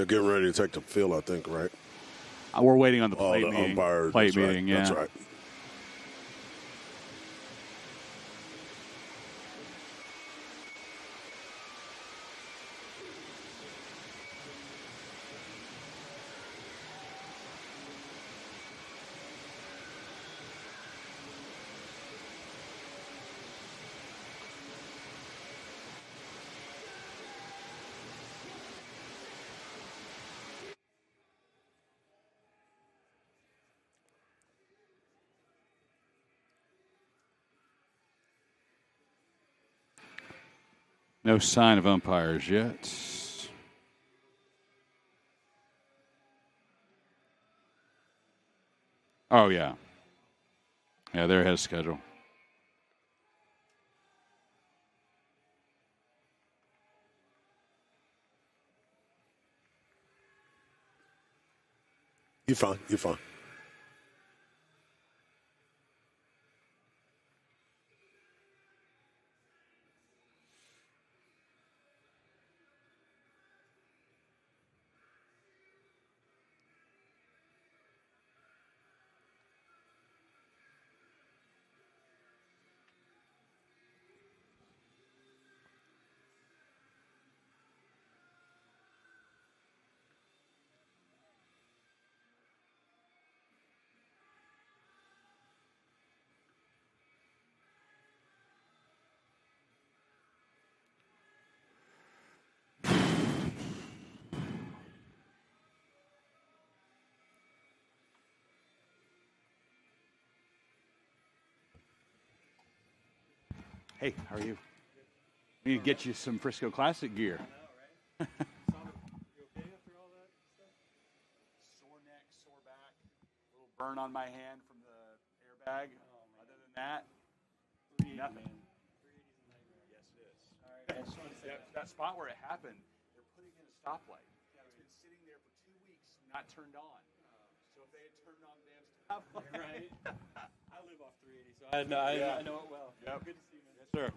They're getting ready to take the field, I think, right? We're waiting on the plate the meeting. umpire. Plate That's meeting, right. yeah. That's right. No sign of umpires yet. Oh, yeah. Yeah, they're ahead of schedule. You're fine. You're fine. Hey, how are you? We need to get you some Frisco Classic gear. You okay after all that stuff? Sore neck, sore back, a little burn on my hand from the airbag. Other than that, nothing. 380's a nightmare. Yes, it is. All right, I just want to say That spot where it happened, they're putting in a stoplight. It's been sitting there for 2 weeks, not turned on. So if they had turned on the damn stoplight. right? I live off 380, so I know it well. Yep. Good to see you, man. Yes, sir.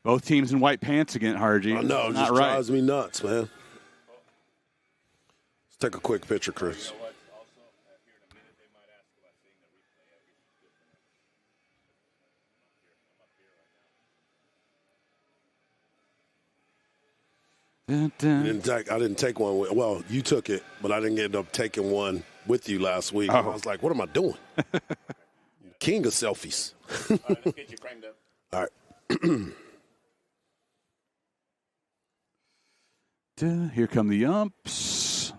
Both teams in white pants again, Hargy. I know. It Not just right. drives me nuts, man. Let's take a quick picture, Chris. Dun, dun. I didn't take one. Well, you took it, but I didn't end up taking one with you last week. Oh. I was like, what am I doing? King of selfies. All right, let's get you framed up. All right. Here come the umps,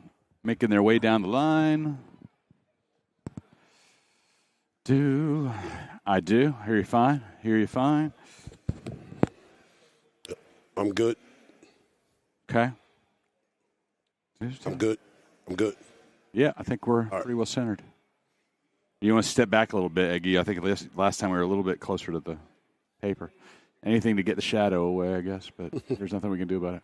making their way down the line. I do. Hear you fine. Hear you fine. I'm good. Okay. I'm good. Yeah, I think we're pretty well centered. You want to step back a little bit, Eggy? I think last time we were a little bit closer to the paper. Anything to get the shadow away, I guess, but there's nothing we can do about it.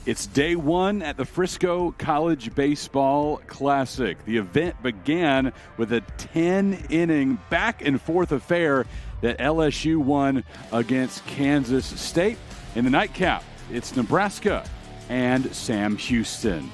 It's day one at the Frisco College Baseball Classic. The event began with a 10-inning back-and-forth affair that LSU won against Kansas State. In the nightcap, it's Nebraska and Sam Houston.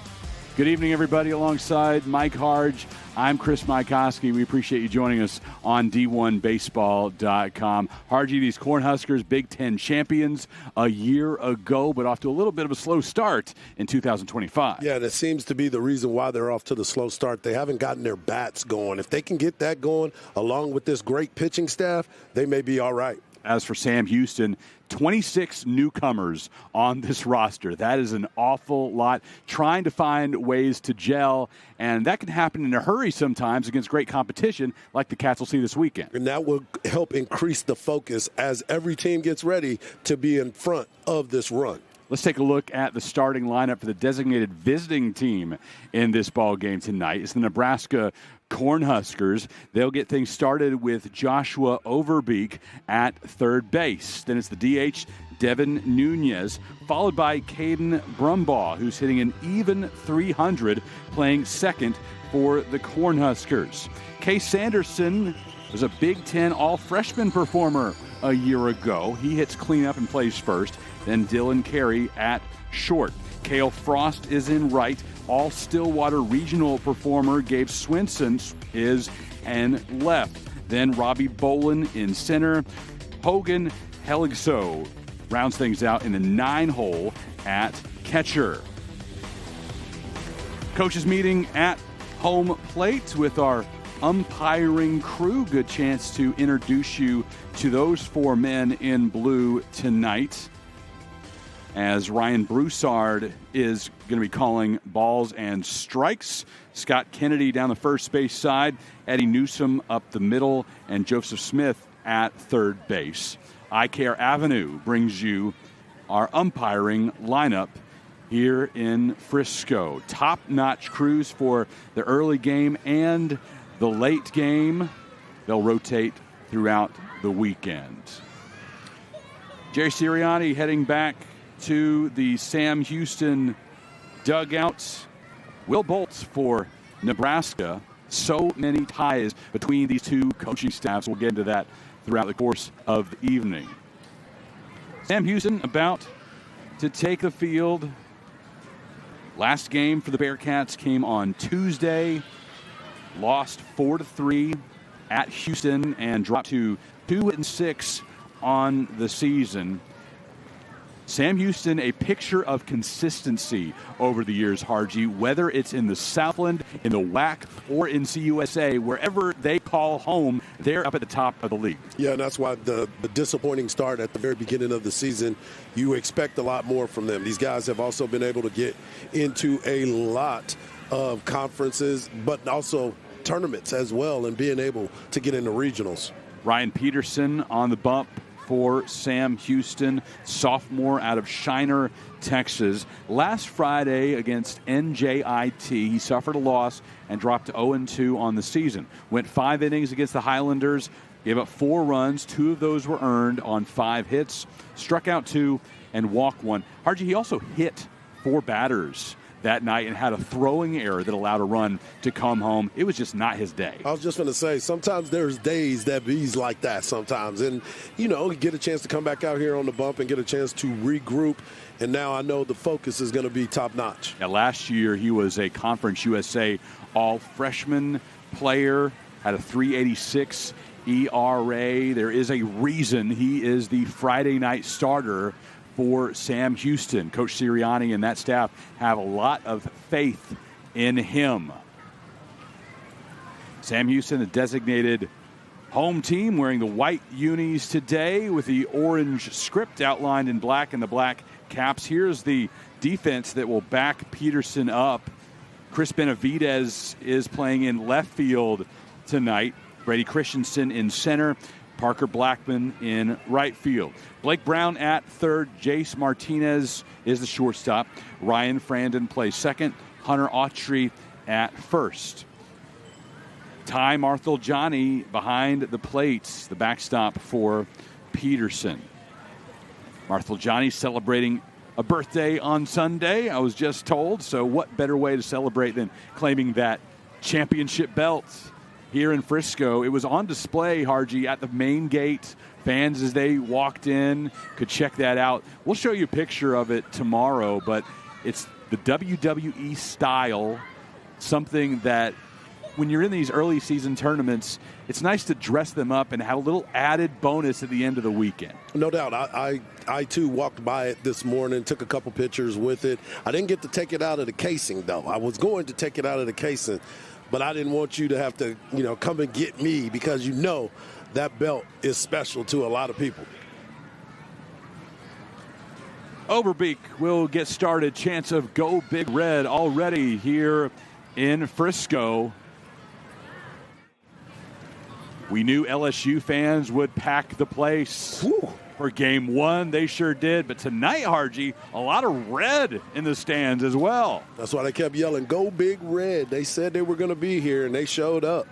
Good evening, everybody. Alongside Mike Harge, I'm Chris Mykoski. We appreciate you joining us on D1Baseball.com. Harge, these Cornhuskers, Big Ten champions a year ago, but off to a little bit of a slow start in 2025. Yeah, and it seems to be the reason why they're off to the slow start. They haven't gotten their bats going. If they can get that going, along with this great pitching staff, they may be all right. As for Sam Houston, 26 newcomers on this roster. That is an awful lot. Trying to find ways to gel, and that can happen in a hurry sometimes against great competition like the Cats will see this weekend. And that will help increase the focus as every team gets ready to be in front of this run. Let's take a look at the starting lineup for the designated visiting team in this ball game tonight. It's the Nebraska Cornhuskers. They'll get things started with Joshua Overbeek at third base. Then it's the DH, Devin Nunez, followed by Caden Brumbaugh, who's hitting an even 300, playing second for the Cornhuskers. Case Sanderson was a Big Ten all-freshman performer a year ago. He hits cleanup and plays first. Then Dylan Carey at short. Cale Frost is in right. All-Stillwater regional performer Gabe Swinson is in left. Then Robbie Bolin in center. Hogan Heligso rounds things out in the 9-hole at catcher. Coaches meeting at home plate with our umpiring crew. Good chance to introduce you to those four men in blue tonight, as Ryan Broussard is going to be calling balls and strikes. Scott Kennedy down the first base side, Eddie Newsom up the middle, and Joseph Smith at third base. Eye Care Avenue brings you our umpiring lineup here in Frisco. Top-notch crews for the early game and the late game. They'll rotate throughout the weekend. Jerry Sirianni heading back to the Sam Houston dugout. Will Bolts for Nebraska. So many ties between these two coaching staffs. We'll get into that throughout the course of the evening. Sam Houston about to take the field. Last game for the Bearcats came on Tuesday. Lost 4-3 at Houston and dropped to 2-6 on the season. Sam Houston, a picture of consistency over the years, Harji, whether it's in the Southland, in the WAC, or in CUSA, wherever they call home, they're up at the top of the league. Yeah, and that's why the disappointing start at the very beginning of the season, you expect a lot more from them. These guys have also been able to get into a lot of conferences, but also tournaments as well, and being able to get into regionals. Ryan Peterson on the bump for Sam Houston, sophomore out of Shiner, Texas. Last Friday against NJIT, he suffered a loss and dropped to 0-2 on the season. Went 5 innings against the Highlanders, gave up 4 runs. 2 of those were earned on 5 hits, struck out 2 and walked 1. Harji, he also hit 4 batters that night and had a throwing error that allowed a run to come home. It was just not his day. I was just going to say, sometimes there's days that he's like that sometimes. And, you know, get a chance to come back out here on the bump and get a chance to regroup. And now I know the focus is going to be top-notch. Now, last year he was a Conference USA all-freshman player, had a 3.86 ERA. There is a reason he is the Friday night starter for Sam Houston. Coach Sirianni and that staff have a lot of faith in him. Sam Houston, the designated home team, wearing the white unis today with the orange script outlined in black and the black caps. Here's the defense that will back Peterson up. Chris Benavidez is playing in left field tonight. Brady Christensen in center. Parker Blackman in right field. Blake Brown at third. Jace Martinez is the shortstop. Ryan Frandon plays second. Hunter Autry at first. Ty Marthel-Johnny behind the plates, the backstop for Peterson. Marthel-Johnny celebrating a birthday on Sunday, I was just told. So what better way to celebrate than claiming that championship belt here in Frisco? It was on display, Harji, at the main gate. Fans, as they walked in, could check that out. We'll show you a picture of it tomorrow, but it's the WWE style, something that when you're in these early season tournaments, it's nice to dress them up and have a little added bonus at the end of the weekend. No doubt. I too walked by it this morning, took a couple pictures with it. I didn't get to take it out of the casing, though. I was going to take it out of the casing, but I didn't want you to have to, come and get me, because that belt is special to a lot of people. Overbeek will get started. Chance of Go Big Red already here in Frisco. We knew LSU fans would pack the place for game one. They sure did. But tonight, Harji, a lot of red in the stands as well. That's why they kept yelling, "Go Big Red." They said they were going to be here, and they showed up.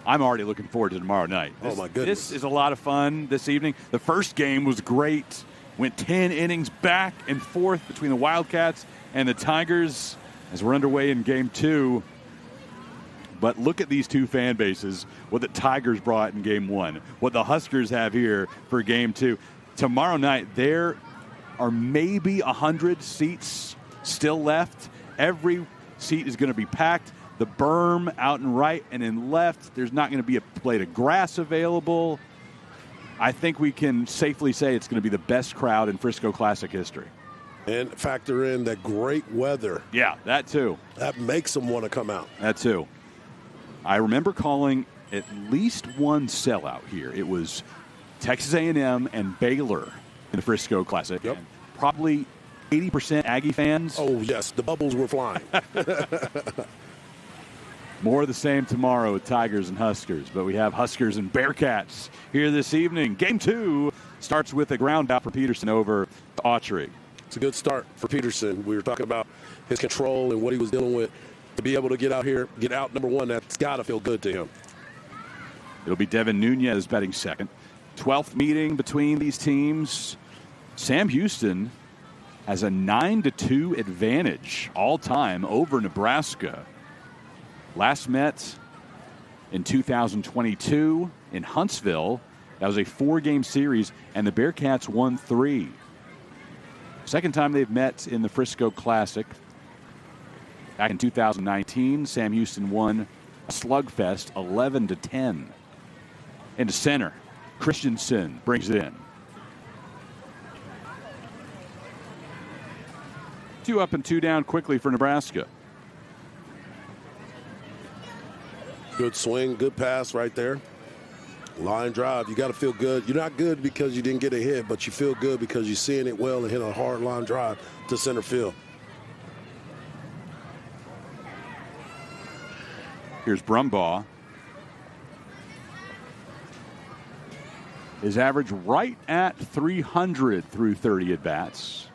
I'm already looking forward to tomorrow night. Oh, my goodness. This is a lot of fun this evening. The first game was great. Went 10 innings back and forth between the Wildcats and the Tigers as we're underway in game two. But look at these two fan bases, what the Tigers brought in game one, what the Huskers have here for game two. Tomorrow night, there are maybe 100 seats still left. Every seat is going to be packed. The berm out and right and in left, there's not going to be a blade of grass available. I think we can safely say it's going to be the best crowd in Frisco Classic history. And factor in that great weather. Yeah, that too. That makes them want to come out. That too. I remember calling at least one sellout here. It was Texas A&M and Baylor in the Frisco Classic. Yep. And probably 80% Aggie fans. Oh, yes. The bubbles were flying. More of the same tomorrow with Tigers and Huskers. But we have Huskers and Bearcats here this evening. Game two starts with a ground out for Peterson over Autry. It's a good start for Peterson. We were talking about his control and what he was dealing with. To be able to get out here, get out number one, that's got to feel good to him. It'll be Devin Nunez batting second. 12th meeting between these teams. Sam Houston has a 9-2 advantage all time over Nebraska. Last met in 2022 in Huntsville. That was a 4-game series, and the Bearcats won 3. Second time they've met in the Frisco Classic. Back in 2019, Sam Houston won a slugfest 11-10. Into center, Christensen brings it in. 2 up and 2 down quickly for Nebraska. Good swing, good pass right there. Line drive, you got to feel good. You're not good because you didn't get a hit, but you feel good because you're seeing it well and hit a hard line drive to center field. Here's Brumbaugh. His average right at 300 through 30 at-bats.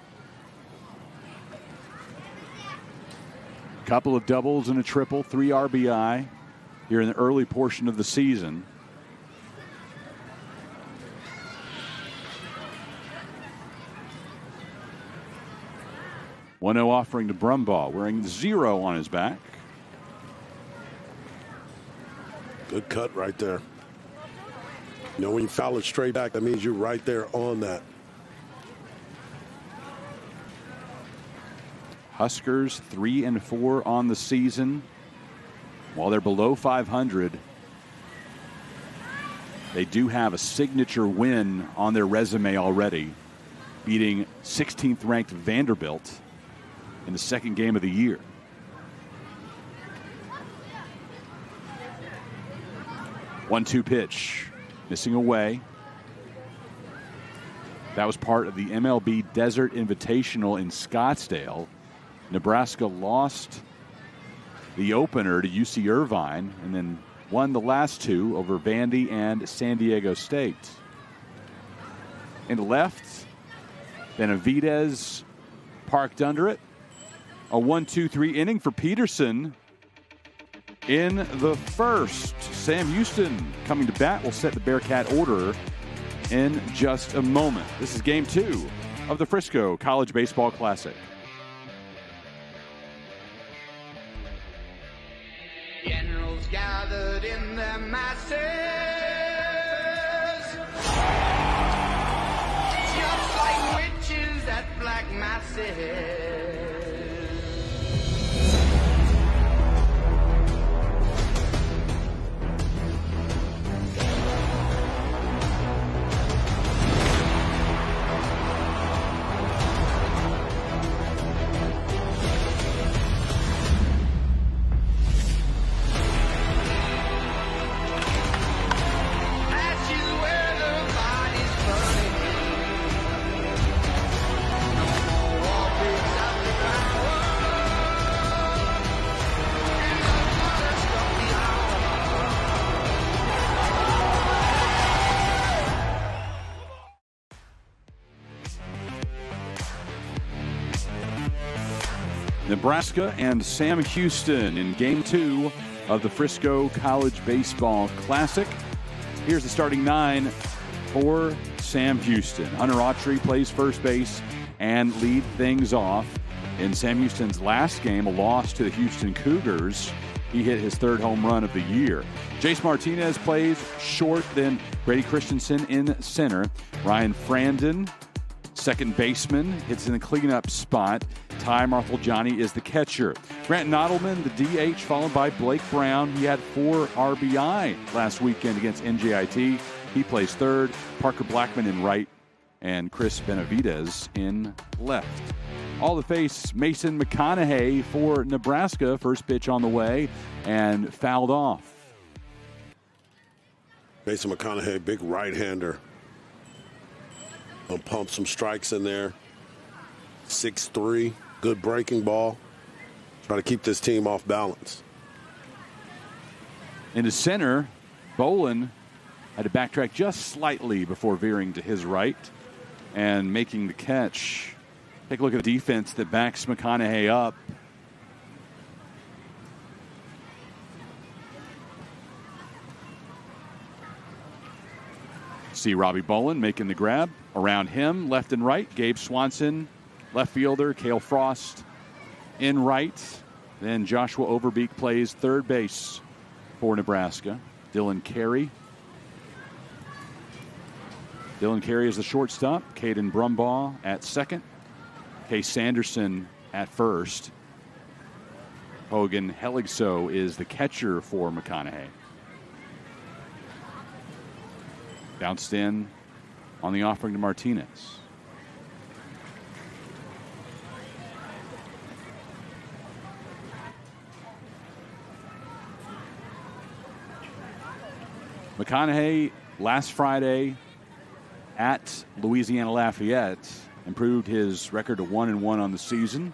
Couple of doubles and a triple, 3 RBI here in the early portion of the season. One 1-0 offering to Brumbaugh, wearing 0 on his back. Good cut right there. When you foul it straight back, that means you're right there on that. Huskers 3-4 on the season. While they're below 500, they do have a signature win on their resume already, beating 16th ranked Vanderbilt in the second game of the year. One-two pitch, missing away. That was part of the MLB Desert Invitational in Scottsdale. Nebraska lost the opener to UC Irvine and then won the last 2 over Vandy and San Diego State. In the left, Benavidez parked under it. A 1-2-3 inning for Peterson. In the first, Sam Houston coming to bat will set the Bearcat order in just a moment. This is game 2 of the Frisco College Baseball Classic. Generals gathered in their masses, just like witches at black masses. Nebraska and Sam Houston in Game 2 of the Frisco College Baseball Classic. Here's the starting 9 for Sam Houston. Hunter Autry plays first base and lead things off. In Sam Houston's last game, a loss to the Houston Cougars, he hit his 3rd home run of the year. Jace Martinez plays short, then Brady Christensen in center. Ryan Frandon, second baseman, hits in the cleanup spot. Ty Marthel-Johnny is the catcher. Grant Nodelman, the DH, followed by Blake Brown. He had 4 RBI last weekend against NJIT. He plays third. Parker Blackman in right, and Chris Benavidez in left. All to face Mason McConaughey for Nebraska. First pitch on the way and fouled off. Mason McConaughey, big right-hander. Gonna pump some strikes in there. 6'3", good breaking ball. Trying to keep this team off balance. Into center, Bolin had to backtrack just slightly before veering to his right and making the catch. Take a look at the defense that backs McConaughey up. See Robbie Bolin making the grab. Around him, left and right, Gabe Swanson, left fielder, Cale Frost in right. Then Joshua Overbeek plays third base for Nebraska. Dylan Carey. Dylan Carey is the shortstop. Caden Brumbaugh at second. Case Sanderson at first. Hogan Heligso is the catcher for McConaughey. Bounced in on the offering to Martinez. McConaughey last Friday at Louisiana Lafayette improved his record to 1-1 on the season.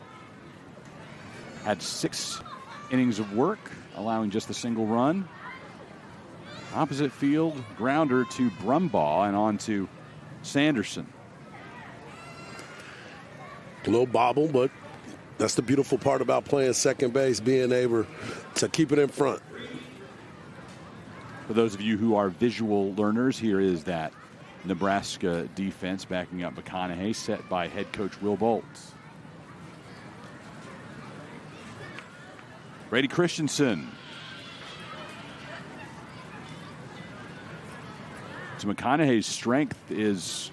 Had 6 innings of work, allowing just a single run. Opposite field grounder to Brumbaugh and on to Sanderson. A little bobble, but that's the beautiful part about playing second base, being able to keep it in front. For those of you who are visual learners, here is that Nebraska defense backing up McConaughey, set by head coach Will Bolts. Brady Christensen. So McConaughey's strength is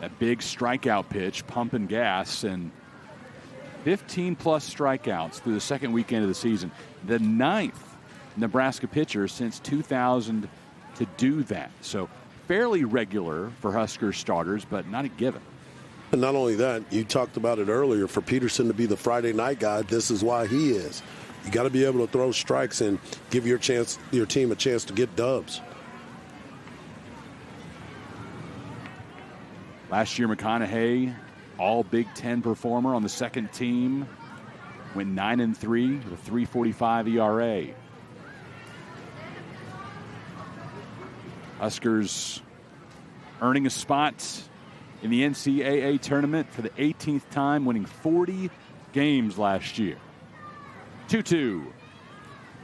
that big strikeout pitch, pumping gas, and 15-plus strikeouts through the second weekend of the season. The 9th Nebraska pitcher since 2000 to do that. So fairly regular for Husker starters, but not a given. And not only that, you talked about it earlier, for Peterson to be the Friday night guy, this is why he is. You got to be able to throw strikes and give your team a chance to get dubs. Last year, McConaughey, all Big Ten performer on the second team, went 9-3 with a 3.45 ERA. Huskers earning a spot in the NCAA tournament for the 18th time, winning 40 games last year. 2-2.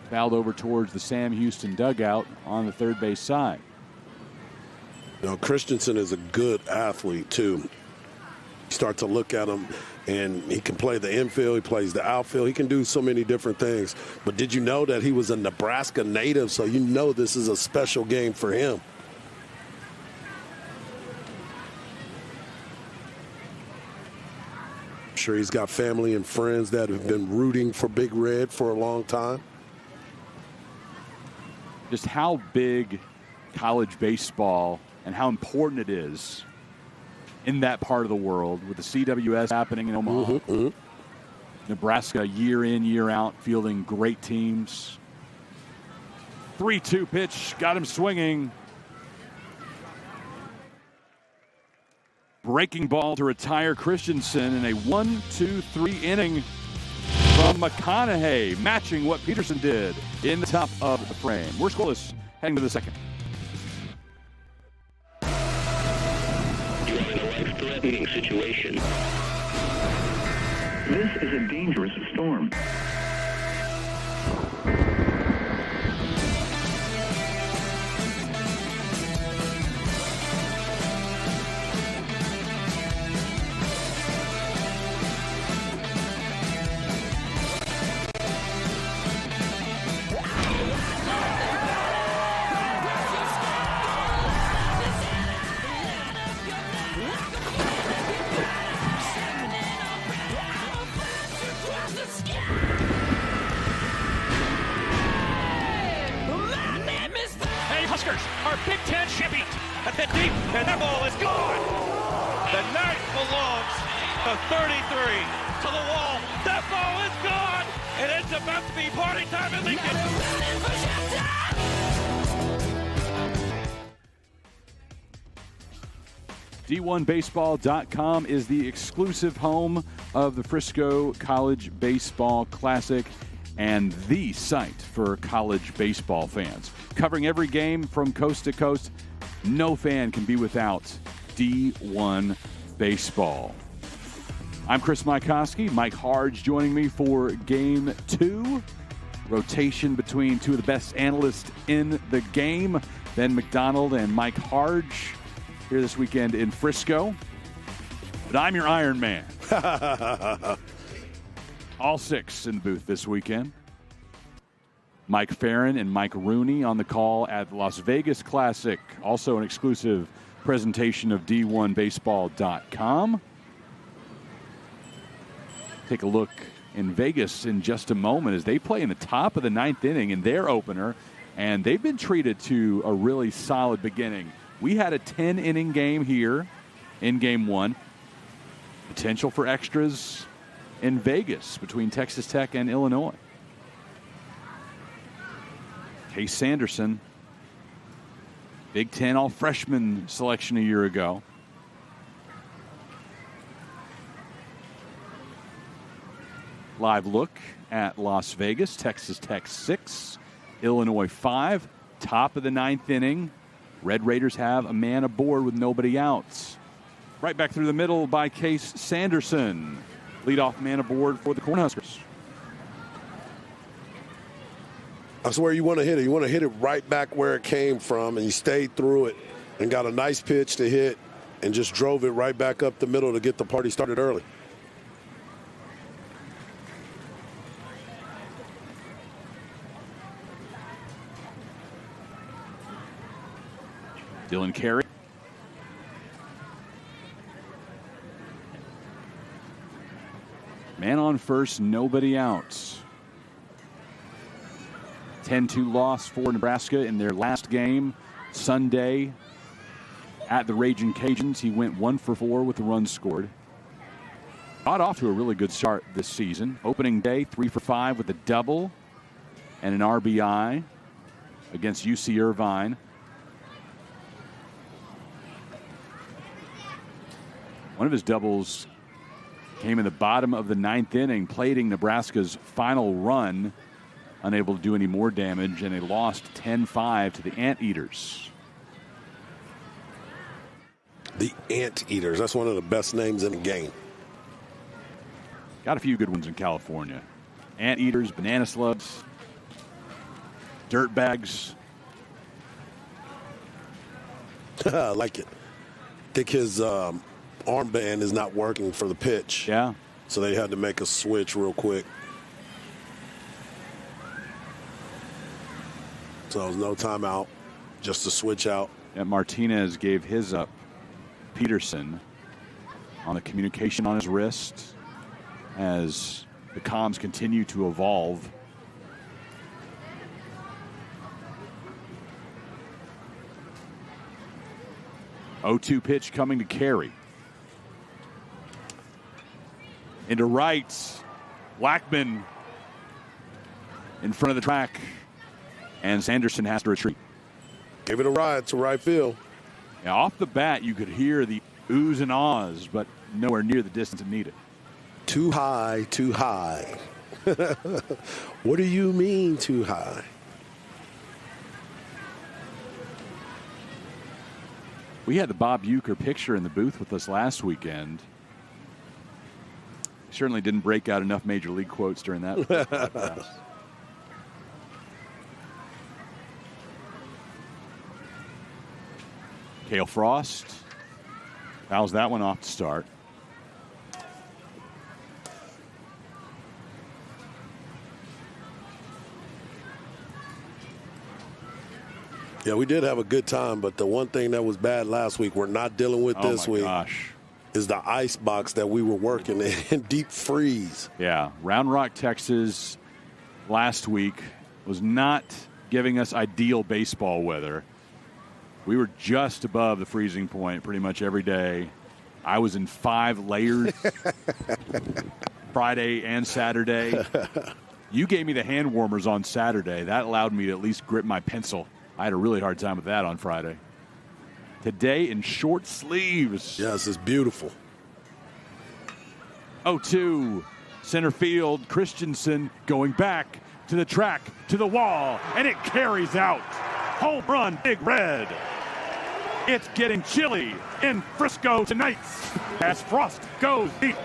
Fouled over towards the Sam Houston dugout on the third base side. Christensen is a good athlete, too. start to look at him, and he can play the infield, he plays the outfield, he can do so many different things. But did you know that he was a Nebraska native? So you know this is a special game for him. I'm sure he's got family and friends that have been rooting for Big Red for a long time. Just how big college baseball and how important it is in that part of the world with the CWS happening in Omaha. Nebraska year in, year out, fielding great teams. 3-2 pitch, got him swinging. Breaking ball to retire Christensen in a 1-2-3 inning from McConaughey, matching what Peterson did in the top of the frame. We're scoreless heading to the second. You're in a life-threatening situation. This is a dangerous storm. Our Big Ten champions at the deep, and that ball is gone. The night belongs to 33 to the wall. That ball is gone, and it's about to be party time at Lincoln. D1Baseball.com is the exclusive home of the Frisco College Baseball Classic and the site for college baseball fans. Covering every game from coast to coast, no fan can be without D1 Baseball. I'm Chris Mykoski. Mike Hardge joining me for Game 2. Rotation between two of the best analysts in the game, Ben McDonald and Mike Hardge, here this weekend in Frisco. But I'm your Iron Man. All six in the booth this weekend. Mike Farron and Mike Rooney on the call at the Las Vegas Classic. Also an exclusive presentation of D1Baseball.com. Take a look in Vegas in just a moment as they play in the top of the ninth inning in their opener. And they've been treated to a really solid beginning. We had a 10-inning game here in Game 1. Potential for extras in Vegas between Texas Tech and Illinois. Case Sanderson, Big Ten all-freshman selection a year ago. Live look at Las Vegas. Texas Tech 6, Illinois 5. Top of the ninth inning. Red Raiders have a man aboard with nobody out. Right back through the middle by Case Sanderson. Leadoff man aboard for the Cornhuskers. That's where you want to hit it. You want to hit it right back where it came from, and you stayed through it and got a nice pitch to hit and just drove it right back up the middle to get the party started early. Dylan Carey. Man on first, nobody out. 10-2 loss for Nebraska in their last game Sunday at the Ragin' Cajuns. He went 1 for 4 with the runs scored. Got off to a really good start this season. Opening day, 3 for 5 with a double and an RBI against UC Irvine. One of his doubles came in the bottom of the ninth inning, plating Nebraska's final run. Unable to do any more damage, and they lost 10-5 to the Anteaters. The Anteaters. That's one of the best names in the game. Got a few good ones in California. Anteaters, banana slugs, dirt bags. I like it. I think his armband is not working for the pitch. Yeah. So they had to make a switch real quick. So there was no timeout, just a switch out. And Martinez gave his up. Peterson on the communication on his wrist as the comms continue to evolve. O2 pitch coming to Carey. Into right. Wackman in front of the track. And Sanderson has to retreat. Gave it a ride to right field. Now, off the bat, you could hear the oohs and ahs, but nowhere near the distance needed. Too high, too high. What do you mean too high? We had the Bob Uecker picture in the booth with us last weekend. Certainly didn't break out enough Major League quotes during that podcast. Cale Frost fouls that one off to start. Yeah, we did have a good time, but the one thing that was bad last week we're not dealing with this week is the ice box that we were working in deep freeze. Yeah, Round Rock, Texas last week was not giving us ideal baseball weather. We were just above the freezing point pretty much every day. I was in 5 layers Friday and Saturday. You gave me the hand warmers on Saturday. That allowed me to at least grip my pencil. I had a really hard time with that on Friday. Today in short sleeves. Yes, it's beautiful. 0-2, center field. Christensen going back to the track, to the wall, and it carries out. Home run, Big Red. It's getting chilly in Frisco tonight as Frost goes deep.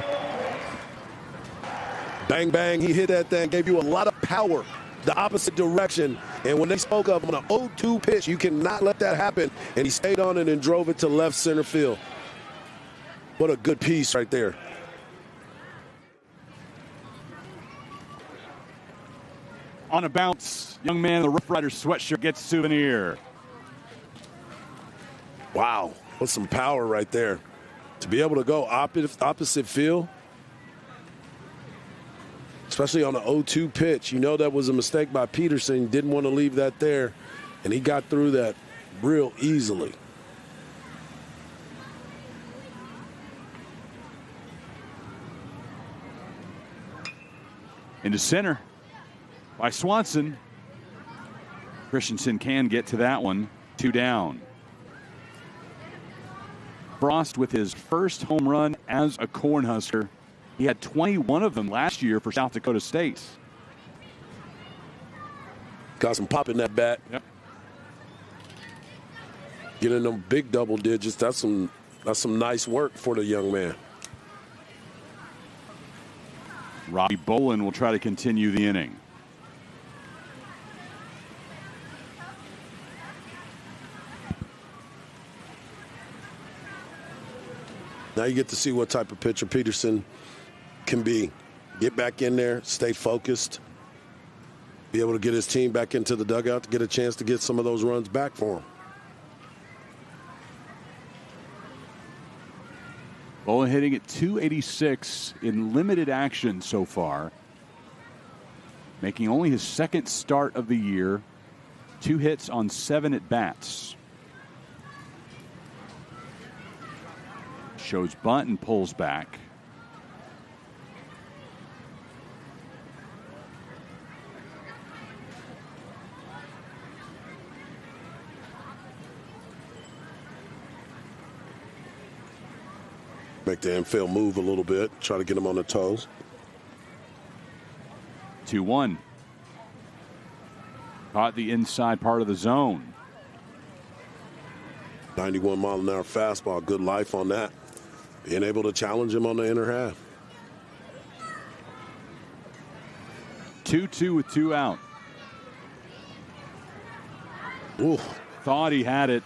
Bang, bang, he hit that thing, gave you a lot of power, the opposite direction. And when they spoke of on an 0-2 pitch, you cannot let that happen. And he stayed on it and drove it to left center field. What a good piece right there. On a bounce, young man in the Rough Riders sweatshirt gets souvenir. Wow, what's some power right there. To be able to go opposite field, especially on an 0-2 pitch. You know that was a mistake by Peterson. Didn't want to leave that there, and he got through that real easily. Into center by Swanson. Christensen can get to that one. 2 down. Frost with his first home run as a Cornhusker. He had 21 of them last year for South Dakota State. Got some pop in that bat. Yep. Getting them big double digits. That's some nice work for the young man. Robbie Bolin will try to continue the inning. Now you get to see what type of pitcher Peterson can be. Get back in there, stay focused, be able to get his team back into the dugout to get a chance to get some of those runs back for him. Bolin hitting at .286 in limited action so far. Making only his second start of the year. 2 hits on 7 at-bats. Shows bunt and pulls back. Make the infield move a little bit, try to get him on the toes. 2-1. Caught the inside part of the zone. 91 mile an hour fastball, good life on that. Being able to challenge him on the inner half. 2-2 with 2 out. Ooh. Thought he had it.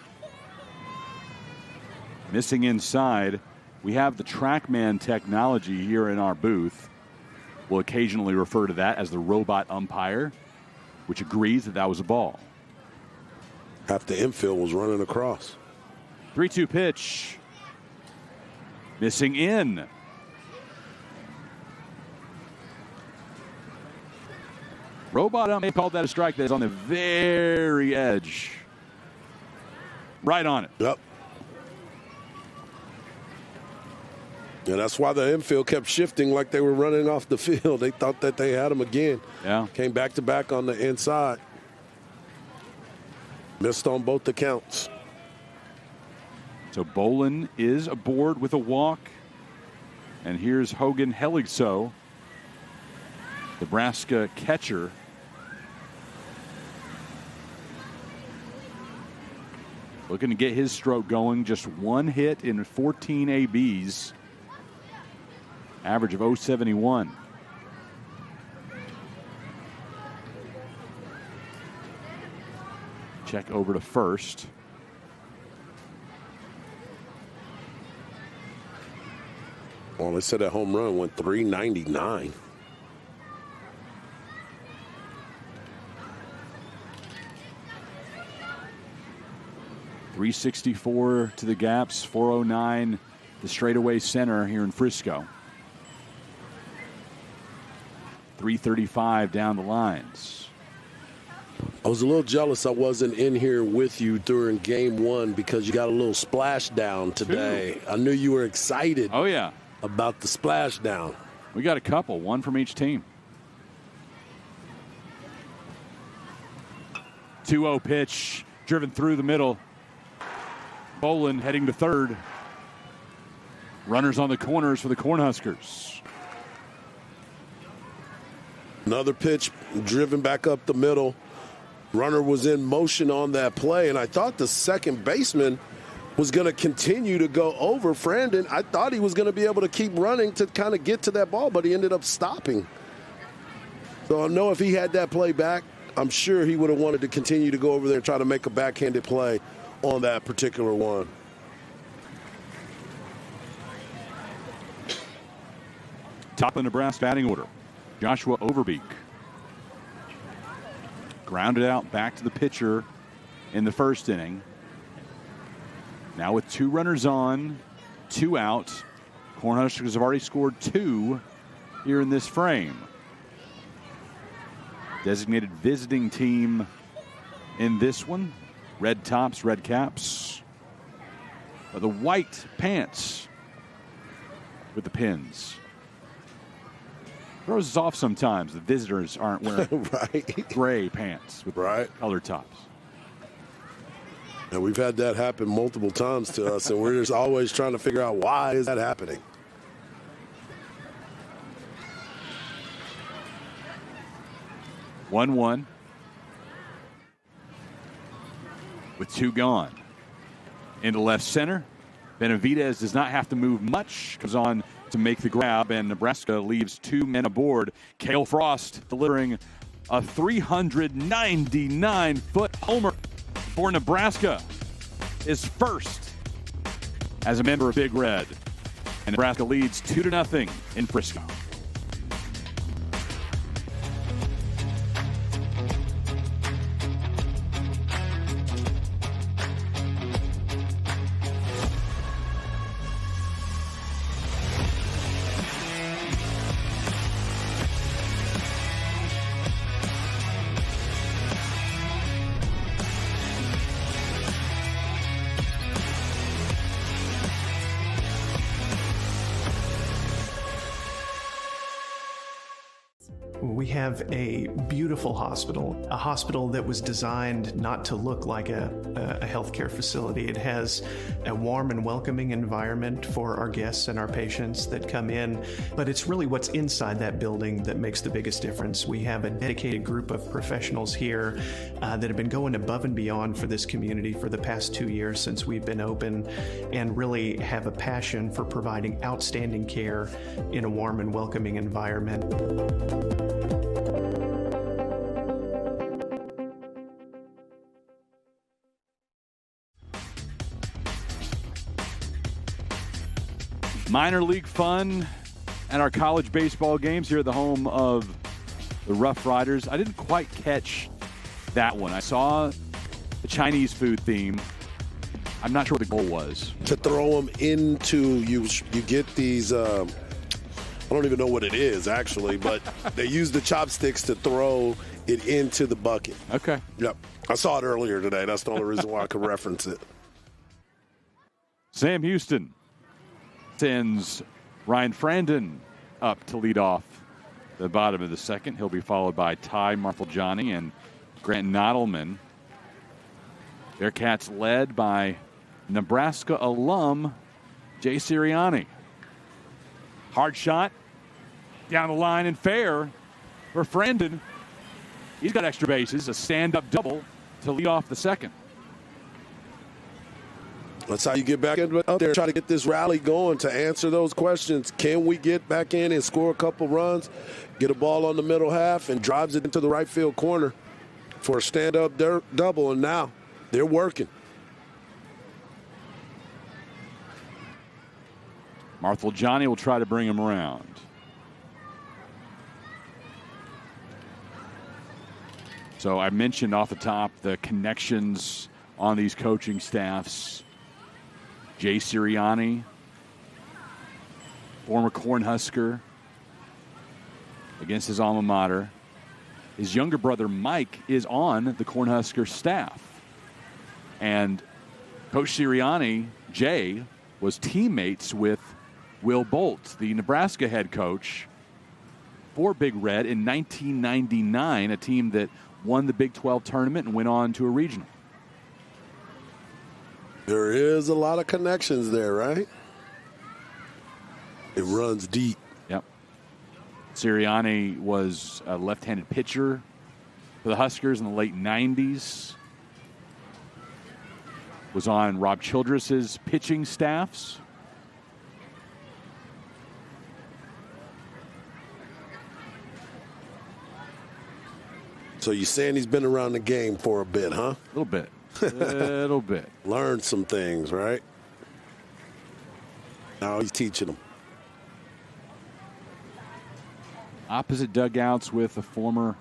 Missing inside. We have the TrackMan technology here in our booth. We'll occasionally refer to that as the robot umpire, which agrees that that was a ball. Half the infield was running across. 3-2 pitch. Missing in. Robot ump may have called that a strike. That is on the very edge. Right on it. Yep. And that's why the infield kept shifting like they were running off the field. They thought that they had him again. Yeah. Came back to back on the inside. Missed on both accounts. So Bolin is aboard with a walk. And here's Hogan Heligso, Nebraska catcher. Looking to get his stroke going. Just one hit in 14 ABs. Average of .071. Check over to first. Well, they said that home run went .399. .364 to the gaps, .409 the straightaway center here in Frisco. .335 down the lines. I was a little jealous I wasn't in here with you during game one because you got a little splashdown today. I knew you were excited. Oh, yeah. About the splashdown. We got a couple, one from each team. 2-0 pitch, driven through the middle. Bolin heading to third. Runners on the corners for the Cornhuskers. Another pitch driven back up the middle. Runner was in motion on that play, and I thought the second baseman was going to continue to go over Frandon. I thought he was going to be able to keep running to kind of get to that ball, but he ended up stopping. So I know if he had that play back, I'm sure he would have wanted to continue to go over there and try to make a backhanded play on that particular one. Top of Nebraska batting order, Joshua Overbeek. Grounded out back to the pitcher in the first inning. Now with 2 runners on, 2 out. Cornhuskers have already scored 2 here in this frame. Designated visiting team in this one. Red tops, red caps. Or the white pants with the pins. Throws us off sometimes. The visitors aren't wearing right. gray pants with colored tops. And we've had that happen multiple times to us, and we're just always trying to figure out why is that happening. One with 2 gone. Into left center. Benavidez does not have to move much. Comes on to make the grab, and Nebraska leaves 2 men aboard. Cale Frost delivering a 399-foot homer for Nebraska. His first as a member of Big Red. And Nebraska leads 2-0 in Frisco. We have a beautiful hospital, a hospital that was designed not to look like a healthcare facility. It has a warm and welcoming environment for our guests and our patients that come in, but it's really what's inside that building that makes the biggest difference. We have a dedicated group of professionals here that have been going above and beyond for this community for the past 2 years since we've been open, and really have a passion for providing outstanding care in a warm and welcoming environment. Minor league fun and our college baseball games here at the home of the Rough Riders. I didn't quite catch that one. I saw the Chinese food theme. I'm not sure what the goal was. To throw them into, you get these, I don't even know what it is actually, but they use the chopsticks to throw it into the bucket. Okay. Yep. I saw it earlier today. That's the only reason why I could reference it. Sam Houston sends Ryan Frandon up to lead off the bottom of the second. He'll be followed by Ty Marthaljani and Grant Nottleman. Bearcats led by Nebraska alum Jay Sirianni. Hard shot down the line and fair for Frandon. He's got extra bases, a stand-up double to lead off the second. That's how you get back up there, try to get this rally going to answer those questions. Can we get back in and score a couple runs, get a ball on the middle half, and drives it into the right field corner for a stand-up double, and now they're working. Marthaljani will try to bring him around. So I mentioned off the top the connections on these coaching staffs. Jay Sirianni, former Cornhusker, against his alma mater. His younger brother Mike is on the Cornhusker staff. And Coach Sirianni, Jay, was teammates with Will Bolt, the Nebraska head coach, for Big Red in 1999, a team that won the Big 12 tournament and went on to a regional. There is a lot of connections there, right? It runs deep. Yep. Sirianni was a left-handed pitcher for the Huskers in the late 90s. Was on Rob Childress's pitching staffs. So you're saying he's been around the game for a bit, huh? A little bit. Little bit. Learned some things, right? Now he's teaching them. Opposite dugouts with a former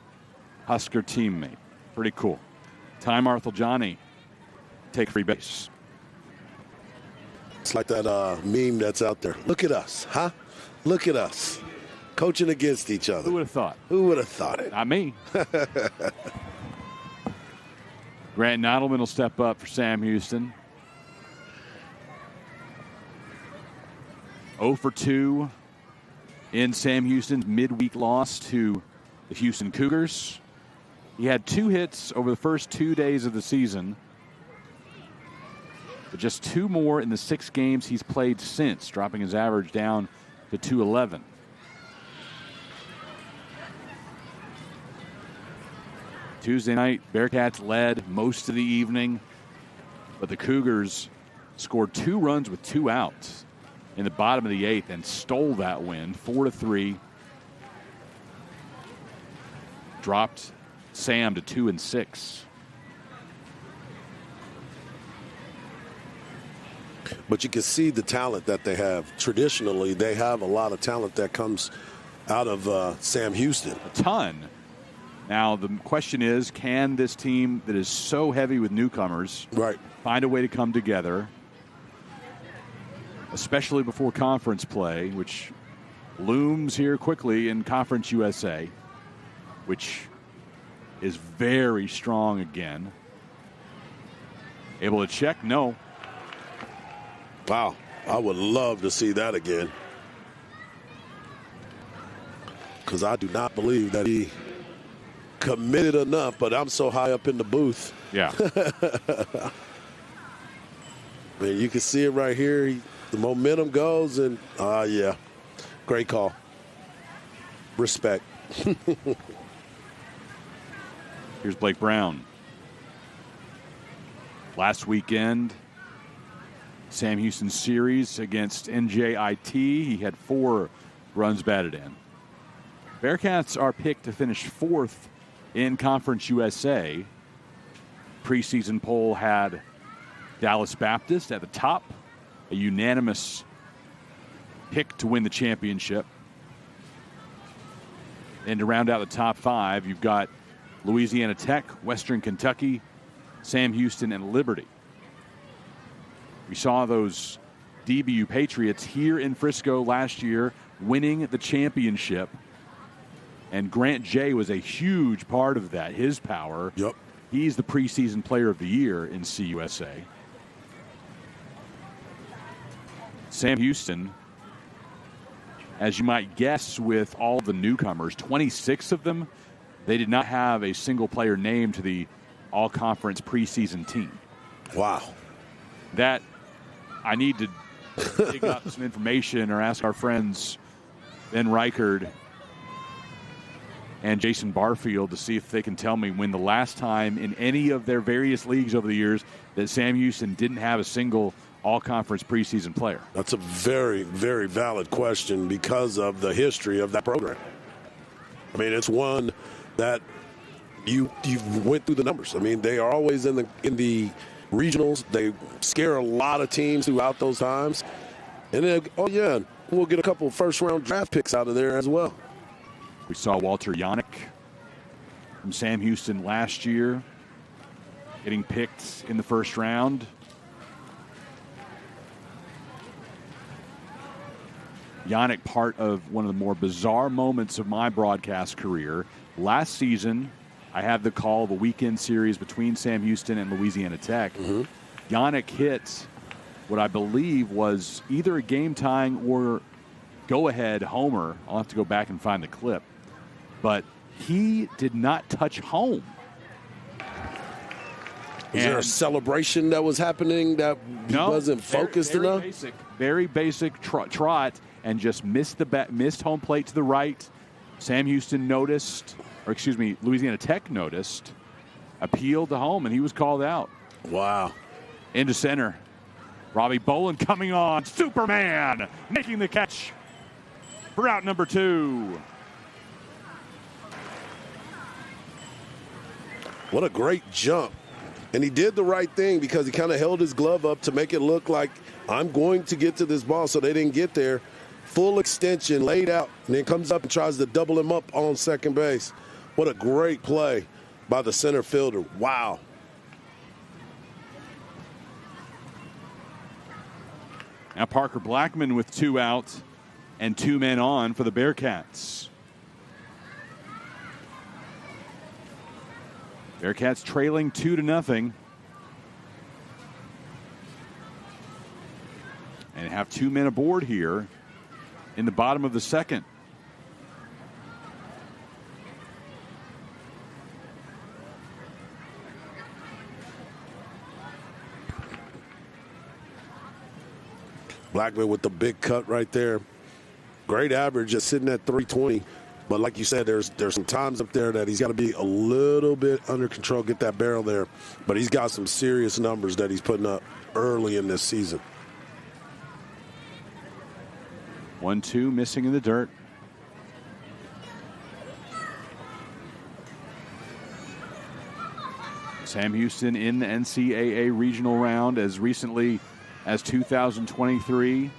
Husker teammate. Pretty cool. Ty Marthaljani take free base. It's like that meme that's out there. Look at us, huh? Look at us. Coaching against each other. Who would have thought? Who would have thought it? Not me. Grant Nottleman will step up for Sam Houston. 0 for 2 in Sam Houston's midweek loss to the Houston Cougars. He had 2 hits over the first 2 days of the season, but just 2 more in the 6 games he's played since, dropping his average down to .211. Tuesday night, Bearcats led most of the evening, but the Cougars scored 2 runs with 2 outs in the bottom of the 8th and stole that win, 4-3. Dropped Sam to 2-6. But you can see the talent that they have. Traditionally, they have a lot of talent that comes out of Sam Houston. A ton. Now, the question is, can this team that is so heavy with newcomers find a way to come together, especially before conference play, which looms here quickly in Conference USA, which is very strong again. Able to check? No. Wow. I would love to see that again. Because I do not believe that he committed enough, but I'm so high up in the booth. Yeah. Man, you can see it right here. The momentum goes, and yeah, great call. Respect. Here's Blake Brown. Last weekend, Sam Houston series against NJIT. He had 4 runs batted in. Bearcats are picked to finish 4th in Conference USA. Preseason poll had Dallas Baptist at the top, a unanimous picked to win the championship. And to round out the top 5, you've got Louisiana Tech, Western Kentucky, Sam Houston, and Liberty. We saw those DBU Patriots here in Frisco last year winning the championship. And Grant Jay was a huge part of that, his power. Yep. He's the preseason player of the year in CUSA. Sam Houston, as you might guess with all the newcomers, 26 of them, they did not have a single player named to the all-conference preseason team. Wow. That, I need to dig up some information or ask our friends Ben Reichard and Jason Barfield to see if they can tell me when the last time in any of their various leagues over the years that Sam Houston didn't have a single all-conference preseason player. That's a very, very valid question because of the history of that program. I mean, it's one that you went through the numbers. I mean, they are always in the regionals. They scare a lot of teams throughout those times. And then, oh, yeah, we'll get a couple first-round draft picks out of there as well. We saw Walter Yannick from Sam Houston last year getting picked in the first round. Yannick, part of one of the more bizarre moments of my broadcast career. Last season, I had the call of a weekend series between Sam Houston and Louisiana Tech. Mm-hmm. Yannick hit what I believe was either a game-tying or go-ahead homer. I'll have to go back and find the clip. But he did not touch home. Was there a celebration that was happening that wasn't focused enough? Very basic trot, and just missed home plate to the right. Sam Houston noticed, or excuse me, Louisiana Tech noticed, appealed to home, and he was called out. Wow. Into center. Robbie Bolin coming on. Superman making the catch for out number 2. What a great jump. And he did the right thing because he kind of held his glove up to make it look like I'm going to get to this ball, so they didn't get there. Full extension, laid out, and then comes up and tries to double him up on second base. What a great play by the center fielder. Wow. Now Parker Blackman with 2 out and 2 men on for the Bearcats. Bearcats trailing 2-0. And have 2 men aboard here in the bottom of the second. Blackman with the big cut right there. Great average, just sitting at 320. But like you said, there's some times up there that he's got to be a little bit under control, get that barrel there. But he's got some serious numbers that he's putting up early in this season. 1-2 missing in the dirt. Sam Houston in the NCAA regional round as recently as 2023.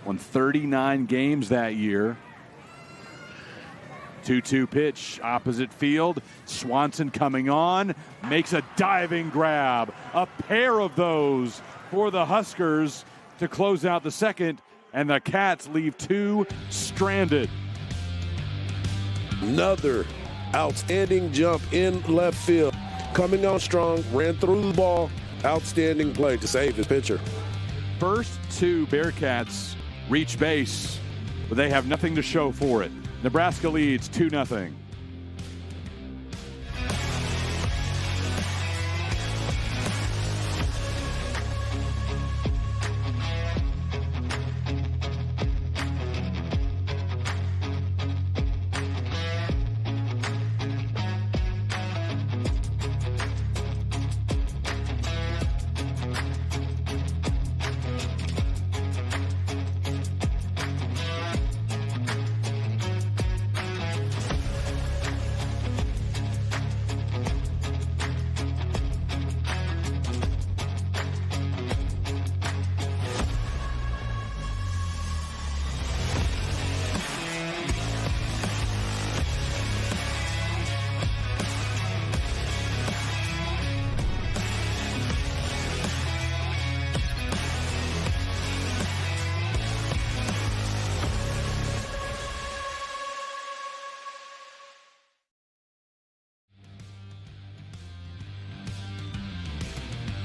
Won 39 games that year. 2-2 pitch, opposite field. Swanson coming on, makes a diving grab. A pair of those for the Huskers to close out the second, and the Cats leave 2 stranded. Another outstanding jump in left field. Coming on strong, ran through the ball. Outstanding play to save his pitcher. First 2 Bearcats reach base, but they have nothing to show for it. Nebraska leads 2-0.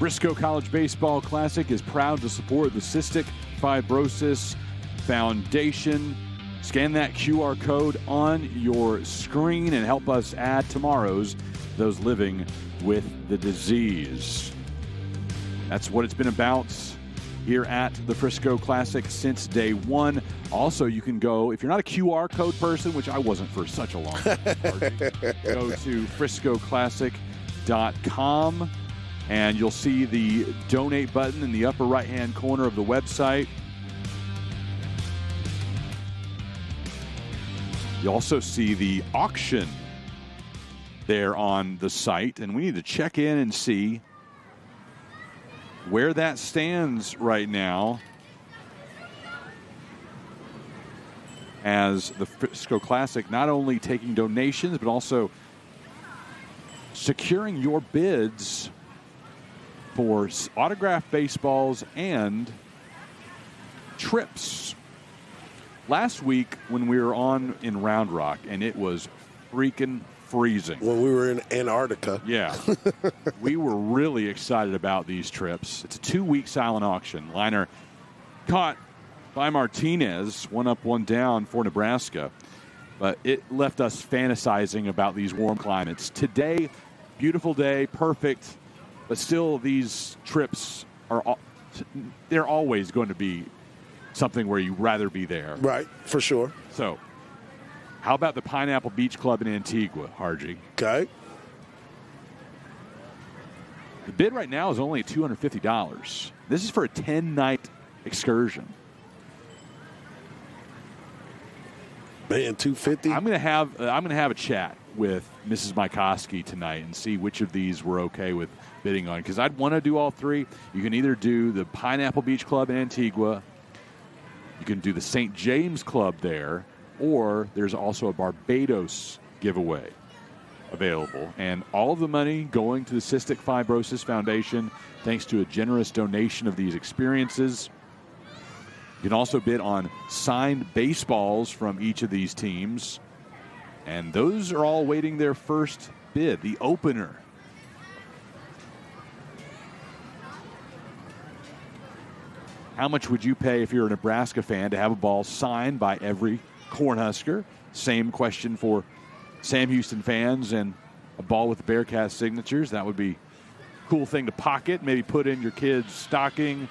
Frisco College Baseball Classic is proud to support the Cystic Fibrosis Foundation. Scan that QR code on your screen and help us add tomorrow's those living with the disease. That's what it's been about here at the Frisco Classic since day one. Also, you can go, if you're not a QR code person, which I wasn't for such a long time, go to friscoclassic.com and you'll see the donate button in the upper right-hand corner of the website. You also see the auction there on the site, and we need to check in and see where that stands right now as the Frisco Classic not only taking donations but also securing your bids for autographed baseballs and trips. Last week when we were on in Round Rock, and it was freaking freezing. When we were in Antarctica. Yeah. We were really excited about these trips. It's a 2-week silent auction. Liner caught by Martinez, 1 up, 1 down for Nebraska. But it left us fantasizing about these warm climates. Today, beautiful day, perfect. But still, these trips they're always going to be something where you'd rather be there. Right, for sure. So, how about the Pineapple Beach Club in Antigua, Harji? Okay. The bid right now is only $250. This is for a 10-night excursion. Man, $250. I'm gonna have a chat with Mrs. Mykoski tonight and see which of these we're okay with bidding on, because I'd want to do all three. You can either do the Pineapple Beach Club in Antigua, you can do the St. James Club there, or there's also a Barbados giveaway available. And all of the money going to the Cystic Fibrosis Foundation, thanks to a generous donation of these experiences. You can also bid on signed baseballs from each of these teams. And those are all waiting their first bid, the opener. How much would you pay if you're a Nebraska fan to have a ball signed by every Cornhusker? Same question for Sam Houston fans, and a ball with the Bearcat signatures. That would be a cool thing to pocket, maybe put in your kid's stocking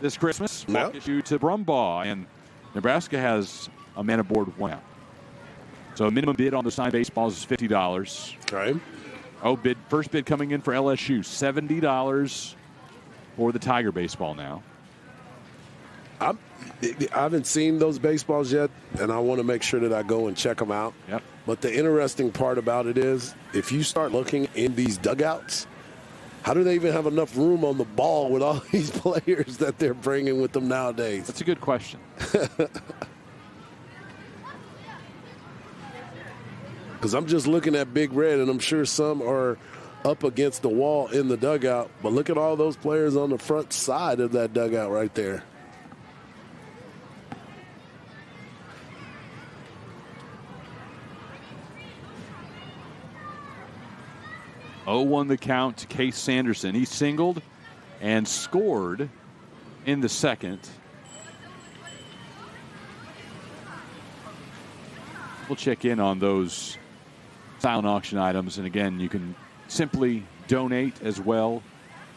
this Christmas. Yep. Get you to Brumbaugh, and Nebraska has a man aboard 1 out. So a minimum bid on the signed baseballs is $50. Okay. First bid coming in for LSU, $70 for the Tiger baseball now. I haven't seen those baseballs yet, and I want to make sure that I go and check them out. Yep. But the interesting part about it is, if you start looking in these dugouts, how do they even have enough room on the ball with all these players that they're bringing with them nowadays? That's a good question. Because I'm just looking at Big Red, and I'm sure some are up against the wall in the dugout. But look at all those players on the front side of that dugout right there. Won the count to Case Sanderson. He singled and scored in the second. We'll check in on those silent auction items. And again, you can simply donate as well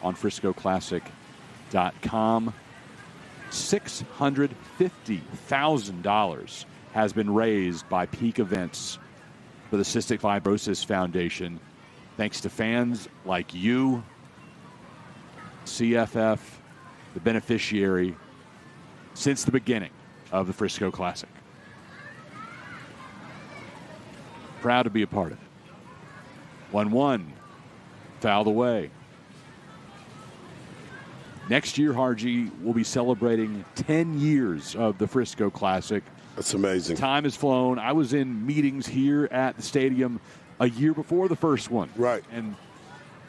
on FriscoClassic.com. $650,000 has been raised by Peak Events for the Cystic Fibrosis Foundation, thanks to fans like you, CFF, the beneficiary, since the beginning of the Frisco Classic. Proud to be a part of it. 1-1, fouled away. Next year, Harji, will be celebrating 10 years of the Frisco Classic. That's amazing. Time has flown. I was in meetings here at the stadium a year before the first one. Right. And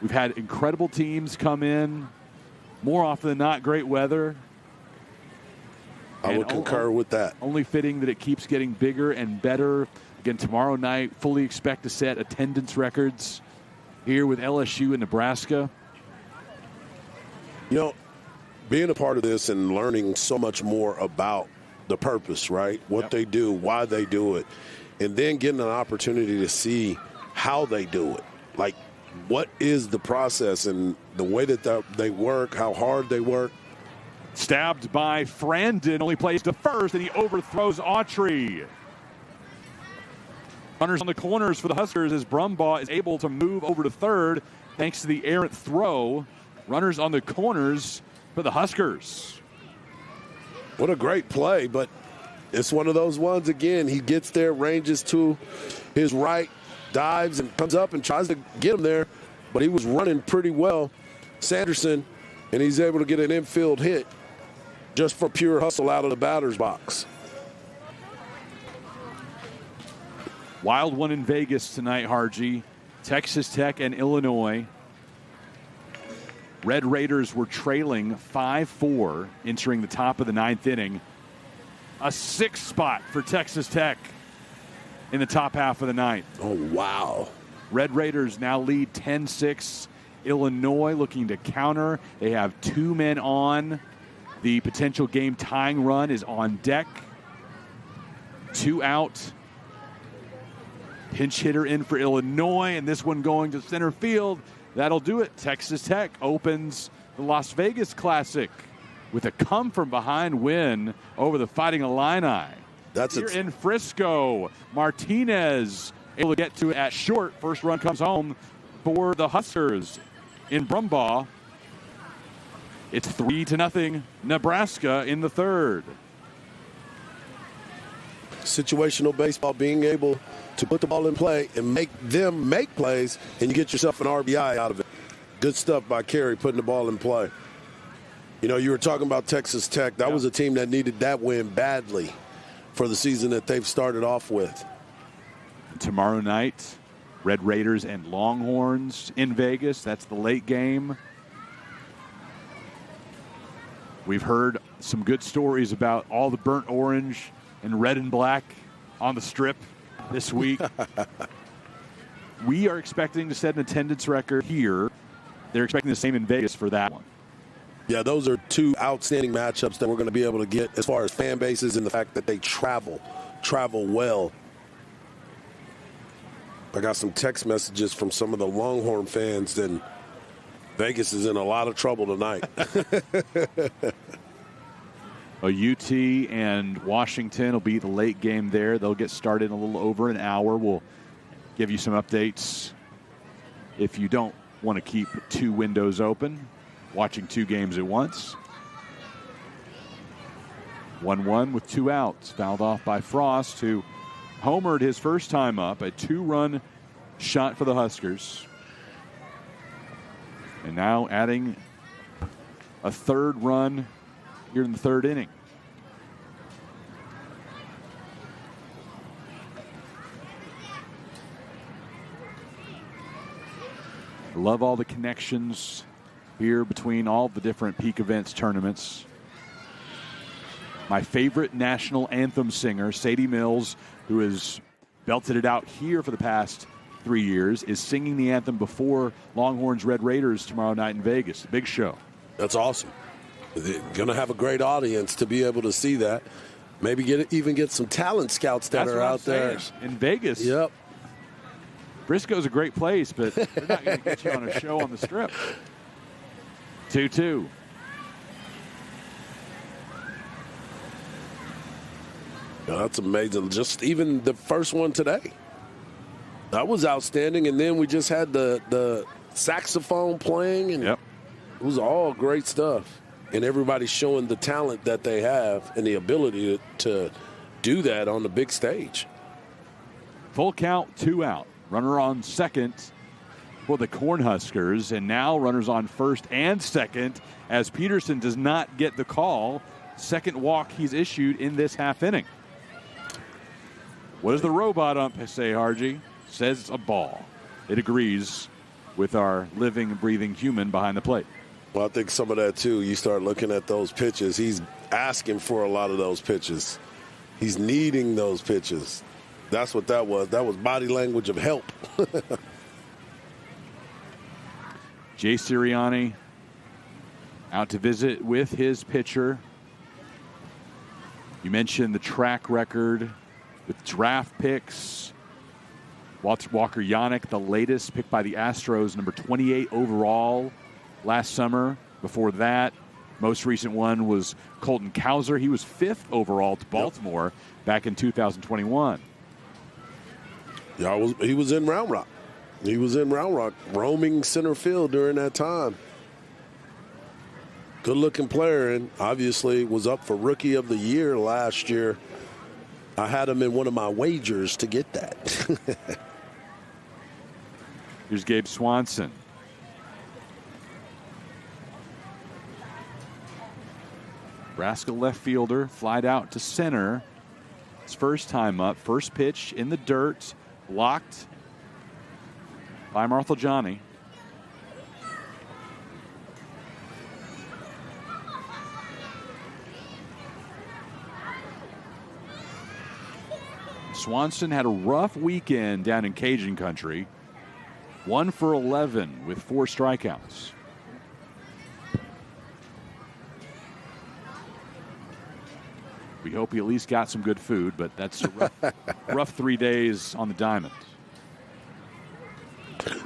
we've had incredible teams come in. More often than not, great weather. I would concur with that. Only fitting that it keeps getting bigger and better. Again, tomorrow night, fully expect to set attendance records here with LSU and Nebraska. You know, being a part of this and learning so much more about the purpose, right? What they do, why they do it, and then getting an opportunity to see how they do it. Like, what is the process and the way that they work, how hard they work. Stabbed by Frandon, only plays to first, and he overthrows Autry. Runners on the corners for the Huskers as Brumbaugh is able to move over to third thanks to the errant throw. Runners on the corners for the Huskers. What a great play, but it's one of those ones, again, he gets there, ranges to his right, dives and comes up and tries to get him there, but he was running pretty well, Sanderson, and he's able to get an infield hit just for pure hustle out of the batter's box. Wild one in Vegas tonight, Harji. Texas Tech and Illinois. Red Raiders were trailing 5-4 entering the top of the ninth inning. A 6 spot for Texas Tech in the top half of the ninth. Oh, wow. Red Raiders now lead 10-6. Illinois looking to counter. They have 2 men on. The potential game tying run is on deck. 2 out. Pinch hitter in for Illinois, and this one going to center field. That'll do it. Texas Tech opens the Las Vegas Classic with a come-from-behind win over the Fighting Illini. That's here in Frisco. Martinez able to get to it at short. First run comes home for the Huskers in Brumbaugh. It's 3-0 Nebraska in the third. Situational baseball, being able to put the ball in play and make them make plays, and you get yourself an RBI out of it. Good stuff by Carey, putting the ball in play. You know, you were talking about Texas Tech. That was a team that needed that win badly for the season that they've started off with. Tomorrow night, Red Raiders and Longhorns in Vegas. That's the late game. We've heard some good stories about all the burnt orange and red and black on the Strip this week. We are expecting to set an attendance record here. They're expecting the same in Vegas for that one. Yeah, those are 2 outstanding matchups that we're going to be able to get as far as fan bases and the fact that they travel well. I got some text messages from some of the Longhorn fans, and Vegas is in a lot of trouble tonight. UT and Washington will be the late game there. They'll get started in a little over an hour. We'll give you some updates if you don't want to keep 2 windows open, watching 2 games at once. 1-1 with 2 outs. Fouled off by Frost, who homered his first time up. A 2-run shot for the Huskers. And now adding a 3rd run here in the 3rd inning. Love all the connections here between all the different peak events tournaments. My favorite national anthem singer, Sadie Mills, who has belted it out here for the past 3 years, is singing the anthem before Longhorns Red Raiders tomorrow night in Vegas. Big show. That's awesome. They're going to have a great audience to be able to see that. Maybe even get some talent scouts that are out there. In Vegas. Yep. Frisco's a great place, but they're not going to get you on a show on the Strip. 2-2. That's amazing. Just even the first one today. That was outstanding. And then we just had the saxophone playing. And It was all great stuff. And everybody's showing the talent that they have and the ability to do that on the big stage. Full count, 2 out. Runner on second for the Cornhuskers. And now runners on first and second as Peterson does not get the call. Second walk he's issued in this half inning. What does the robot ump say, Harji? Says it's a ball. It agrees with our living, breathing human behind the plate. Well, I think some of that, too. You start looking at those pitches. He's asking for a lot of those pitches. He's needing those pitches. That's what that was. That was body language of help. Jay Sirianni out to visit with his pitcher. You mentioned the track record with draft picks. Walker Yannick, the latest picked by the Astros, number 28 overall last summer. Before that, most recent one was Colton Cowser. He was 5th overall to Baltimore back in 2021. Yeah, he was in Round Rock. He was in Round Rock, roaming center field during that time. Good-looking player, and obviously was up for Rookie of the Year last year. I had him in one of my wagers to get that. Here's Gabe Swanson. Nebraska left fielder, flied out to center. His first time up, first pitch in the dirt, blocked by Marthel-Johnny. Swanson had a rough weekend down in Cajun country. 1 for 11 with 4 strikeouts. We hope he at least got some good food, but that's a rough 3 days on the diamond.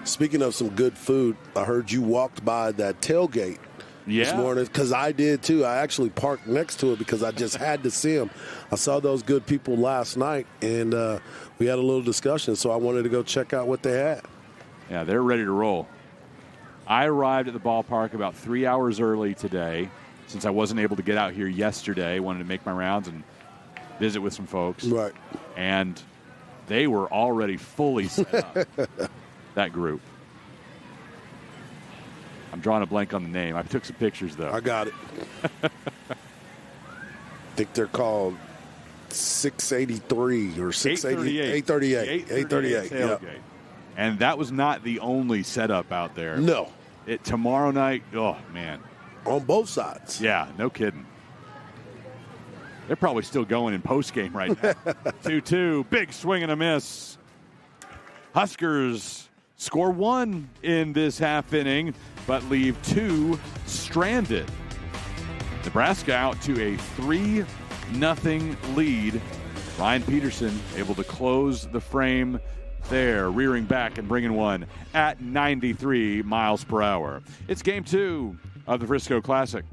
Speaking of some good food, I heard you walked by that tailgate this morning, because I did too. I actually parked next to it because I just had to see them. I saw those good people last night, and we had a little discussion, so I wanted to go check out what they had. Yeah, they're ready to roll. I arrived at the ballpark about 3 hours early today, since I wasn't able to get out here yesterday. Wanted to make my rounds and visit with some folks. Right. And they were already fully set up, that group. I'm drawing a blank on the name. I took some pictures, though. I got it. I think they're called 683 or 838. 838. Yeah. And that was not the only setup out there. No. Tomorrow night, oh, man. On both sides. Yeah, no kidding. They're probably still going in postgame right now. 2-2, big swing and a miss. Huskers score 1 in this half inning, but leave 2 stranded. Nebraska out to a 3-0 lead. Ryan Peterson able to close the frame there, rearing back and bringing one at 93 miles per hour. It's game 2 of the Frisco Classic.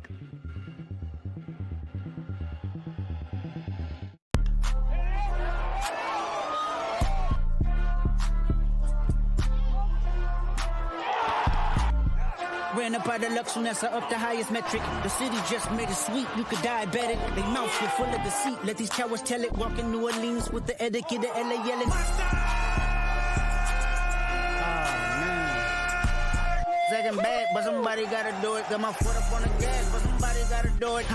Ran up by the Lux and that's up the highest metric. The city just made it sweet, you could diabetic. They mouths were full of deceit. Let these cowards tell it. Walk in New Orleans with the etiquette of LA yelling. Second bad, but somebody gotta do it. Got my foot up on the gas, but somebody gotta do it.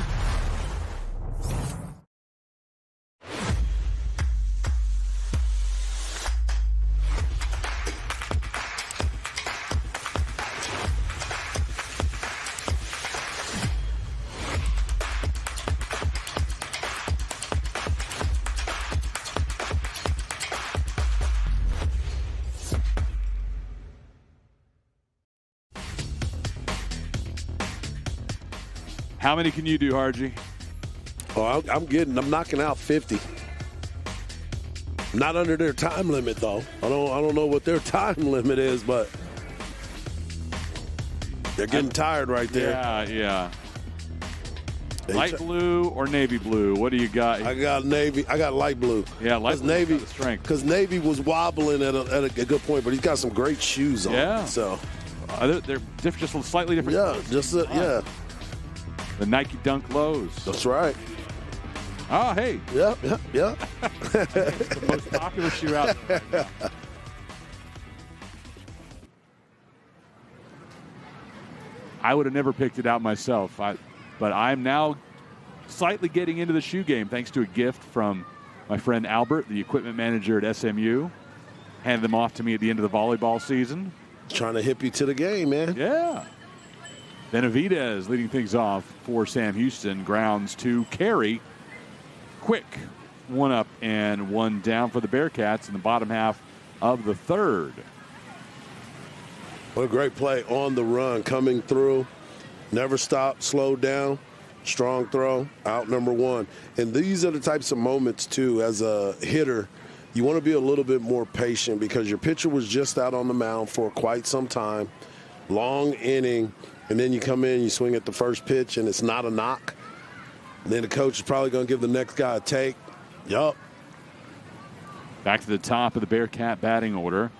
How many can you do, Harji? Oh, I'm knocking out 50. Not under their time limit, though. I don't know what their time limit is, but they're getting tired right there. Yeah. Light blue or navy blue? What do you got? I got navy. I got light blue. Yeah, light blue. Navy strength. Because navy was wobbling at a good point, but he's got some great shoes on. Yeah. So they're just slightly different. Yeah, the Nike Dunk lows. That's right. Oh, hey. Yeah. The most popular shoe out there. I would have never picked it out myself, but I'm now slightly getting into the shoe game thanks to a gift from my friend Albert, the equipment manager at SMU. Handed them off to me at the end of the volleyball season. Trying to hip you to the game, man. Yeah. Benavidez leading things off for Sam Houston. Grounds to Carey. Quick 1 up and 1 down for the Bearcats in the bottom half of the third. What a great play on the run coming through. Never stopped, slowed down, strong throw, out number one. And these are the types of moments, too, as a hitter, you want to be a little bit more patient because your pitcher was just out on the mound for quite some time, long inning, and then you come in, you swing at the first pitch, and it's not a knock. And then the coach is probably going to give the next guy a take. Yup. Back to the top of the Bearcat batting order.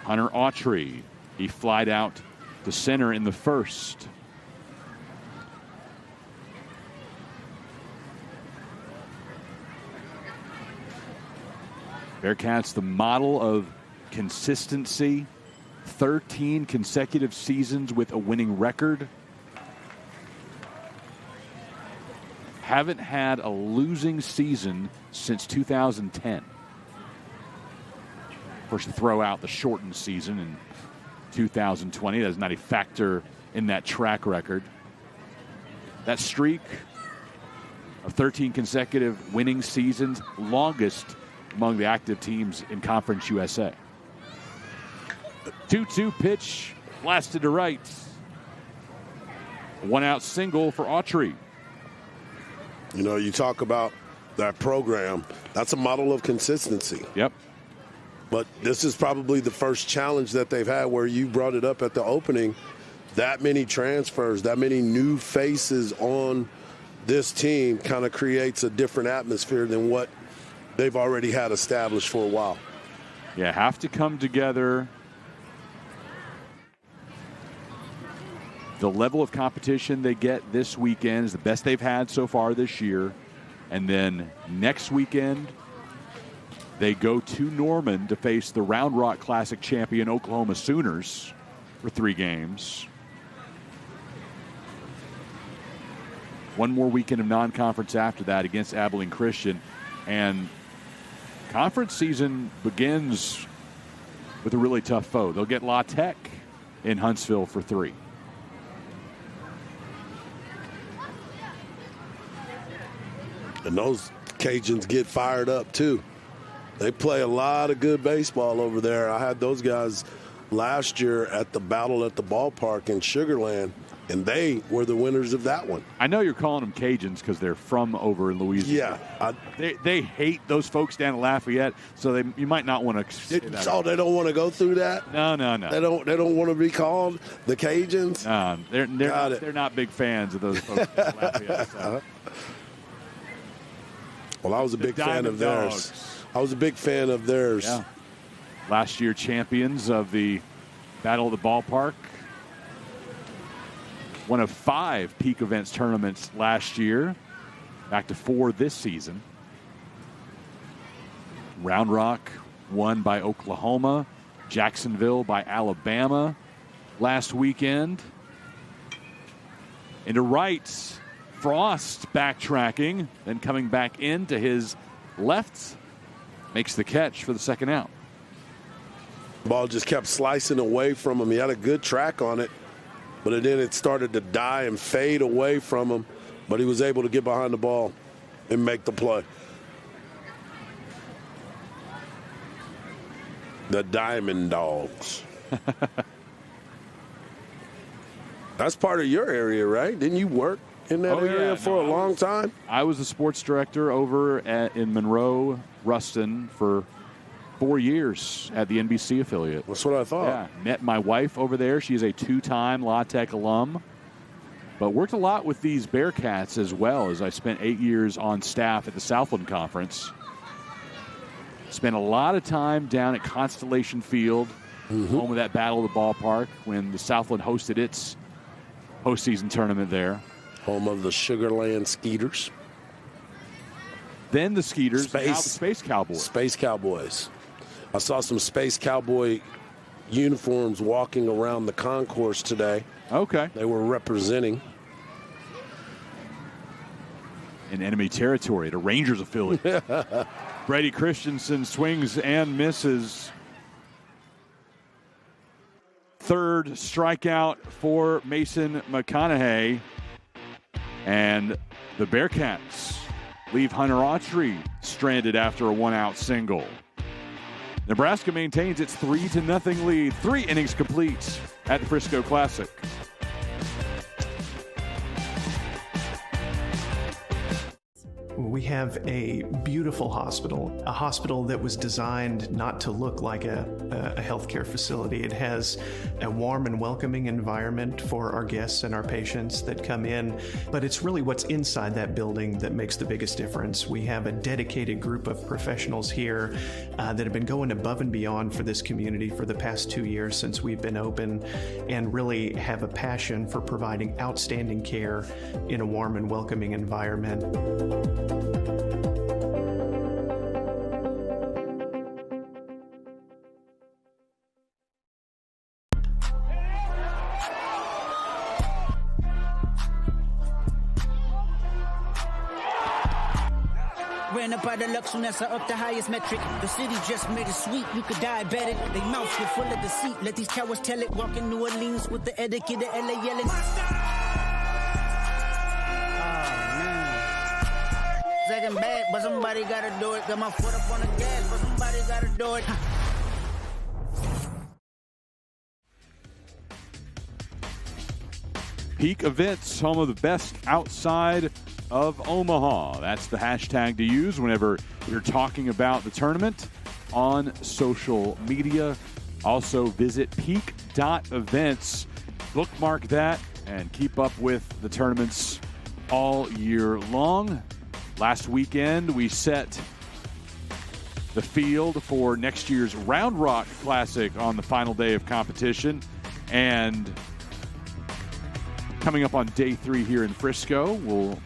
Hunter Autry. He flied out to center in the first. Bearcats, the model of consistency. 13 consecutive seasons with a winning record. Haven't had a losing season since 2010. Of course, you throw out the shortened season in 2020. That's not a factor in that track record. That streak of 13 consecutive winning seasons, longest among the active teams in Conference USA. 2-2 pitch, blasted to right. One out single for Autry. You know, you talk about that program. That's a model of consistency. Yep. But this is probably the first challenge that they've had where you brought it up at the opening. That many transfers, that many new faces on this team kind of creates a different atmosphere than what they've already had established for a while. Yeah, have to come together. The level of competition they get this weekend is the best they've had so far this year. And then next weekend, they go to Norman to face the Round Rock Classic champion Oklahoma Sooners for 3 games. One more weekend of non-conference after that against Abilene Christian. And conference season begins with a really tough foe. They'll get La Tech in Huntsville for 3. And those Cajuns get fired up, too. They play a lot of good baseball over there. I had those guys last year at the Battle at the Ballpark in Sugar Land, and they were the winners of that one. I know you're calling them Cajuns because they're from over in Louisiana. Yeah. They hate those folks down in Lafayette, so you might not want to say that. Oh, they don't want to go through that? No. They don't want to be called the Cajuns? No, they're not big fans of those folks in Lafayette. So. Well, I was a big fan of theirs. I was a big fan of theirs. Yeah. Last year champions of the Battle of the Ballpark. One of 5 peak events tournaments last year. Back to 4 this season. Round Rock won by Oklahoma. Jacksonville by Alabama last weekend. Into right, Frost backtracking, then coming back into his left. Makes the catch for the second out. Ball just kept slicing away from him. He had a good track on it, but then it started to die and fade away from him. But he was able to get behind the ball and make the play. The Diamond Dogs. That's part of your area, right? Didn't you work in that area for a long time? I was the sports director over in Monroe, Ruston for 4 years at the NBC affiliate. That's what I thought. Yeah, met my wife over there. She's a 2-time La Tech alum. But worked a lot with these Bearcats as well, as I spent 8 years on staff at the Southland Conference. Spent a lot of time down at Constellation Field, home of that Battle of the Ballpark, when the Southland hosted its postseason tournament there. Home of the Sugarland Skeeters. Then the Skeeters, now the Space Cowboys. Space Cowboys. I saw some Space Cowboy uniforms walking around the concourse today. Okay. They were representing. In enemy territory at a Rangers affiliate. Brady Christensen swings and misses. Third strikeout for Mason McConaughey. And the Bearcats leave Hunter Autry stranded after a 1-out single. Nebraska maintains its 3-0 lead. 3 innings complete at the Frisco Classic. We have a beautiful hospital, a hospital that was designed not to look like a healthcare facility. It has a warm and welcoming environment for our guests and our patients that come in, but it's really what's inside that building that makes the biggest difference. We have a dedicated group of professionals here that have been going above and beyond for this community for the past 2 years since we've been open, and really have a passion for providing outstanding care in a warm and welcoming environment. Ran up by the Lux Unessa up the highest metric. The city just made it sweet, you could diabetic. They mouths were full of deceit. Let these cowards tell it. Walk in New Orleans with the etiquette, the LA yelling. Second bad, but somebody gotta do it. Got my foot up on the gas, but somebody gotta do it. Peak Events, home of the best outside of Omaha. That's the hashtag to use whenever you're talking about the tournament on social media. Also visit peak.events. Bookmark that and keep up with the tournaments all year long. Last weekend, we set the field for next year's Round Rock Classic on the final day of competition. And coming up on day 3 here in Frisco, we'll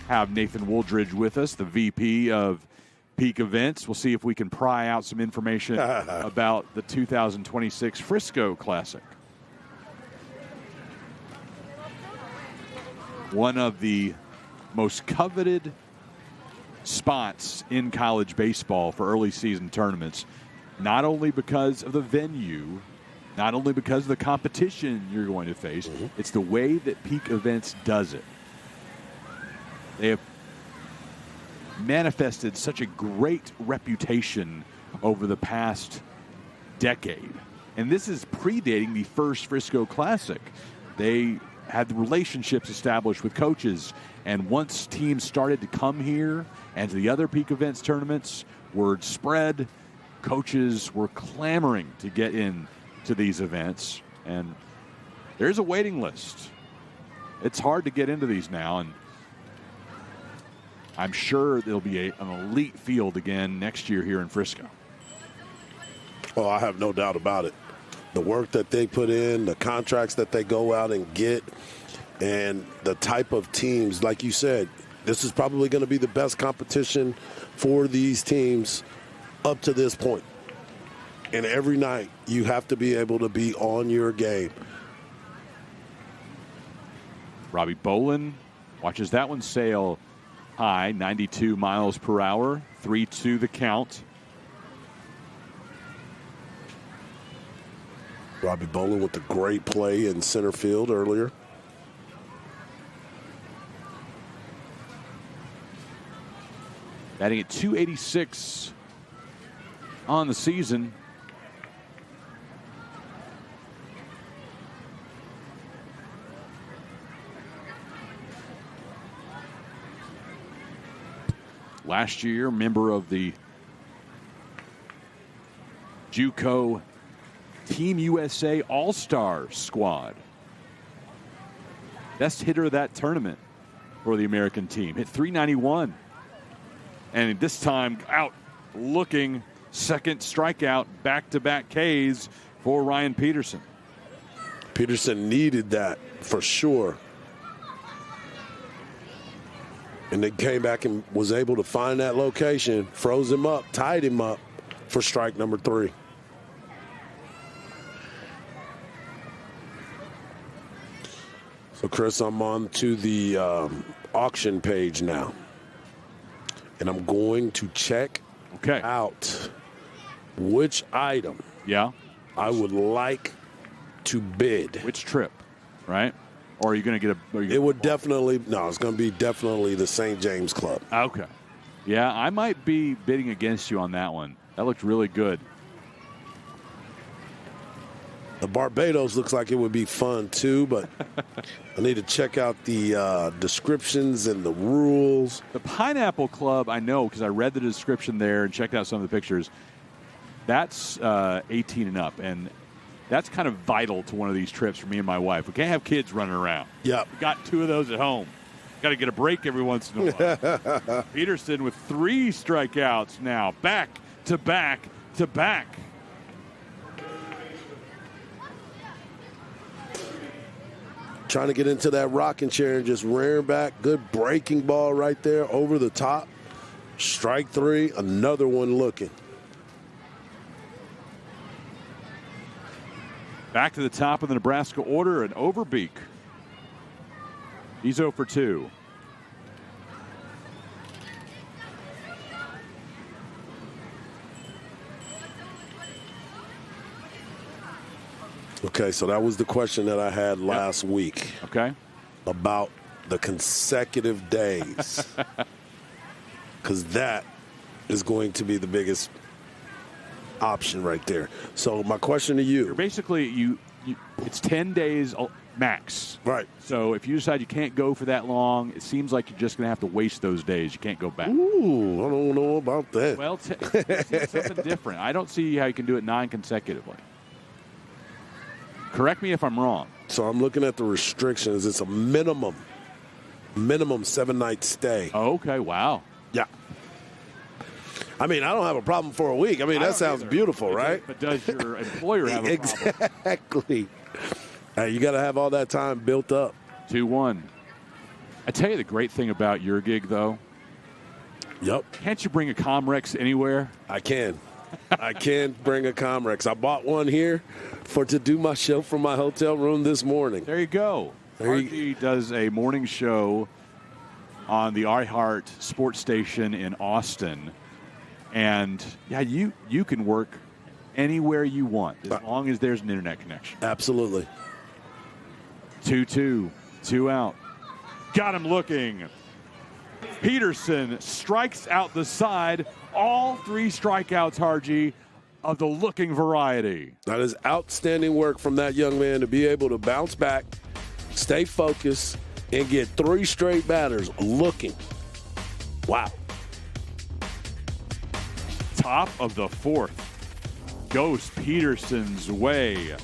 have Nathan Wooldridge with us, the VP of Peak Events. We'll see if we can pry out some information about the 2026 Frisco Classic. One of the most coveted spots in college baseball for early season tournaments, not only because of the venue, not only because of the competition you're going to face, it's the way that Peak Events does it. They have manifested such a great reputation over the past decade. And this is predating the first Frisco Classic. They had the relationships established with coaches, and once teams started to come here and to the other Peak Events tournaments, word spread, coaches were clamoring to get in to these events, and there's a waiting list. It's hard to get into these now, and I'm sure there'll be an elite field again next year here in Frisco. Oh, I have no doubt about it. The work that they put in, the contracts that they go out and get, and the type of teams, like you said, this is probably going to be the best competition for these teams up to this point. And every night you have to be able to be on your game. Robbie Bolin watches that one sail high, 92 miles per hour, 3-2 the count. Robbie Bolin with the great play in center field earlier. Batting at .286 on the season. Last year, member of the JUCO Team USA All-Star squad. Best hitter of that tournament for the American team. Hit .391. And this time out looking, second strikeout, back-to-back Ks for Ryan Peterson. Peterson needed that for sure. And they came back and was able to find that location, froze him up, tied him up for strike number 3. So, Chris, I'm on to the auction page now. And I'm going to check out which item I would like to bid. Which trip, right? Or are you going to get a... It would definitely... No, it's going to be definitely the St. James Club. Okay. Yeah, I might be bidding against you on that one. That looked really good. The Barbados looks like it would be fun, too, but I need to check out the descriptions and the rules. The Pineapple Club, I know because I read the description there and checked out some of the pictures. That's 18 and up, and that's kind of vital to one of these trips for me and my wife. We can't have kids running around. Yeah, we got 2 of those at home. Got to get a break every once in a while. Peterson with 3 strikeouts now, back to back to back. Trying to get into that rocking chair and just rearing back. Good breaking ball right there over the top. Strike 3, another one looking. Back to the top of the Nebraska order, and Overbeek. He's 0 for 2. Okay, so that was the question that I had last week. Okay. About the consecutive days. Because that is going to be the biggest option right there. So my question to you. You're basically, it's 10 days max. Right. So if you decide you can't go for that long, it seems like you're just going to have to waste those days. You can't go back. Ooh, I don't know about that. Well, something different. I don't see how you can do it 9 consecutively. Correct me if I'm wrong. So I'm looking at the restrictions. It's a minimum 7-night stay. Oh, okay. Wow. Yeah. I mean, I don't have a problem for a week. I mean, that sounds beautiful, right? But does your employer have a problem? Exactly. You got to have all that time built up. 2-1. I tell you the great thing about your gig, though. Yep. Can't you bring a Comrex anywhere? I can. I can bring a Comrex. I bought one here to do my show from my hotel room this morning. There you go. RG does a morning show on the iHeart sports station in Austin. And, yeah, you can work anywhere you want as long as there's an internet connection. Absolutely. 2-2, 2 out. Got him looking. Peterson strikes out the side. All 3 strikeouts, Harji, of the looking variety. That is outstanding work from that young man to be able to bounce back, stay focused, and get 3 straight batters looking. Wow. Top of the 4th goes Peterson's way.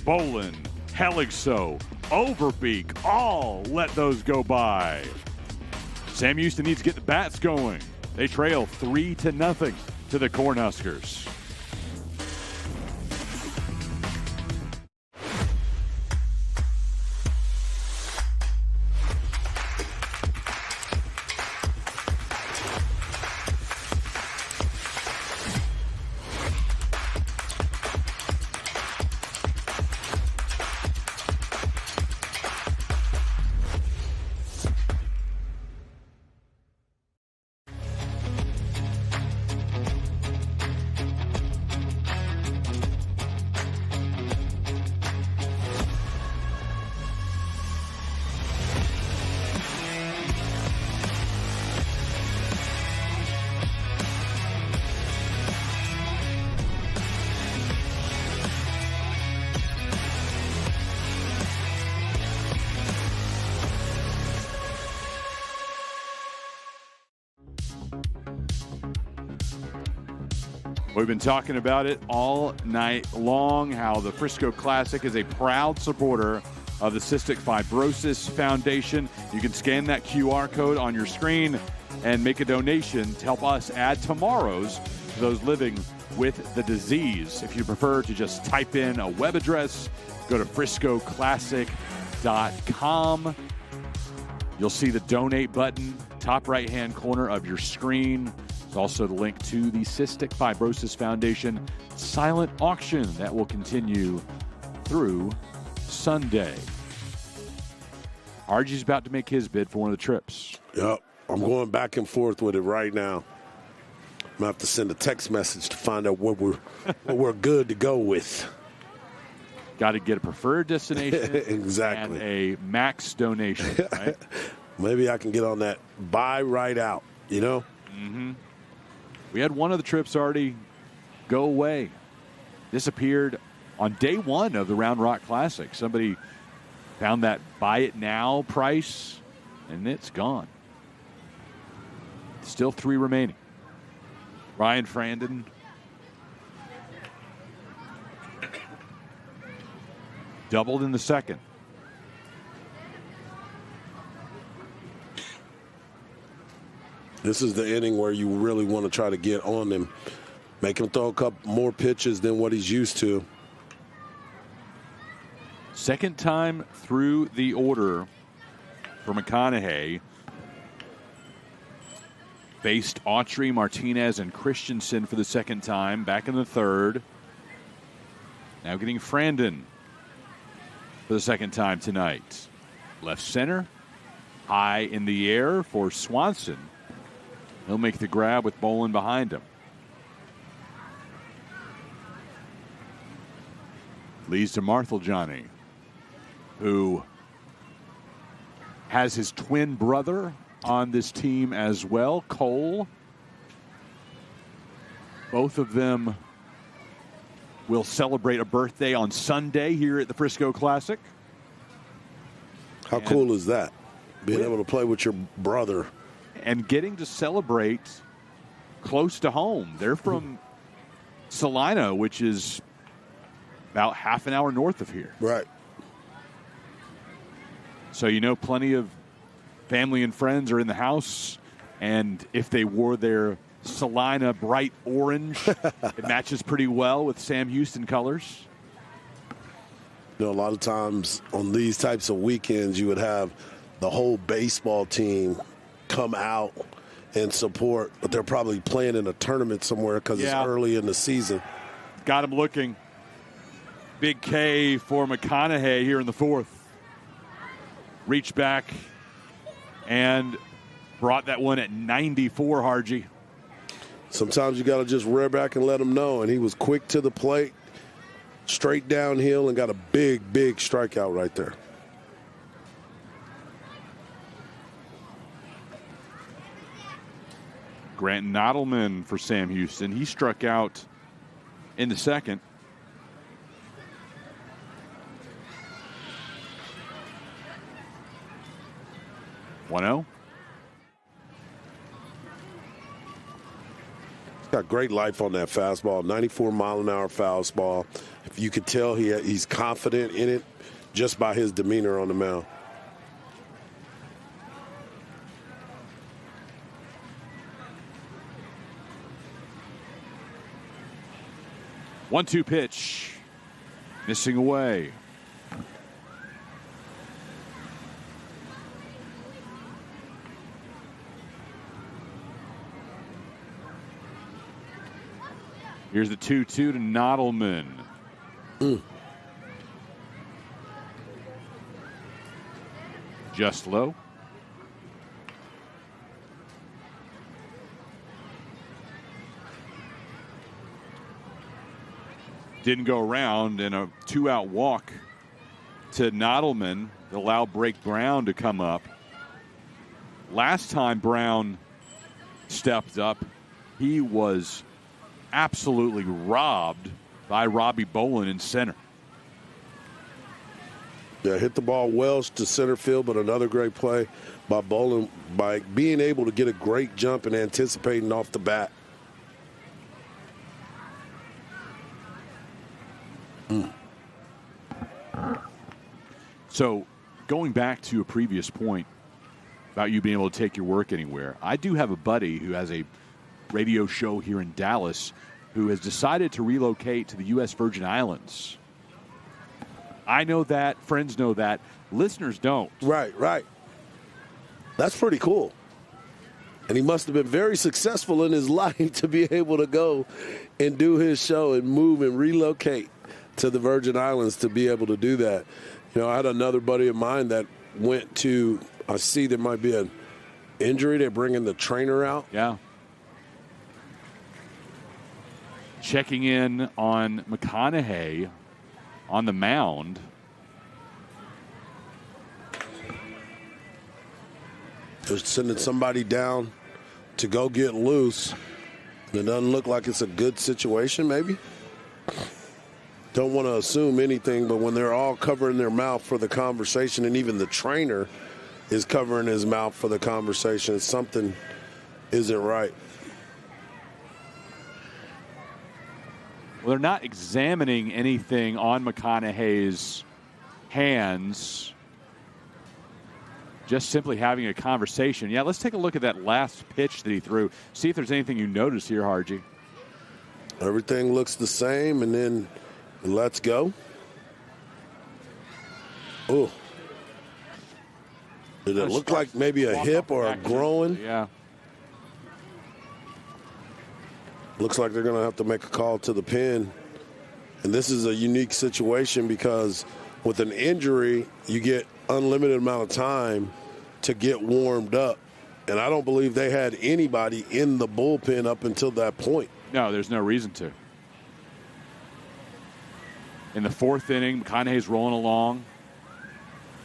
Bolin, Helixo, Overbeek, all let those go by. Sam Houston needs to get the bats going. They trail 3-0 to the Cornhuskers. We've been talking about it all night long, how the Frisco Classic is a proud supporter of the Cystic Fibrosis Foundation. You can scan that QR code on your screen and make a donation to help us add tomorrow's to those living with the disease. If you prefer to just type in a web address, go to friscoclassic.com. You'll see the donate button, top right-hand corner of your screen. There's also the link to the Cystic Fibrosis Foundation silent auction that will continue through Sunday. RG's about to make his bid for one of the trips. Yep. I'm going back and forth with it right now. I'm going to have to send a text message to find out what we're good to go with. Got to get a preferred destination exactly. And a max donation, right? Maybe I can get on that buy right out, you know? Mm-hmm. We had one of the trips already go away. Disappeared on day one of the Round Rock Classic. Somebody found that buy it now price, and it's gone. Still 3 remaining. Ryan Frandon. Doubled in the second. This is the inning where you really want to try to get on him. Make him throw a couple more pitches than what he's used to. Second time through the order for McConaughey. Faced Autry, Martinez, and Christensen for the second time, back in the third. Now getting Frandon for the second time tonight. Left center, high in the air for Swanson. He'll make the grab with Bolin behind him. Leads to Marthaljani, who has his twin brother on this team as well, Cole. Both of them will celebrate a birthday on Sunday here at the Frisco Classic. How cool is that? Being able to play with your brother. And getting to celebrate close to home. They're from Salina, which is about half an hour north of here. Right. So plenty of family and friends are in the house, and if they wore their Salina bright orange, it matches pretty well with Sam Houston colors. A lot of times on these types of weekends, you would have the whole baseball team come out and support, but they're probably playing in a tournament somewhere because it's early in the season. Got him looking. Big K for McConaughey here in the fourth. Reached back and brought that one at 94, Harji. Sometimes you got to just rear back and let him know, and he was quick to the plate, straight downhill, and got a big strikeout right there. Grant Nodelman for Sam Houston. He struck out in the second. One-0. Got great life on that fastball, 94-mile-an-hour fastball. If you could tell he's confident in it just by his demeanor on the mound. One-two pitch. Missing away. Here's the 2-2 to Nodelman. Just low. Didn't go around, and a 2-out walk to Nodelman to allow Blake Brown to come up. Last time Brown stepped up, he was absolutely robbed by Robbie Bolin in center. Yeah, hit the ball well to center field, but another great play by Bolin by being able to get a great jump and anticipating off the bat. So going back to a previous point about you being able to take your work anywhere, I do have a buddy who has a radio show here in Dallas who has decided to relocate to the U.S. Virgin Islands. I know that. Friends know that. Listeners don't. Right. That's pretty cool. And he must have been very successful in his life to be able to go and do his show and move and relocate to the Virgin Islands to be able to do that. I had another buddy of mine that went to, I see there might be an injury. They're bringing the trainer out. Yeah. Checking in on McConaughey on the mound. They're sending somebody down to go get loose. It doesn't look like it's a good situation, maybe. don't want to assume anything, but when they're all covering their mouth for the conversation, and even the trainer is covering his mouth for the conversation, something isn't right. Well, they're not examining anything on McConaughey's hands, just simply having a conversation. Yeah, let's take a look at that last pitch that he threw. See if there's anything you notice here, Harji. Everything looks the same, and then let's go. Oh. Did it look like maybe a hip or a groin? Yeah. Looks like they're going to have to make a call to the pen. And this is a unique situation because with an injury, you get unlimited amount of time to get warmed up. And I don't believe they had anybody in the bullpen up until that point. No, there's no reason to. In the fourth inning, McConaughey's rolling along,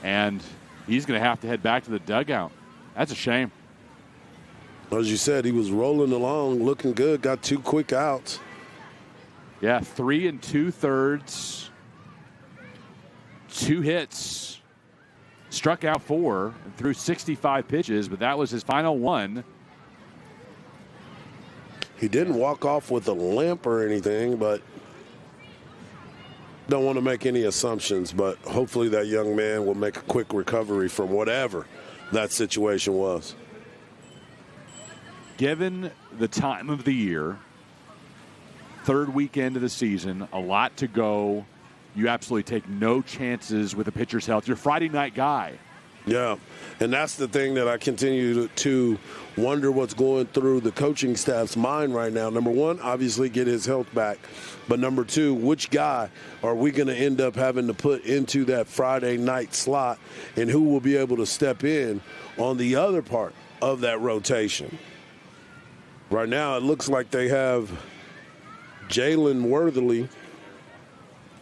and he's going to have to head back to the dugout. That's a shame. As you said, he was rolling along, looking good, got 2 quick outs. Yeah, 3 2/3, 2 hits, struck out 4, and threw 65 pitches, but that was his final one. He didn't walk off with a limp or anything, but don't want to make any assumptions, but hopefully that young man will make a quick recovery from whatever that situation was. Given the time of the year, third weekend of the season, a lot to go, you absolutely take no chances with a pitcher's health. You're a Friday night guy. Yeah, and that's the thing that I continue to wonder what's going through the coaching staff's mind right now. Number one, obviously get his health back. But number two, which guy are we going to end up having to put into that Friday night slot, and who will be able to step in on the other part of that rotation? Right now, it looks like they have Jalen Worthley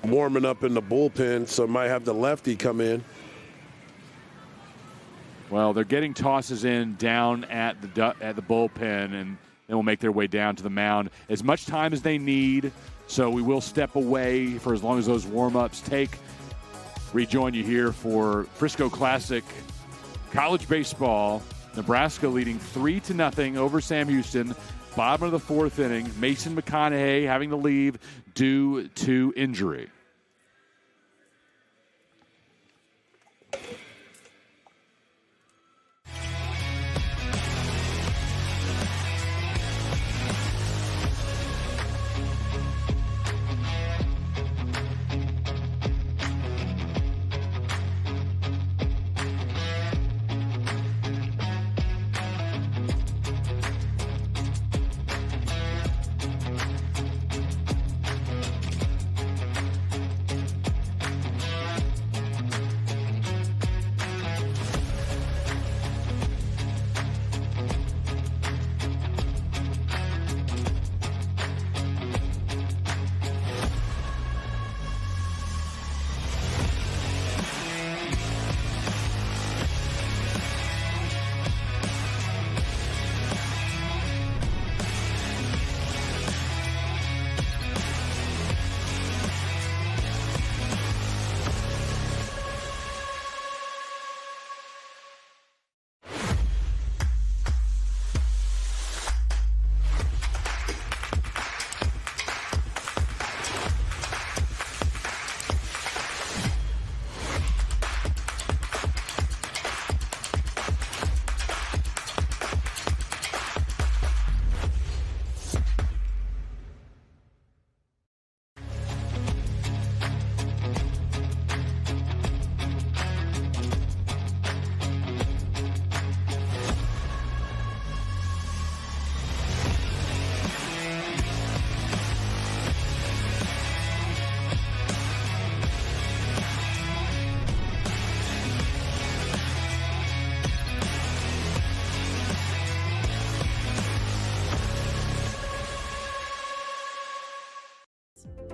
warming up in the bullpen, so might have the lefty come in. Well, they're getting tosses in down at the bullpen, and then will make their way down to the mound. As much time as they need, so we will step away for as long as those warm-ups take. Rejoin you here for Frisco Classic College Baseball. Nebraska leading 3-0 over Sam Houston. Bottom of the fourth inning. Mason McConaughey having to leave due to injury.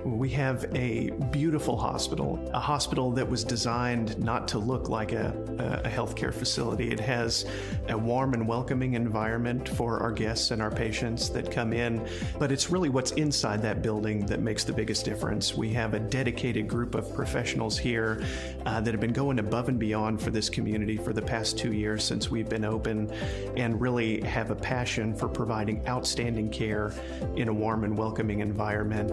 We have a beautiful hospital, a hospital that was designed not to look like a healthcare facility. It has a warm and welcoming environment for our guests and our patients that come in, but it's really what's inside that building that makes the biggest difference. We have a dedicated group of professionals here that have been going above and beyond for this community for the past 2 years since we've been open, and really have a passion for providing outstanding care in a warm and welcoming environment.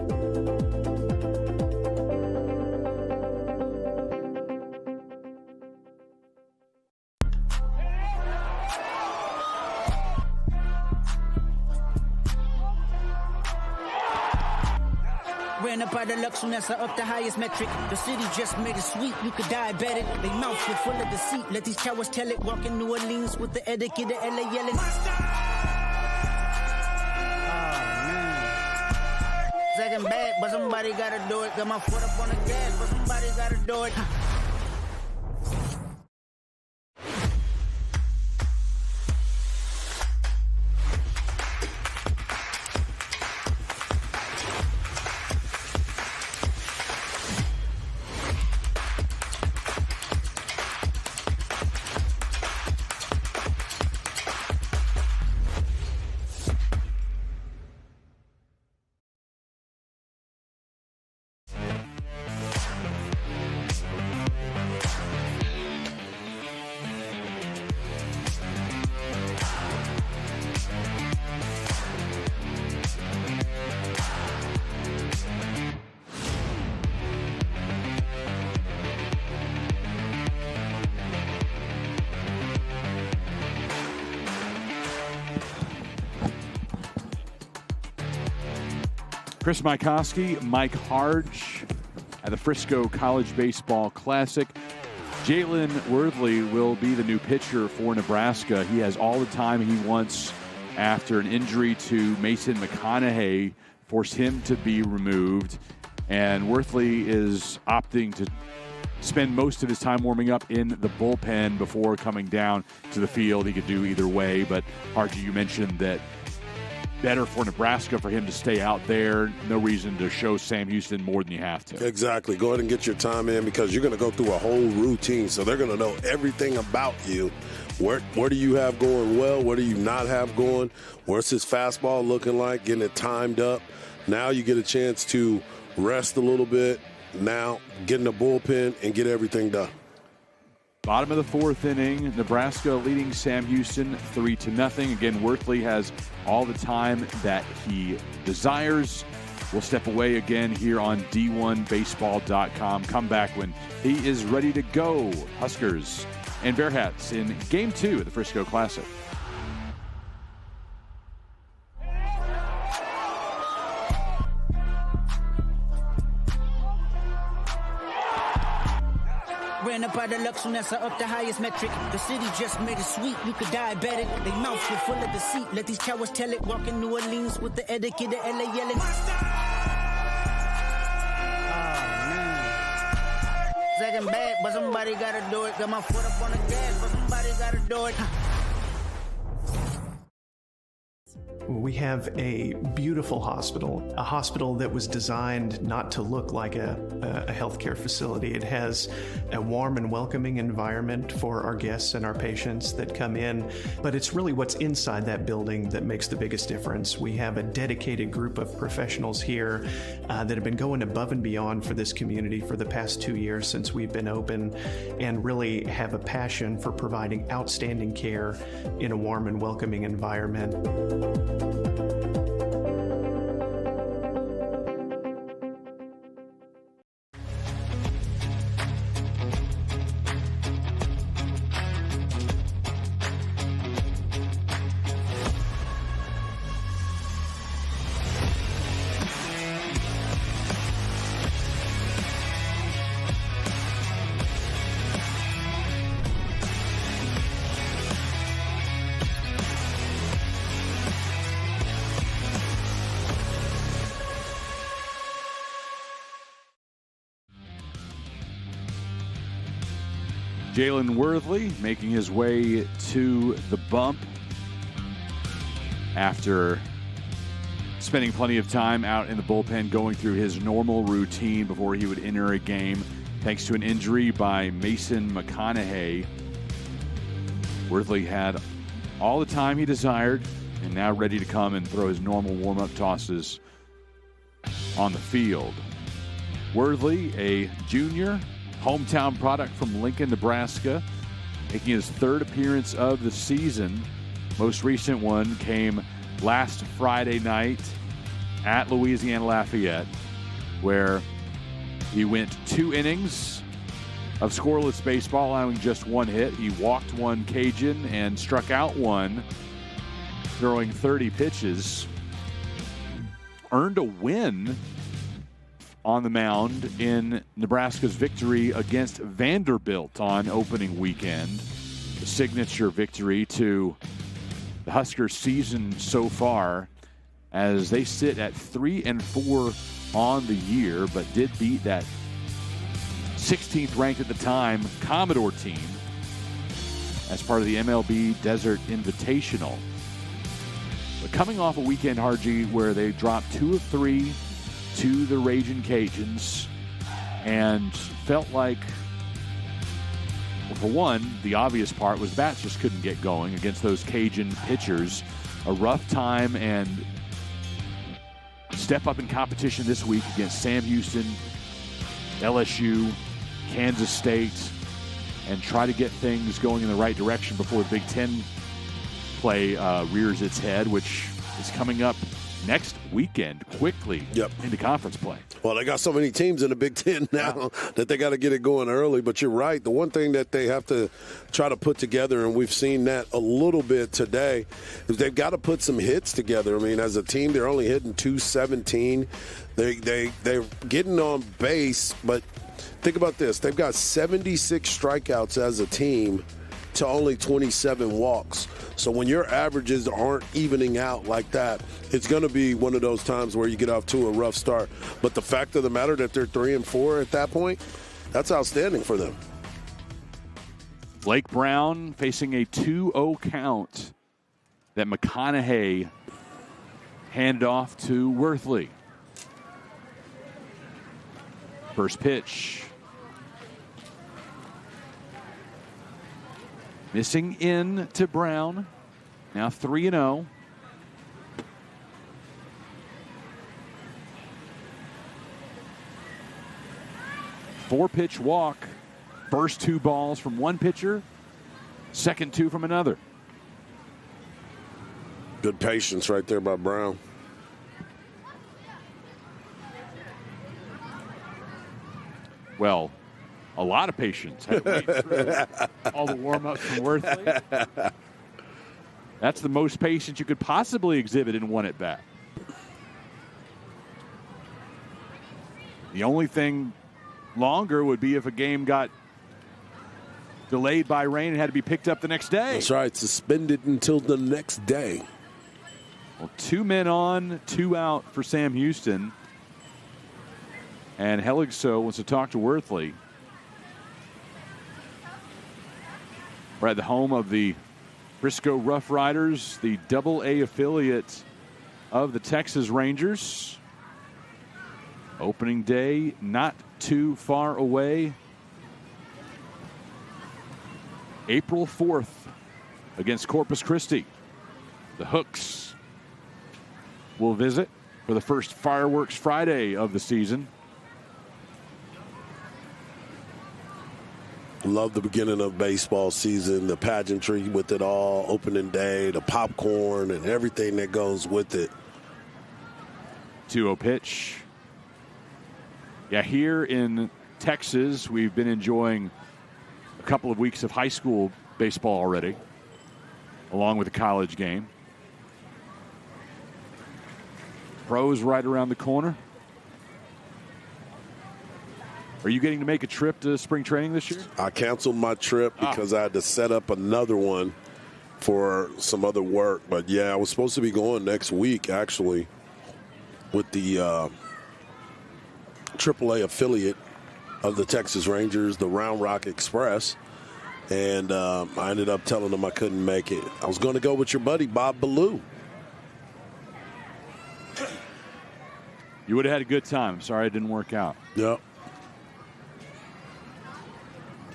Ran up out of Lux, Nessa up the highest metric. The city just made it sweet, you could diabetic. They mouths were full of deceit. Let these cowards tell it. Walk in New Orleans with the etiquette of LA yelling. Second bad, but somebody gotta do it. Got my foot up on the gas, but somebody gotta do it. Chris Mikoski, Mike Harge at the Frisco College Baseball Classic. Jalen Worthley will be the new pitcher for Nebraska. He has all the time he wants after an injury to Mason McConaughey forced him to be removed. And Worthley is opting to spend most of his time warming up in the bullpen before coming down to the field. He could do either way, but Harge, you mentioned that better for Nebraska for him to stay out there. No reason to show Sam Houston more than you have to. Exactly. Go ahead and get your time in because you're going to go through a whole routine. So they're going to know everything about you. What do you have going well? What do you not have going? What's his fastball looking like? Getting it timed up. Now you get a chance to rest a little bit. Now get in the bullpen and get everything done. Bottom of the fourth inning, Nebraska leading Sam Houston 3-0. Again, Worthley has all the time that he desires. We'll step away again here on D1Baseball.com. Come back when he is ready to go. Huskers and Bearcats in Game 2 of the Frisco Classic. Ran up out of Lux, Nessa up the highest metric. The city just made it sweet, you could diabetic. They mouths were full of deceit. Let these cowards tell it. Walk in New Orleans with the etiquette of LA yelling. Second bad, but somebody gotta do it. Got my foot up on the gas, but somebody gotta do it. We have a beautiful hospital, a hospital that was designed not to look like a healthcare facility. It has a warm and welcoming environment for our guests and our patients that come in, but it's really what's inside that building that makes the biggest difference. We have a dedicated group of professionals here that have been going above and beyond for this community for the past 2 years since we've been open, and really have a passion for providing outstanding care in a warm and welcoming environment. Jalen Worthley making his way to the bump after spending plenty of time out in the bullpen going through his normal routine before he would enter a game, thanks to an injury by Mason McConaughey. Worthley had all the time he desired and now ready to come and throw his normal warm-up tosses on the field. Worthley, a junior, hometown product from Lincoln, Nebraska, making his third appearance of the season. Most recent one came last Friday night at Louisiana Lafayette, where he went 2 innings of scoreless baseball, allowing just 1 hit. He walked 1 Cajun and struck out 1, throwing 30 pitches. Earned a win on the mound in Nebraska's victory against Vanderbilt on opening weekend. The signature victory to the Huskers season so far, as they sit at 3-4 on the year, but did beat that 16th ranked at the time Commodore team as part of the MLB Desert Invitational. But coming off a weekend, Harji, where they dropped 2 of 3 to the Ragin' Cajuns, and felt like, well, for one, the obvious part was bats just couldn't get going against those Cajun pitchers. A rough time, and step up in competition this week against Sam Houston, LSU, Kansas State, and try to get things going in the right direction before the Big Ten play rears its head, which is coming up next weekend, quickly into conference play. Well, they got so many teams in the Big Ten now that they got to get it going early. But you're right. The one thing that they have to try to put together, and we've seen that a little bit today, is they've got to put some hits together. I mean, as a team, they're only hitting .217. They're getting on base, but think about this. They've got 76 strikeouts as a team to only 27 walks. So when your averages aren't evening out like that, it's going to be one of those times where you get off to a rough start. But the fact of the matter that they're 3-4 at that point, that's outstanding for them. Blake Brown facing a 2-0 count that McConaughey handed off to Worthley. First pitch. Missing in to Brown. Now 3-0. Four-pitch walk. First 2 balls from one pitcher. Second 2 from another. Good patience right there by Brown. Well, a lot of patience. Had to wait through all the warm-ups from Worthley. That's the most patience you could possibly exhibit in one at-bat. The only thing longer would be if a game got delayed by rain and had to be picked up the next day. That's right. Suspended until the next day. Well, 2 men on, 2 out for Sam Houston. And Helligso wants to talk to Worthley. We're at the home of the Frisco Rough Riders, the Double-A affiliate of the Texas Rangers. Opening day not too far away. April 4th against Corpus Christi. The Hooks will visit for the first Fireworks Friday of the season. Love the beginning of baseball season, the pageantry with it all, opening day, the popcorn, and everything that goes with it. 2-0 pitch. Yeah, here in Texas, we've been enjoying a couple of weeks of high school baseball already, along with the college game. Pros right around the corner. Are you getting to make a trip to spring training this year? I canceled my trip because I had to set up another one for some other work. But, yeah, I was supposed to be going next week, actually, with the AAA affiliate of the Texas Rangers, the Round Rock Express. And I ended up telling them I couldn't make it. I was going to go with your buddy, Bob Ballou. You would have had a good time. Sorry it didn't work out. Yep.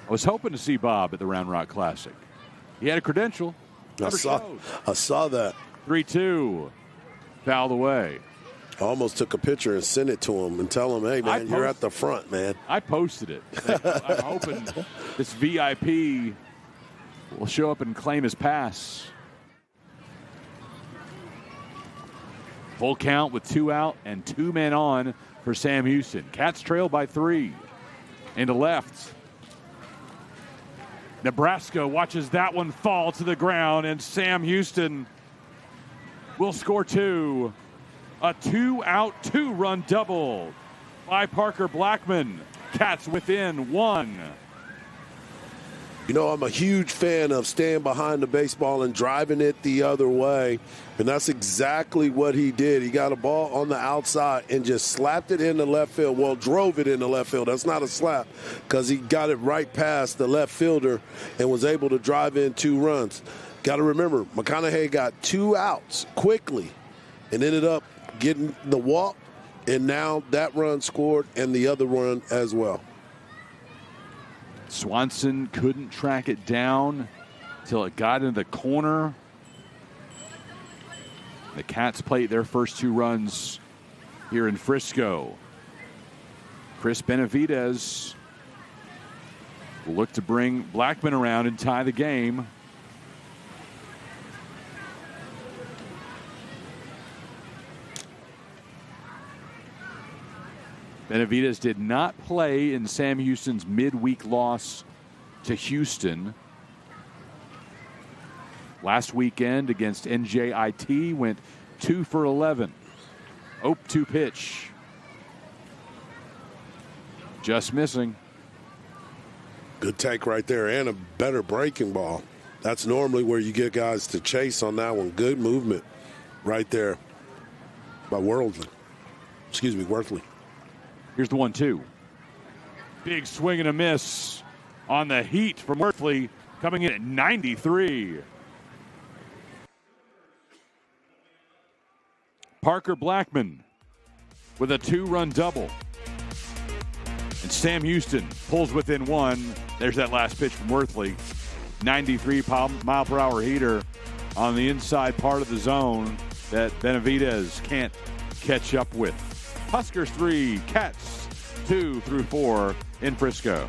I was hoping to see Bob at the Round Rock Classic. He had a credential. I saw that. 3-2. Fouled away. I almost took a picture and sent it to him and tell him, hey, man, you're at the front, man. I posted it. I'm hoping this VIP will show up and claim his pass. Full count with 2 out and 2 men on for Sam Houston. Cats trail by 3. Into left. Nebraska watches that one fall to the ground, and Sam Houston will score 2. A 2-out, 2-run double by Parker Blackman. Cats within 1. You know, I'm a huge fan of staying behind the baseball and driving it the other way, and that's exactly what he did. He got a ball on the outside and just slapped it into left field. Well, drove it into left field. That's not a slap because he got it right past the left fielder and was able to drive in 2 runs. Got to remember, McConaughey got 2 outs quickly and ended up getting the walk, and now that run scored and the other run as well. Swanson couldn't track it down until it got into the corner. The Cats played their first 2 runs here in Frisco. Chris Benavidez will look to bring Blackman around and tie the game. Benavidez did not play in Sam Houston's midweek loss to Houston. Last weekend against NJIT went 2 for 11. 0-2 pitch. Just missing. Good take right there and a better breaking ball. That's normally where you get guys to chase on that one. Good movement right there by Worthley. Here's the 1-2. Big swing and a miss on the heat from Worthley, coming in at 93. Parker Blackman with a 2-run double. And Sam Houston pulls within 1. There's that last pitch from Worthley. 93 mile per hour heater on the inside part of the zone that Benavidez can't catch up with. Huskers 3, Cats 2 through 4 in Frisco.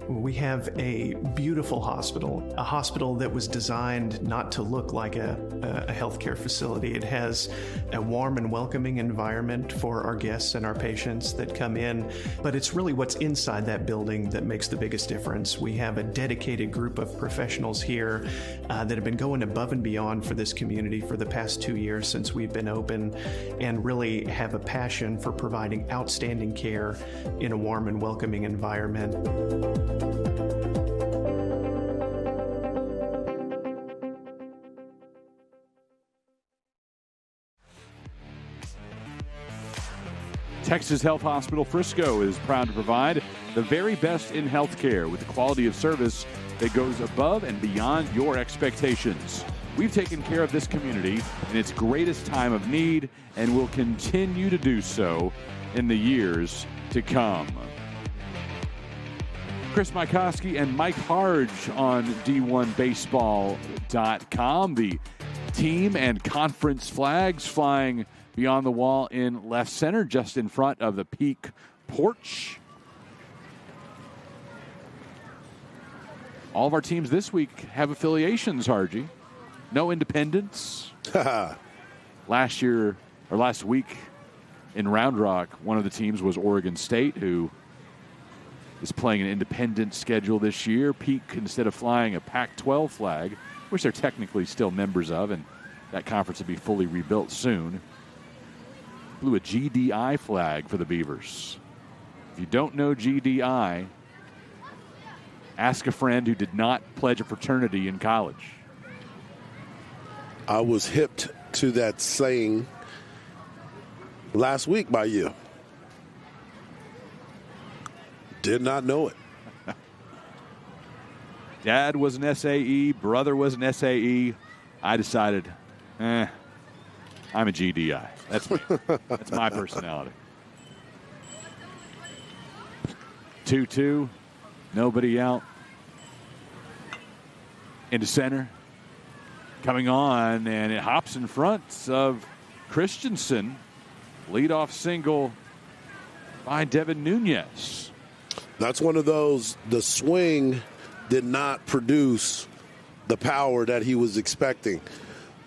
We have a beautiful hospital, a hospital that was designed not to look like a healthcare facility. It has a warm and welcoming environment for our guests and our patients that come in, but it's really what's inside that building that makes the biggest difference. We have a dedicated group of professionals here that have been going above and beyond for this community for the past 2 years since we've been open, and really have a passion for providing outstanding care in a warm and welcoming environment. Texas Health Hospital Frisco is proud to provide the very best in healthcare with the quality of service that goes above and beyond your expectations. We've taken care of this community in its greatest time of need and will continue to do so in the years to come. Chris Mikoski and Mike Harge on D1Baseball.com. The team and conference flags flying beyond the wall in left center, just in front of the peak porch. All of our teams this week have affiliations, Hargy. No independents. Last week in Round Rock, one of the teams was Oregon State, who is playing an independent schedule this year. Peak, instead of flying a Pac-12 flag, which they're technically still members of, and that conference will be fully rebuilt soon. flew a GDI flag for the Beavers. If you don't know GDI, ask a friend who did not pledge a fraternity in college. I was hipped to that saying last week by you. Did not know it. Dad was an SAE, brother was an SAE. I decided, I'm a GDI. That's me. That's my personality. 2-2, nobody out. Into center. Coming on, and it hops in front of Christensen. Leadoff single by Devin Nunez. That's one of those, the swing did not produce the power that he was expecting.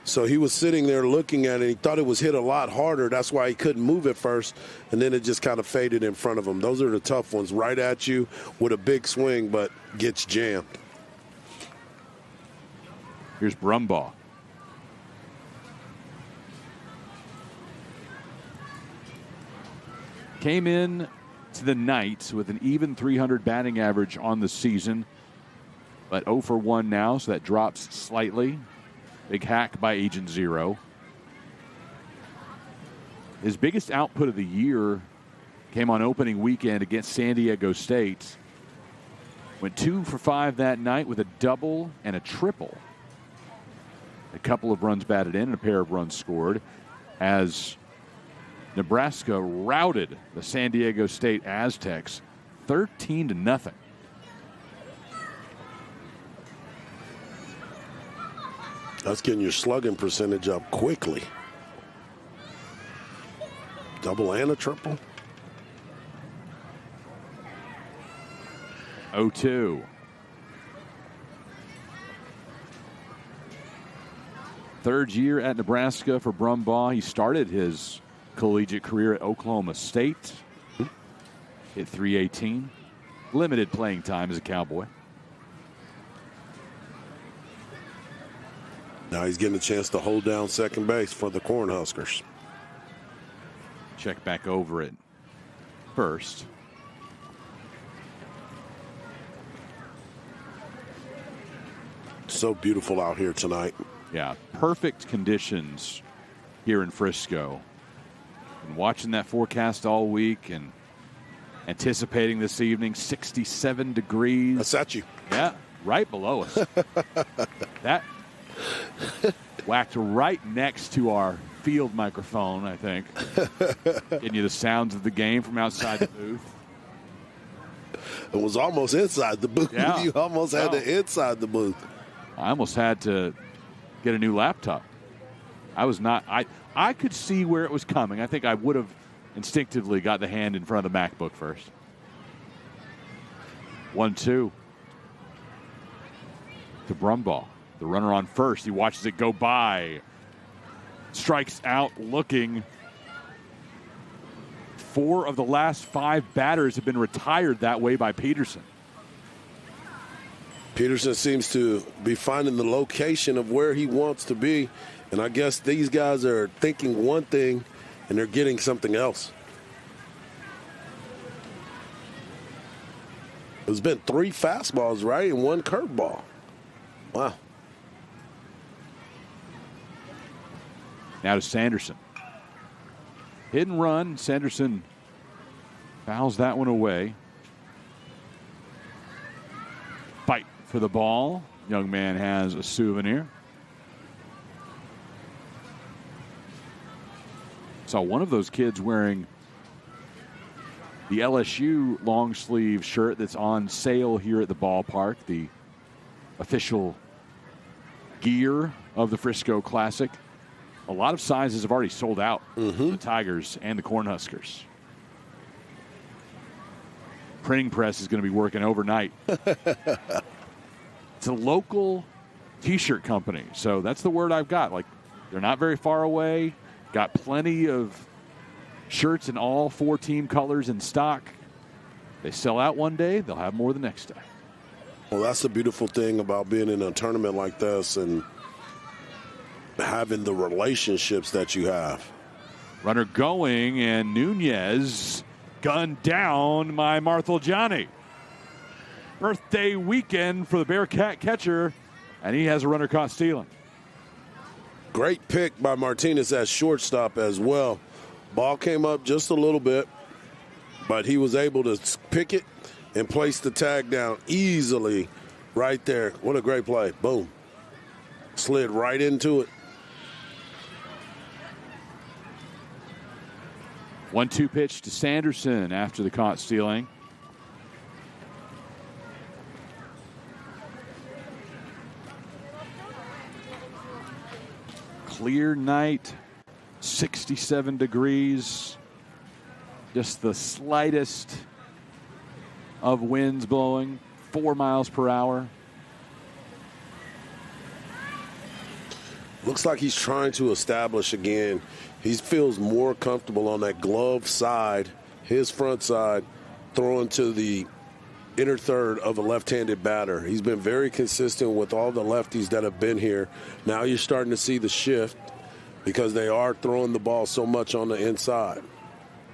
So he was sitting there looking at it. He thought it was hit a lot harder. That's why he couldn't move it first. And then it just kind of faded in front of him. Those are the tough ones. Right at you with a big swing, but gets jammed. Here's Brumbaugh. Came in to the night with an even 300 batting average on the season, but 0 for 1 now, so that drops slightly. Big hack by Agent Zero. His biggest output of the year came on opening weekend against San Diego State. Went 2 for 5 that night with a double and a triple. A couple of runs batted in and a pair of runs scored as Nebraska routed the San Diego State Aztecs 13-0. That's getting your slugging percentage up quickly. Double and a triple. 0-2. Third year at Nebraska for Brumbaugh. He started his collegiate career at Oklahoma State. Hit .318. Limited playing time as a Cowboy. Now he's getting a chance to hold down second base for the Cornhuskers. Check back over it first. So beautiful out here tonight. Yeah, perfect conditions here in Frisco. Been watching that forecast all week and anticipating this evening, 67 degrees. That's at you. Yeah, right below us. That whacked right next to our field microphone, I think. Getting you the sounds of the game from outside the booth. It was almost inside the booth. Yeah. You almost had to inside the booth. I almost had to get a new laptop. I could see where it was coming. I think I would have instinctively got the hand in front of the MacBook first. 1-2 to Brumbaugh. The runner on first. He watches it go by. Strikes out looking. 4 of the last 5 batters have been retired that way by Peterson. Peterson seems to be finding the location of where he wants to be. And I guess these guys are thinking one thing and they're getting something else. There's been 3 fastballs, right, and 1 curveball. Wow. Now to Sanderson. Hit and run. Sanderson fouls that one away. Fight for the ball. Young man has a souvenir. Saw one of those kids wearing the LSU long sleeve shirt that's on sale here at the ballpark, the official gear of the Frisco Classic. A lot of sizes have already sold out for the Tigers and the Cornhuskers. Printing press is going to be working overnight. It's a local T-shirt company, so that's the word I've got. Like, they're not very far away. Got plenty of shirts in all 4 team colors in stock. They sell out one day, they'll have more the next day. Well, that's the beautiful thing about being in a tournament like this and having the relationships that you have. Runner going, and Nunez gunned down by Marthaljani. Birthday weekend for the Bearcat catcher, and he has a runner caught stealing. Great pick by Martinez at shortstop as well. Ball came up just a little bit, but he was able to pick it and place the tag down easily right there. What a great play. Boom. Slid right into it. 1-2 pitch to Sanderson after the caught stealing. Clear night, 67 degrees. Just the slightest of winds blowing, 4 miles per hour. Looks like he's trying to establish again. He feels more comfortable on that glove side, his front side, throwing to the inner third of a left-handed batter. He's been very consistent with all the lefties that have been here. Now you're starting to see the shift because they are throwing the ball so much on the inside.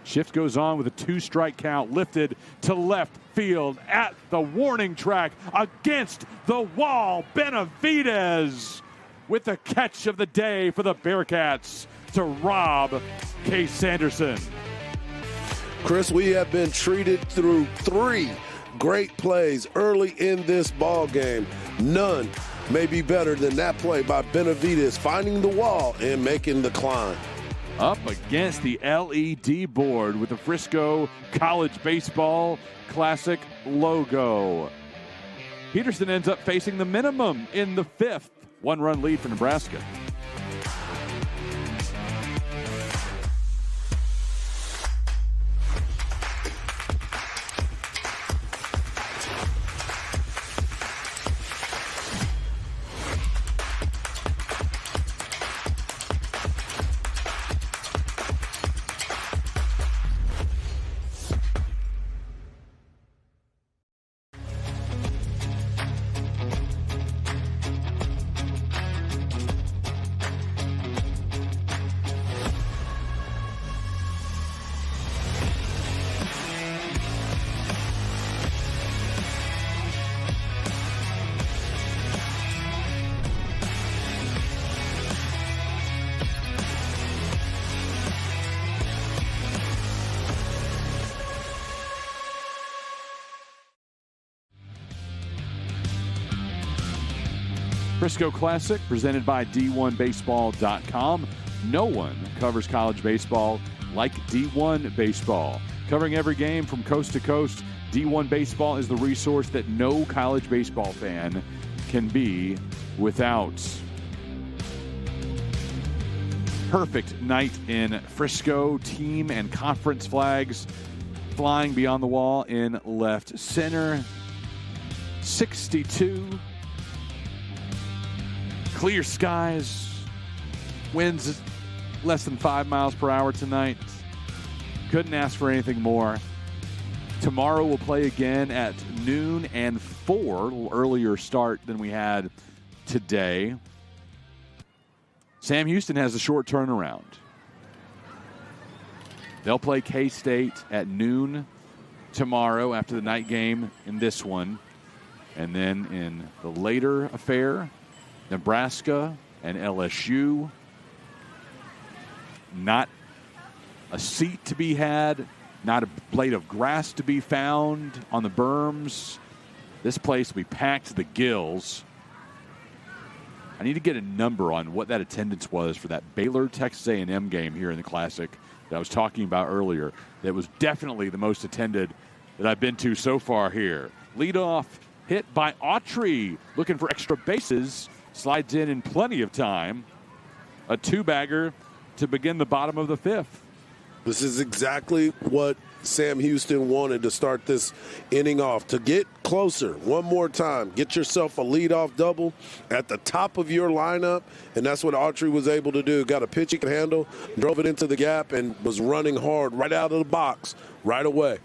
Shift goes on with a 2-strike count, lifted to left field at the warning track against the wall. Benavidez with the catch of the day for the Bearcats to rob Case Sanderson. Chris, we have been treated through 3 great plays early in this ball game. None may be better than that play by Benavidez finding the wall and making the climb. Up against the LED board with the Frisco College Baseball Classic logo. Peterson ends up facing the minimum in the 5th. 1-run lead for Nebraska. Frisco Classic presented by D1Baseball.com. No one covers college baseball like D1 Baseball. Covering every game from coast to coast, D1 Baseball is the resource that no college baseball fan can be without. Perfect night in Frisco. Team and conference flags flying beyond the wall in left center. 62. Clear skies. Winds less than 5 miles per hour tonight. Couldn't ask for anything more. Tomorrow we'll play again at noon and 4. A little earlier start than we had today. Sam Houston has a short turnaround. They'll play K-State at noon tomorrow after the night game in this one. And then in the later affair, Nebraska and LSU. Not a seat to be had, not a blade of grass to be found on the berms. This place will be packed to the gills. I need to get a number on what that attendance was for that Baylor-Texas A&M game here in the Classic that I was talking about earlier. That was definitely the most attended that I've been to so far here. Leadoff hit by Autry, looking for extra bases. Slides in plenty of time. A 2-bagger to begin the bottom of the 5th. This is exactly what Sam Houston wanted to start this inning off, to get closer one more time. Get yourself a leadoff double at the top of your lineup, and that's what Autry was able to do. Got a pitch he could handle, drove it into the gap, and was running hard right out of the box right away.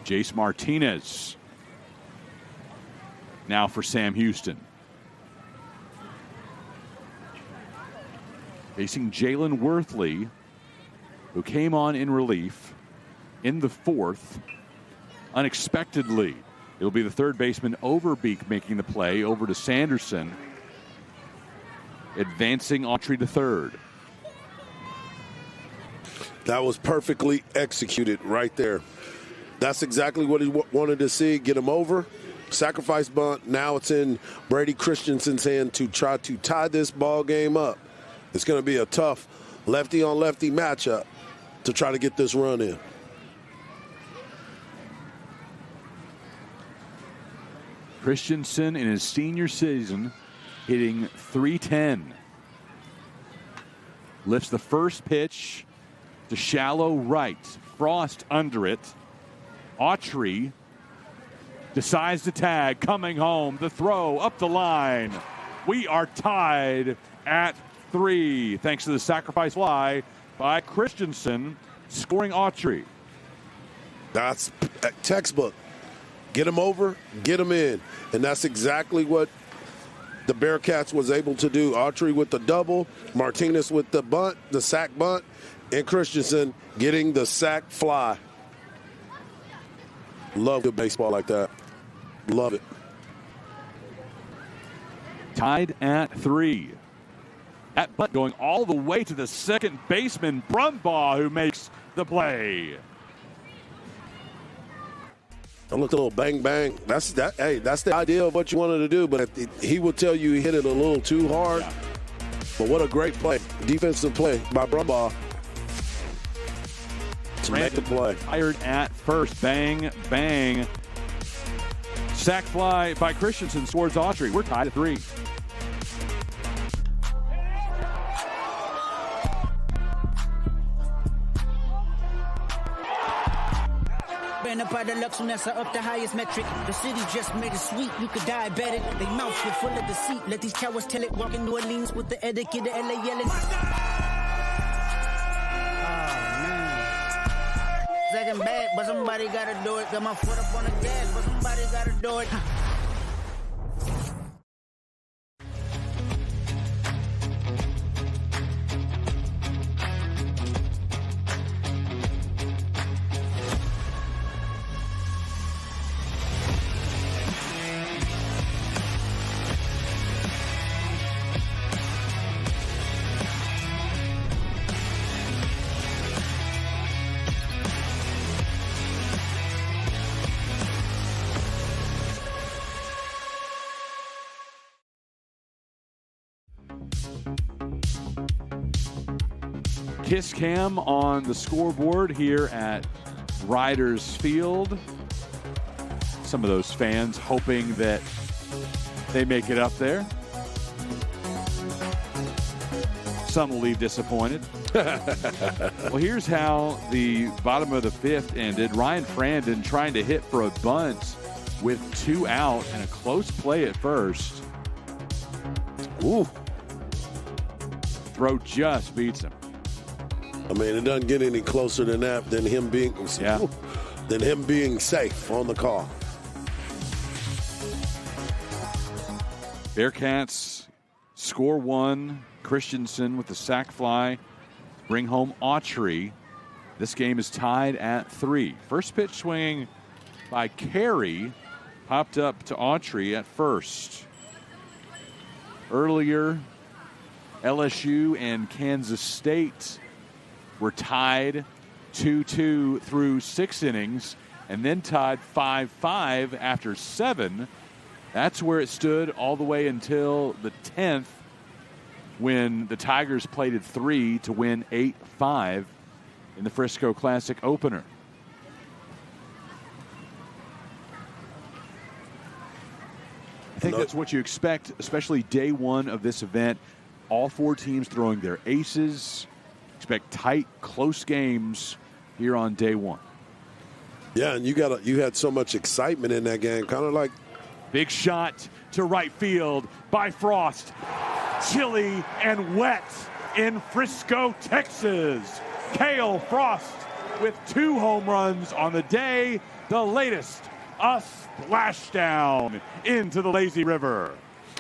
Jace Martinez now for Sam Houston. facing Jalen Worthley, who came on in relief in the fourth unexpectedly. It'll be the third baseman Overbeek making the play over to Sanderson, advancing Autry to third. That was perfectly executed right there. That's exactly what he wanted to see. Get him over. Sacrifice bunt. Now it's in Brady Christensen's hand to try to tie this ball game up. It's going to be a tough lefty-on-lefty matchup to try to get this run in. Christensen in his senior season hitting .310. Lifts the first pitch to shallow right. Frost under it. Autry decides to tag, coming home. The throw up the line. We are tied at 3 thanks to the sacrifice fly by Christensen, scoring Autry. That's textbook. Get him over, get him in. And that's exactly what the Bearcats was able to do. Autry with the double, Martinez with the bunt, the sack bunt, and Christensen getting the sack fly. Love good baseball like that. Love it. Tied at 3. That bunt going all the way to the second baseman, Brumbaugh, who makes the play. I looked a little bang bang. That's the idea of what you wanted to do, but he would tell you he hit it a little too hard. Yeah. But what a great play. Defensive play by Brumbaugh to make the play. Fired at first. Bang, bang. Sack fly by Christensen towards Autry. We're tied at 3. Ran up by the Lux Nessa up the highest metric. The city just made it sweet, you could diabetic. They mouths were full of deceit. Let these cowards tell it. Walking New Orleans with the etiquette, the LA yelling. Oh man. Second bad, but somebody gotta do it. Got my foot up on the gas, but somebody gotta do it. Kiss cam on the scoreboard here at Riders Field. Some of those fans hoping that they make it up there. Some will leave disappointed. Well, here's how the bottom of the 5th ended. Ryan Frandon trying to hit for a bunt with 2 out and a close play at first. Ooh. Throw just beats him. I mean, it doesn't get any closer than that than him being safe on the call. Bearcats score 1. Christensen with the sac fly. Bring home Autry. This game is tied at 3. First pitch swinging by Carey. Popped up to Autry at first. Earlier, LSU and Kansas State were tied 2-2 through 6 innings and then tied 5-5 after 7. That's where it stood all the way until the 10th when the Tigers played at 3 to win 8-5 in the Frisco Classic opener. I think that's what you expect, especially day one of this event. All 4 teams throwing their aces. Expect tight, close games here on day 1. Yeah, and you had so much excitement in that game, kind of like big shot to right field by Frost. Chilly and wet in Frisco, Texas. Cale Frost with 2 home runs on the day. The latest, a splashdown into the lazy river.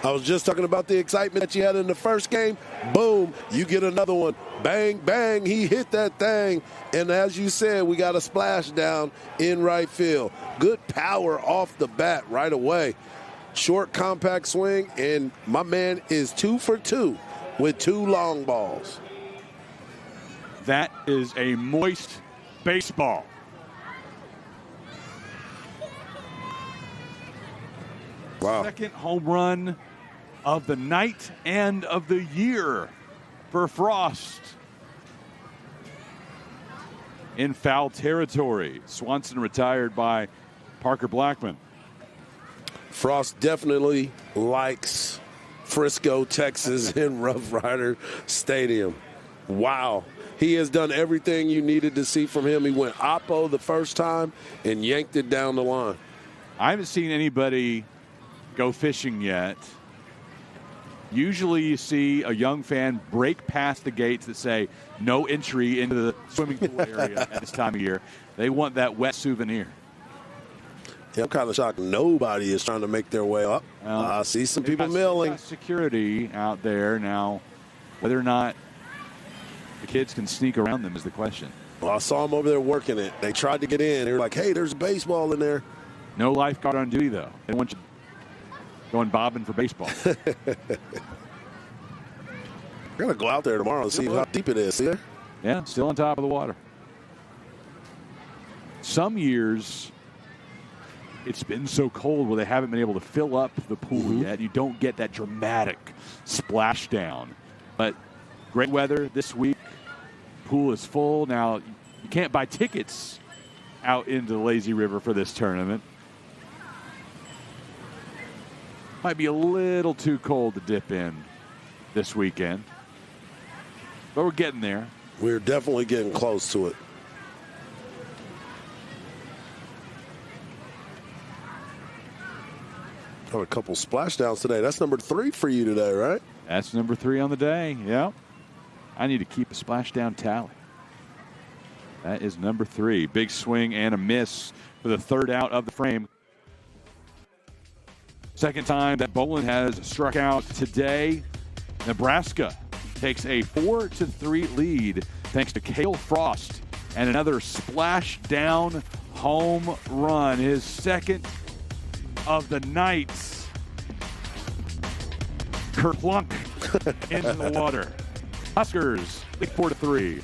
I was just talking about the excitement that you had in the first game. Boom, you get another one. Bang, bang, he hit that thing. And as you said, we got a splash down in right field. Good power off the bat right away. Short, compact swing, and my man is 2 for 2 with 2 long balls. That is a moist baseball. Wow. Second home run of the night and of the year for Frost. In foul territory, Swanson retired by Parker Blackman. Frost definitely likes Frisco, Texas in Rough Rider Stadium. Wow. He has done everything you needed to see from him. He went oppo the first time and yanked it down the line. I haven't seen anybody go fishing yet. Usually you see a young fan break past the gates that say no entry into the swimming pool area at this time of year. They want that wet souvenir. Yeah, I'm kind of shocked nobody is trying to make their way up. Well, I see some people milling. Security out there now. Whether or not the kids can sneak around them is the question. Well, I saw them over there working it. They tried to get in. They were like, hey, there's baseball in there. No lifeguard on duty, though. They want you going bobbing for baseball. We're going to go out there tomorrow and see how deep it is. See there? Yeah, still on top of the water. Some years, it's been so cold where they haven't been able to fill up the pool yet. You don't get that dramatic splashdown. But great weather this week. Pool is full. Now, you can't buy tickets out into the lazy river for this tournament. Might be a little too cold to dip in this weekend. But we're getting there. We're definitely getting close to it. Got a couple splashdowns today. That's number 3 for you today, right? That's number 3 on the day, yeah. I need to keep a splashdown tally. That is number 3. Big swing and a miss for the third out of the frame. Second time that Bolin has struck out today. Nebraska takes a 4-3 lead thanks to Cale Frost and another splashdown home run. His second of the night. Kerplunk into the water. Huskers, 4-3.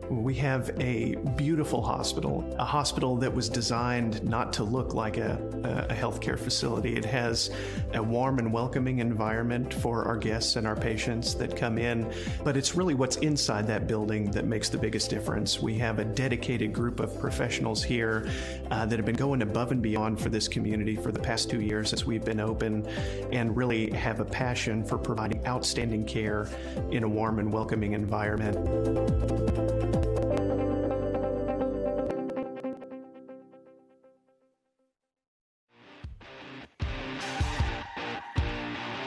We have a beautiful hospital, a hospital that was designed not to look like a healthcare facility. It has a warm and welcoming environment for our guests and our patients that come in, but it's really what's inside that building that makes the biggest difference. We have a dedicated group of professionals here that have been going above and beyond for this community for the past 2 years since we've been open, and really have a passion for providing outstanding care in a warm and welcoming environment.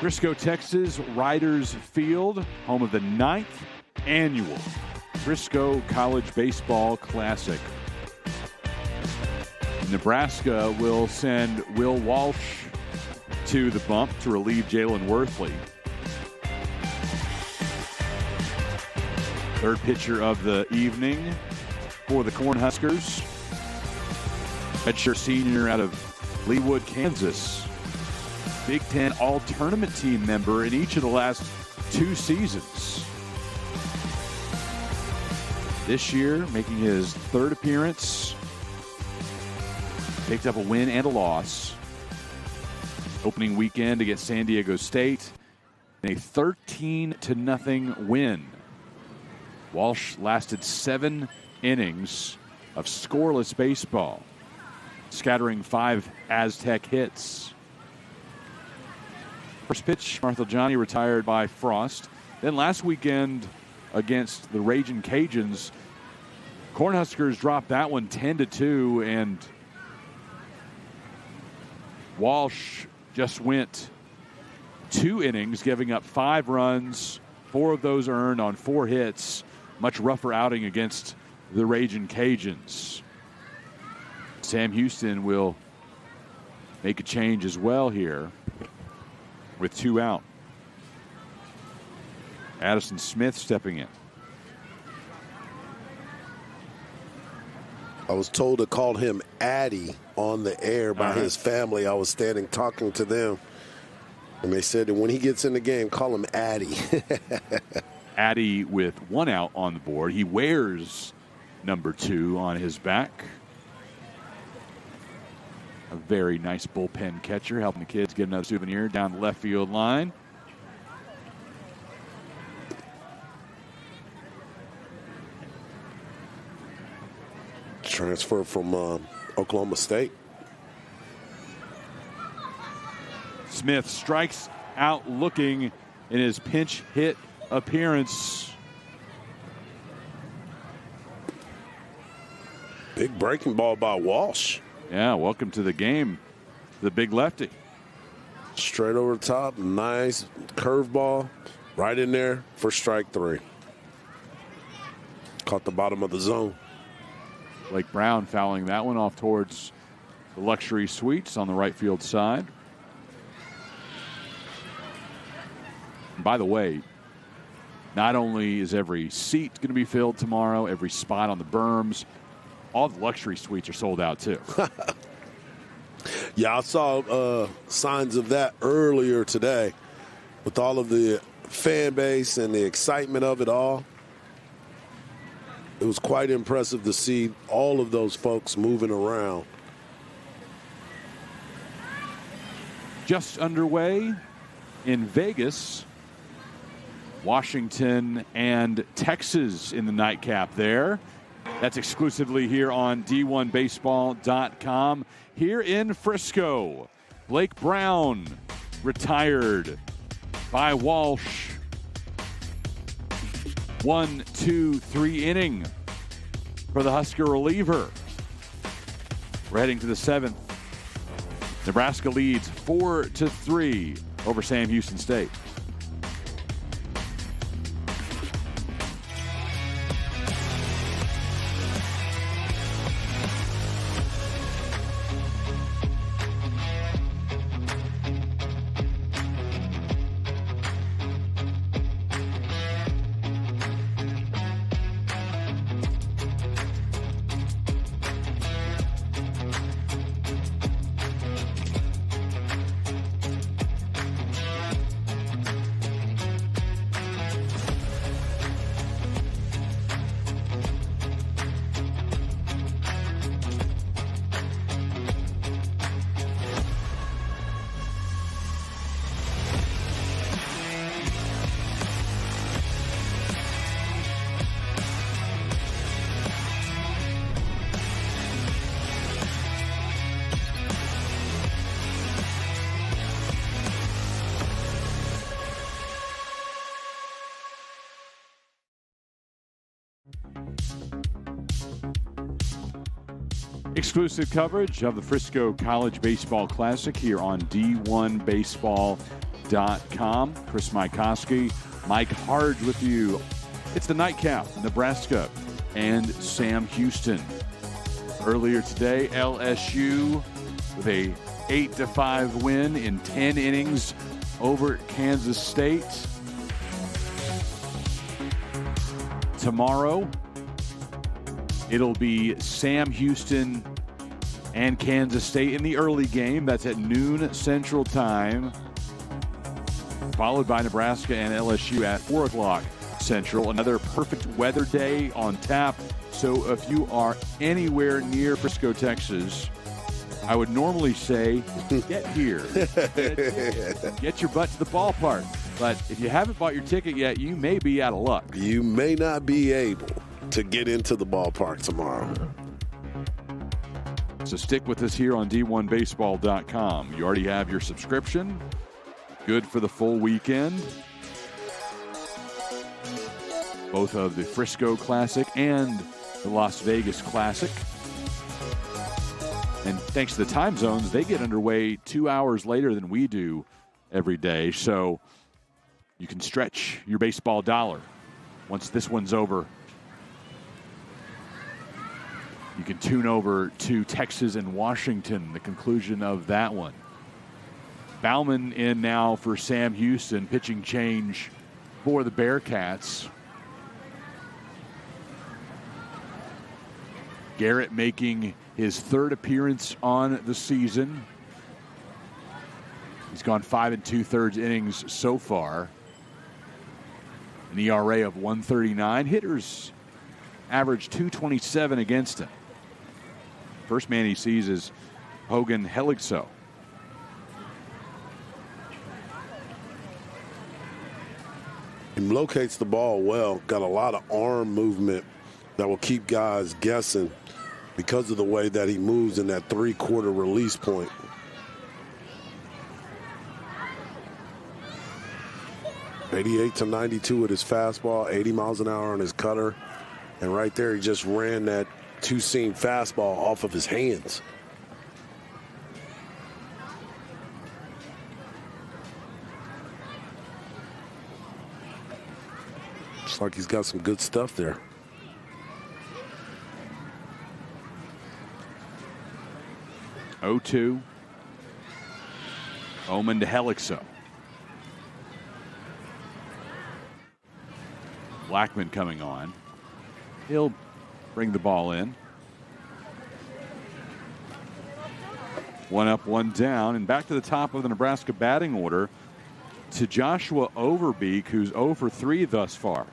Frisco, Texas, Riders Field, home of the 9th annual Frisco College Baseball Classic. Nebraska will send Will Walsh to the bump to relieve Jalen Worthley. Third pitcher of the evening for the Cornhuskers. Redshirt senior out of Leawood, Kansas. Big Ten All-Tournament team member in each of the last 2 seasons. This year, making his 3rd appearance. Picked up a win and a loss. Opening weekend against San Diego State. A 13-0 win. Walsh lasted 7 innings of scoreless baseball, scattering 5 Aztec hits. First pitch, Marthel Johnny retired by Frost. Then last weekend, against the Ragin' Cajuns. Cornhuskers dropped that one 10-2, and Walsh just went 2 innings, giving up 5 runs, 4 of those earned on 4 hits. Much rougher outing against the Ragin' Cajuns. Sam Houston will make a change as well here with 2 out. Addison Smith stepping in. I was told to call him Addy on the air by his family. I was standing talking to them, and they said that when he gets in the game, call him Addy. Addy with 1 out on the board. He wears number 2 on his back. A very nice bullpen catcher, helping the kids get another souvenir down the left field line. Transfer from Oklahoma State. Smith strikes out looking in his pinch hit appearance. Big breaking ball by Walsh. Yeah, welcome to the game, the big lefty. Straight over the top, nice curveball, right in there for strike 3. Caught the bottom of the zone. Blake Brown fouling that one off towards the luxury suites on the right field side. And by the way, not only is every seat going to be filled tomorrow, every spot on the berms, all the luxury suites are sold out too. Yeah, I saw signs of that earlier today with all of the fan base and the excitement of it all. It was quite impressive to see all of those folks moving around. Just underway in Vegas, Washington and Texas in the nightcap there. That's exclusively here on D1Baseball.com. Here in Frisco, Blake Brown retired by Walsh. 1, 2, 3 inning for the Husker reliever. We're heading to the 7th. Nebraska leads 4-3 over Sam Houston State. Exclusive coverage of the Frisco College Baseball Classic here on D1Baseball.com. Chris Mikoski, Mike Hard with you. It's the nightcap, Nebraska and Sam Houston. Earlier today, LSU with a 8-5 win in 10 innings over Kansas State. Tomorrow, it'll be Sam Houston and Kansas State in the early game. That's at noon Central Time. Followed by Nebraska and LSU at 4 o'clock Central. Another perfect weather day on tap. So if you are anywhere near Frisco, Texas, I would normally say get here. Get your butt to the ballpark. But if you haven't bought your ticket yet, you may be out of luck. You may not be able to get into the ballpark tomorrow. So stick with us here on D1Baseball.com. You already have your subscription. Good for the full weekend. both of the Frisco Classic and the Las Vegas Classic. And thanks to the time zones, they get underway 2 hours later than we do every day. So you can stretch your baseball dollar. Once this one's over, you can tune over to Texas and Washington, the conclusion of that one. Bauman in now for Sam Houston, pitching change for the Bearcats. Garrett making his third appearance on the season. He's gone 5 2/3 innings so far. An ERA of 1.39. Hitters average 2.27 against him. First man he sees is Hogan Heligso. He locates the ball well. Got a lot of arm movement that will keep guys guessing because of the way that he moves in that three-quarter release point. .88 to 92 with his fastball, 80 miles an hour on his cutter. And right there, he just ran that two-seam fastball off of his hands. Looks like he's got some good stuff there. .02. Omen to Helixo. Blackman coming on. He'll bring the ball in. One up, one down, and back to the top of the Nebraska batting order to Joshua Overbeek, who's 0 for 3 thus far.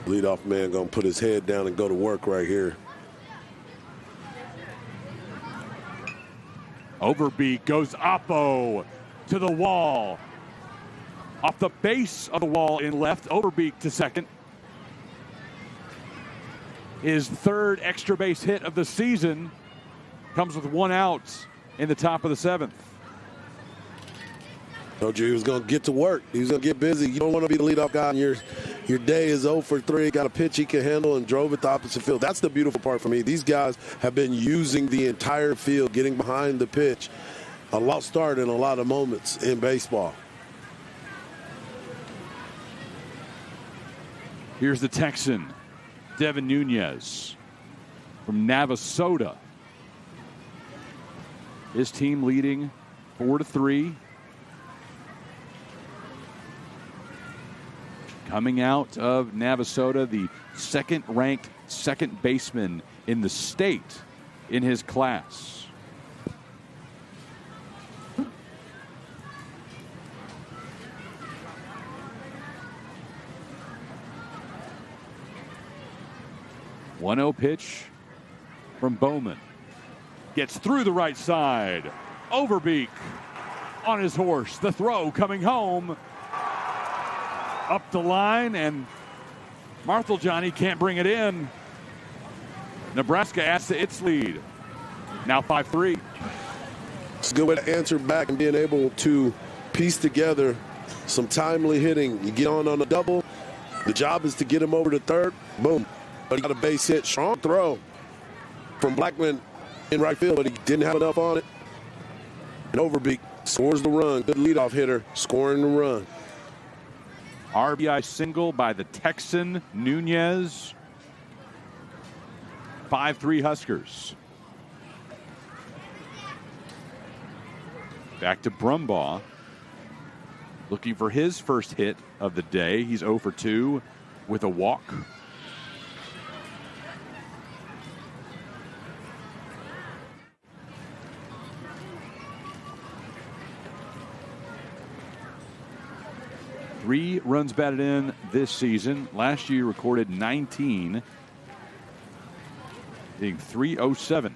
Leadoff man gonna put his head down and go to work right here. Overbeek goes oppo to the wall. Off the base of the wall in left, Overbeek to second. His third extra base hit of the season comes with 1 out in the top of the 7th. Told you he was going to get to work. He was going to get busy. You don't want to be the leadoff guy and your day is 0 for 3. Got a pitch he can handle and drove it the opposite field. That's the beautiful part for me. These guys have been using the entire field, getting behind the pitch. A lost start in a lot of moments in baseball. Here's the Texan, Devin Nunez from Navasota. His team leading 4-3. Coming out of Navasota, the second-ranked second baseman in the state in his class. One-0 pitch from Bowman. Gets through the right side. Overbeek on his horse. The throw coming home. Up the line, and Marthaljani can't bring it in. Nebraska adds to its lead. Now 5-3. It's a good way to answer back and being able to piece together some timely hitting. You get on a double. The job is to get him over to third. Boom. But he got a base hit. Strong throw from Blackman in right field, but he didn't have enough on it. And Overbeek scores the run. Good leadoff hitter scoring the run. RBI single by the Texan, Nunez. 5-3 Huskers. Back to Brumbaugh. Looking for his first hit of the day. He's 0 for 2 with a walk. Three runs batted in this season. Last year he recorded 19, hitting .307.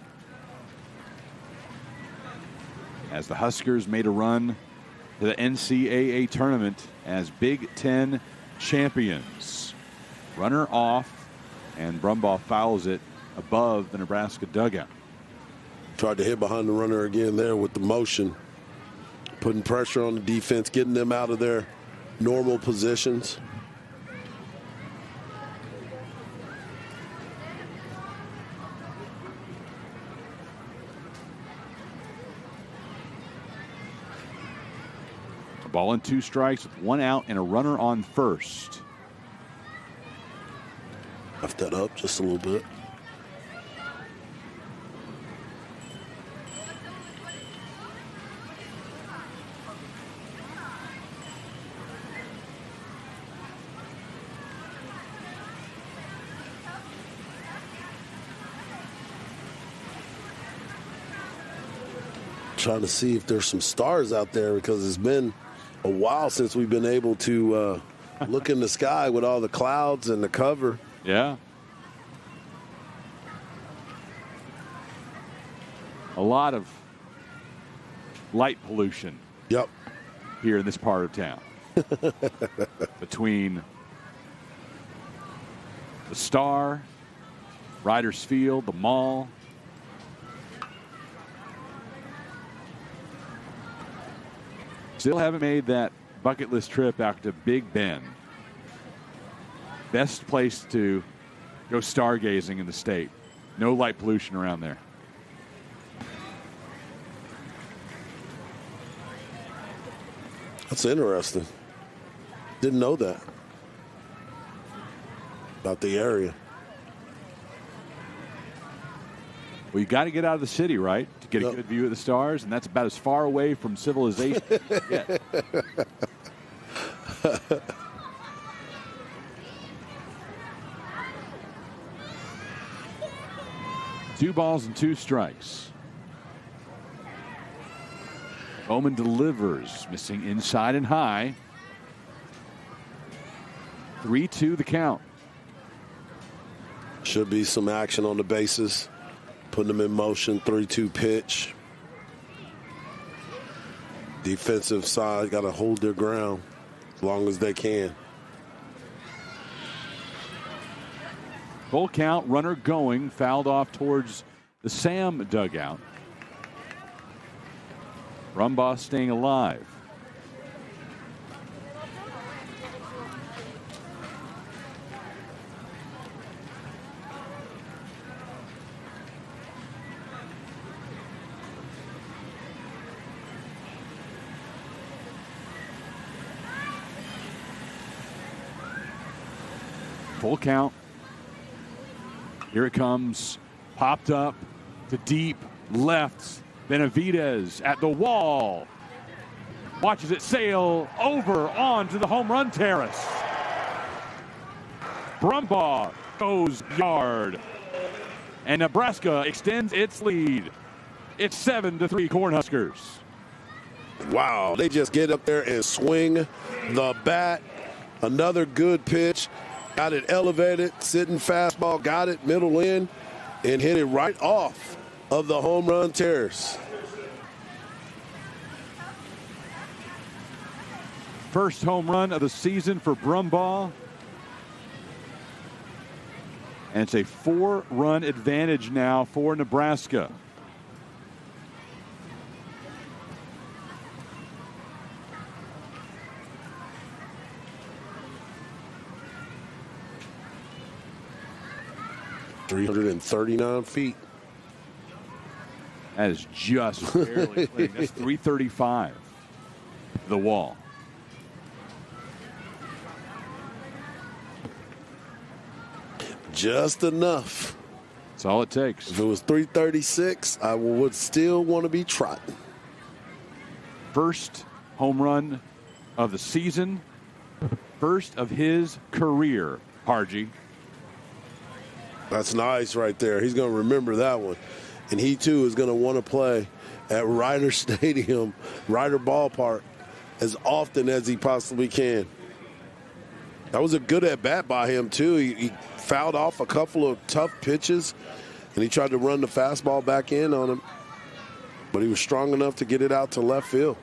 As the Huskers made a run to the NCAA tournament as Big Ten champions. Runner off And Brumbaugh fouls it above the Nebraska dugout. Tried to hit behind the runner again there with the motion, putting pressure on the defense, getting them out of their normal positions. A ball and 2 strikes with 1 out and a runner on first. Left that up just a little bit. Trying to see if there's some stars out there, because it's been a while since we've been able to look in the sky with all the clouds and the cover. Yeah. A lot of light pollution. Yep. Here in this part of town. Between the Star, Riders Field, the mall. Still haven't made that bucket list trip out to Big Bend. Best place to go stargazing in the state. No light pollution around there. That's interesting. Didn't know that about the area. Well, you got to get out of the city, right, to get a good view of the stars, and that's about as far away from civilization as you get. 2 balls and 2 strikes. Bowman delivers, missing inside and high. 3-2 the count. Should be some action on the bases. Putting them in motion, 3-2 pitch. Defensive side got to hold their ground as long as they can. Full count, runner going, fouled off towards the Sam dugout. Brumbaugh staying alive. Full count. Here it comes. Popped up to deep left. Benavidez at the wall. Watches it sail over onto the home run terrace. Brumbaugh goes yard. And Nebraska extends its lead. It's 7-3 Cornhuskers. Wow, they just get up there and swing the bat. Another good pitch. Got it elevated, sitting fastball, got it middle in, and hit it right off of the home run terrace. First home run of the season for Brumbaugh. And it's a 4-run advantage now for Nebraska. .339 feet. That is just barely clean. That's 335. The wall. Just enough. That's all it takes. If it was 336, I would still want to be trotting. First home run of the season. First of his career, Hargy. That's nice right there. He's going to remember that one. And he, too, is going to want to play at Ryder Stadium, Ryder Ballpark, as often as he possibly can. That was a good at-bat by him, too. He fouled off a couple of tough pitches, and he tried to run the fastball back in on him. But he was strong enough to get it out to left field.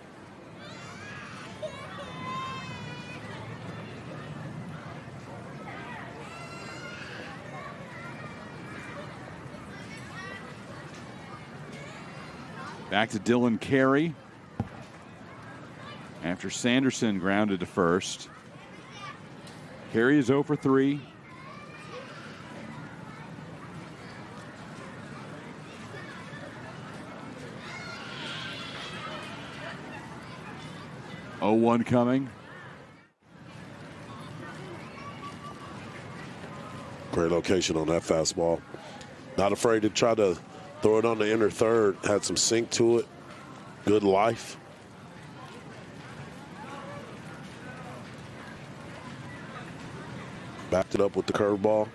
Back to Dylan Carey. After Sanderson grounded to first. Carey is 0 for 3. Oh, 1 coming. Great location on that fastball. Not afraid to try to throw it on the inner third. Had some sink to it. Good life. Backed it up with the curveball.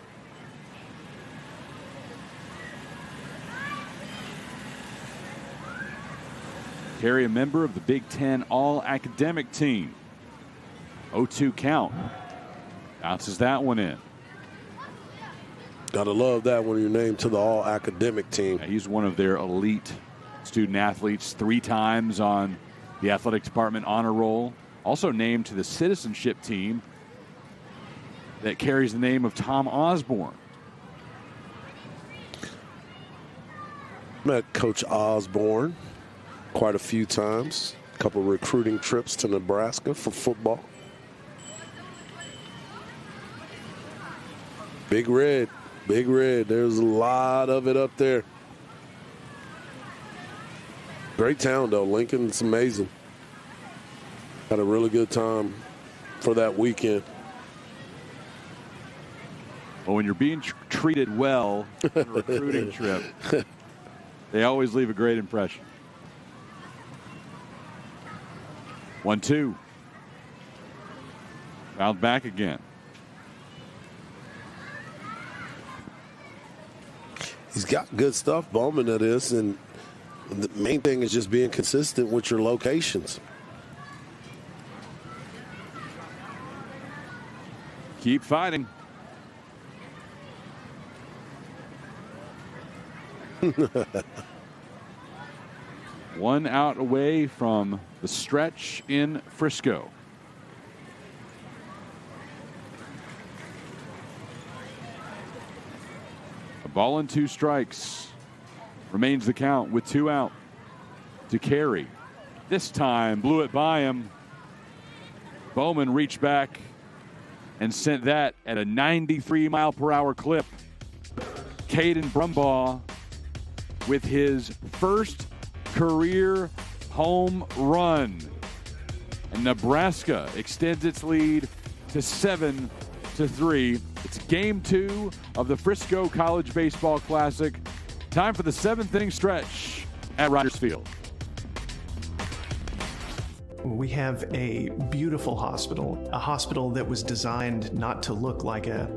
Carey, a member of the Big Ten All-Academic Team. 0-2 count. Bounces that one in. Gotta love that when you're named to the All-Academic Team. Yeah, he's one of their elite student athletes, 3 times on the athletic department honor roll. Also named to the citizenship team that carries the name of Tom Osborne. Met Coach Osborne quite a few times. A couple recruiting trips to Nebraska for football. Big Red. Big Red. There's a lot of it up there. Great town, though. Lincoln's amazing. Had a really good time for that weekend. Well, when you're being treated well on a recruiting trip, they always leave a great impression. 1-2. Fouled back again. He's got good stuff, Bowman, that is, and the main thing is just being consistent with your locations. Keep fighting. One out away from the stretch in Frisco. A ball and 2 strikes. Remains the count with 2 out. To Carey. This time blew it by him. Bowman reached back and sent that at a 93-mile-per-hour clip. Caden Brumbaugh with his first career home run. And Nebraska extends its lead to 7-3. It's game 2 of the Frisco College Baseball Classic. Time for the 7th-inning stretch at Rogers Field. We have a beautiful hospital, a hospital that was designed not to look like a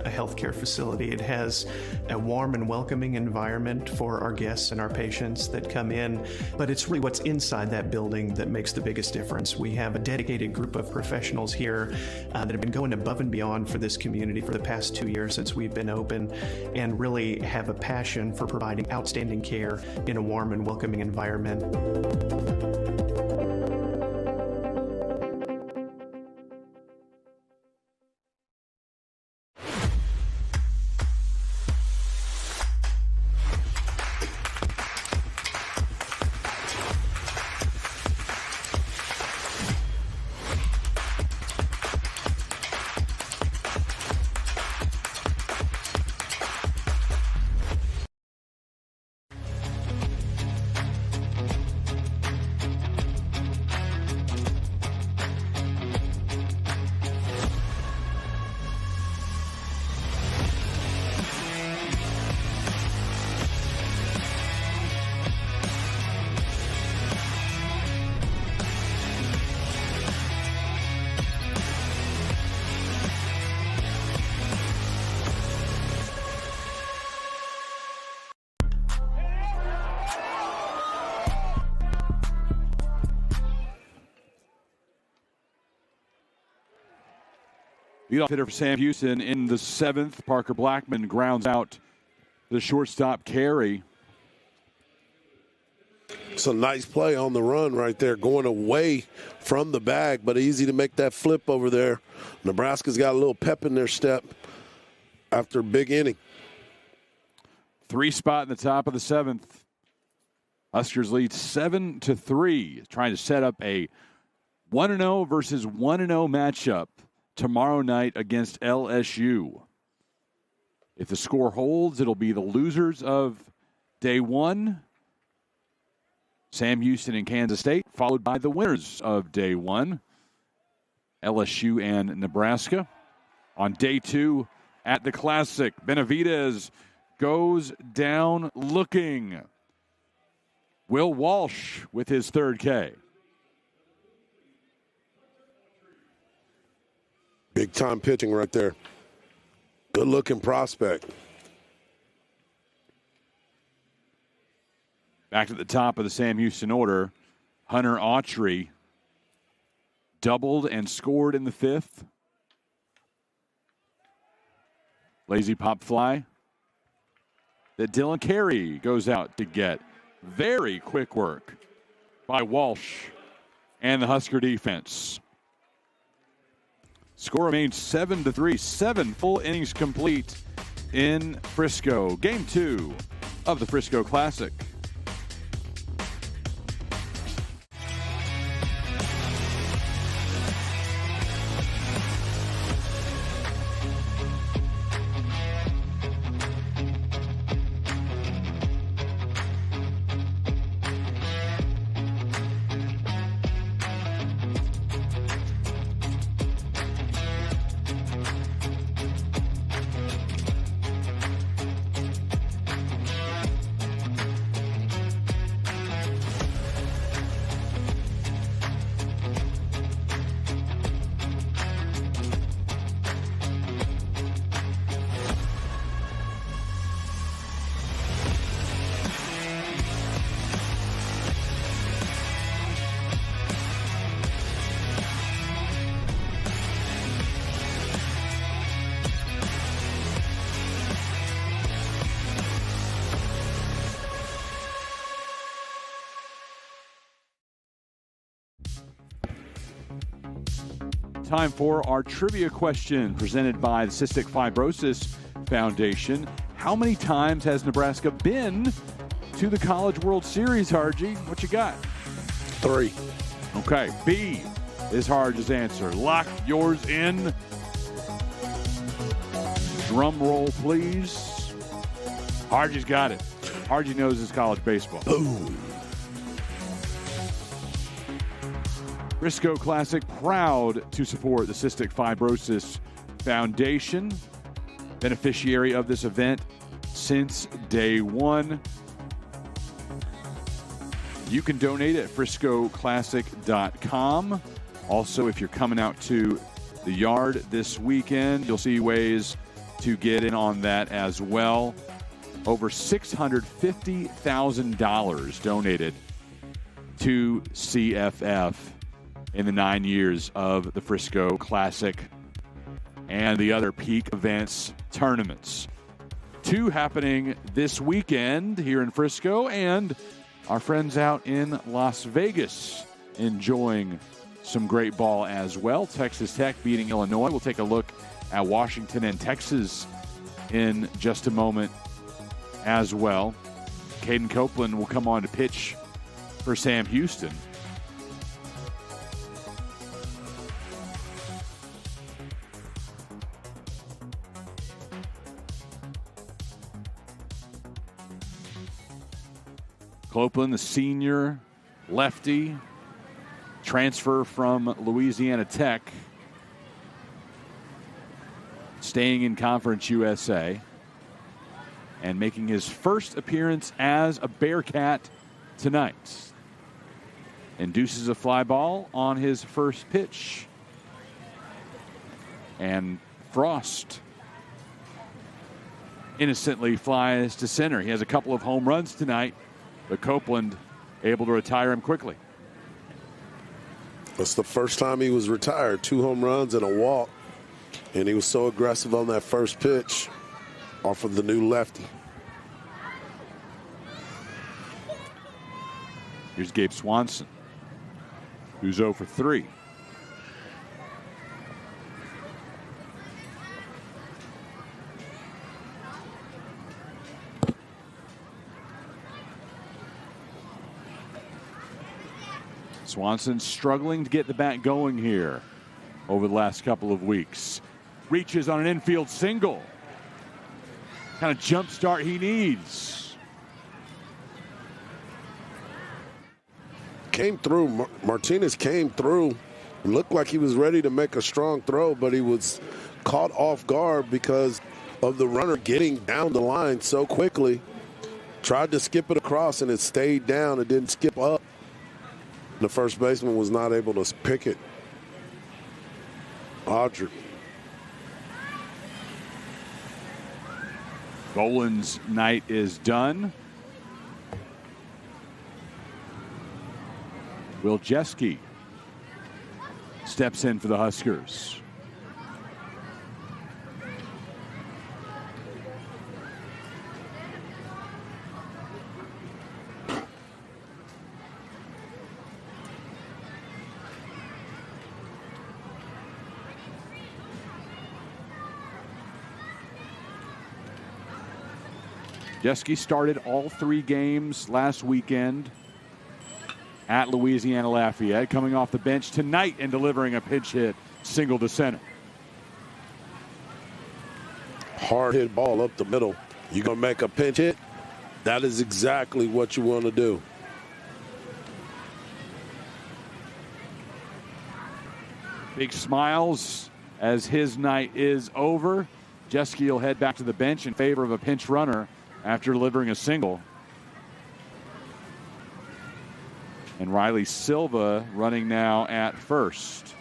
healthcare facility. It has a warm and welcoming environment for our guests and our patients that come in, but it's really what's inside that building that makes the biggest difference. We have a dedicated group of professionals here that have been going above and beyond for this community for the past 2 years since we've been open, and really have a passion for providing outstanding care in a warm and welcoming environment. Leadoff hitter for Sam Houston in the 7th. Parker Blackman grounds out the shortstop Carey. It's a nice play on the run right there, going away from the bag, but easy to make that flip over there. Nebraska's got a little pep in their step after a big inning. 3 spot in the top of the 7th. Huskers lead 7-3, trying to set up a 1-0 versus 1-0 matchup tomorrow night against LSU. If the score holds, it'll be the losers of day one, Sam Houston and Kansas State, followed by the winners of day one, LSU and Nebraska. On day two at the Classic, Benavidez goes down looking. Will Walsh with his third K. Big time pitching right there. Good looking prospect. Back at the top of the Sam Houston order, Hunter Autry doubled and scored in the fifth. Lazy pop fly that Dylan Carey goes out to get. Very quick work by Walsh and the Husker defense. Score remains 7-3, 7 full innings complete in Frisco. Game 2 of the Frisco Classic. Time for our trivia question presented by the Cystic Fibrosis Foundation. How many times has Nebraska been to the College World Series, Harji? What you got? 3. Okay, B is Harji's answer. Lock yours in. Drum roll, please. Harji's got it. Harji knows his college baseball. Boom. Frisco Classic, proud to support the Cystic Fibrosis Foundation, beneficiary of this event since day one. You can donate at friscoclassic.com. Also, if you're coming out to the yard this weekend, you'll see ways to get in on that as well. Over $650,000 donated to CFF in the 9 years of the Frisco Classic and the other peak events tournaments. 2 happening this weekend here in Frisco, and our friends out in Las Vegas enjoying some great ball as well. Texas Tech beating Illinois. We'll take a look at Washington and Texas in just a moment as well. Caden Copeland will come on to pitch for Sam Houston. Copeland, the senior lefty, transfer from Louisiana Tech, staying in Conference USA, and making his first appearance as a Bearcat tonight. Induces a fly ball on his first pitch. And Frost innocently flies to center. He has a couple of home runs tonight, but Copeland able to retire him quickly. That's the first time he was retired. 2 home runs and a walk. And he was so aggressive on that first pitch off of the new lefty. Here's Gabe Swanson, who's 0 for 3. Swanson struggling to get the bat going here over the last couple of weeks. Reaches on an infield single. Kind of jump start he needs. Came through. Martinez came through. Looked like he was ready to make a strong throw, but he was caught off guard because of the runner getting down the line so quickly. Tried to skip it across, and it stayed down. It didn't skip up. The first baseman was not able to pick it. Audrey. Boland's night is done. Will Jeske steps in for the Huskers. Jeske started all 3 games last weekend at Louisiana Lafayette, coming off the bench tonight and delivering a pinch hit single to center. Hard hit ball up the middle. You're going to make a pinch hit? That is exactly what you want to do. Big smiles as his night is over. Jeske will head back to the bench in favor of a pinch runner after delivering a single. And Riley Silva running now at first.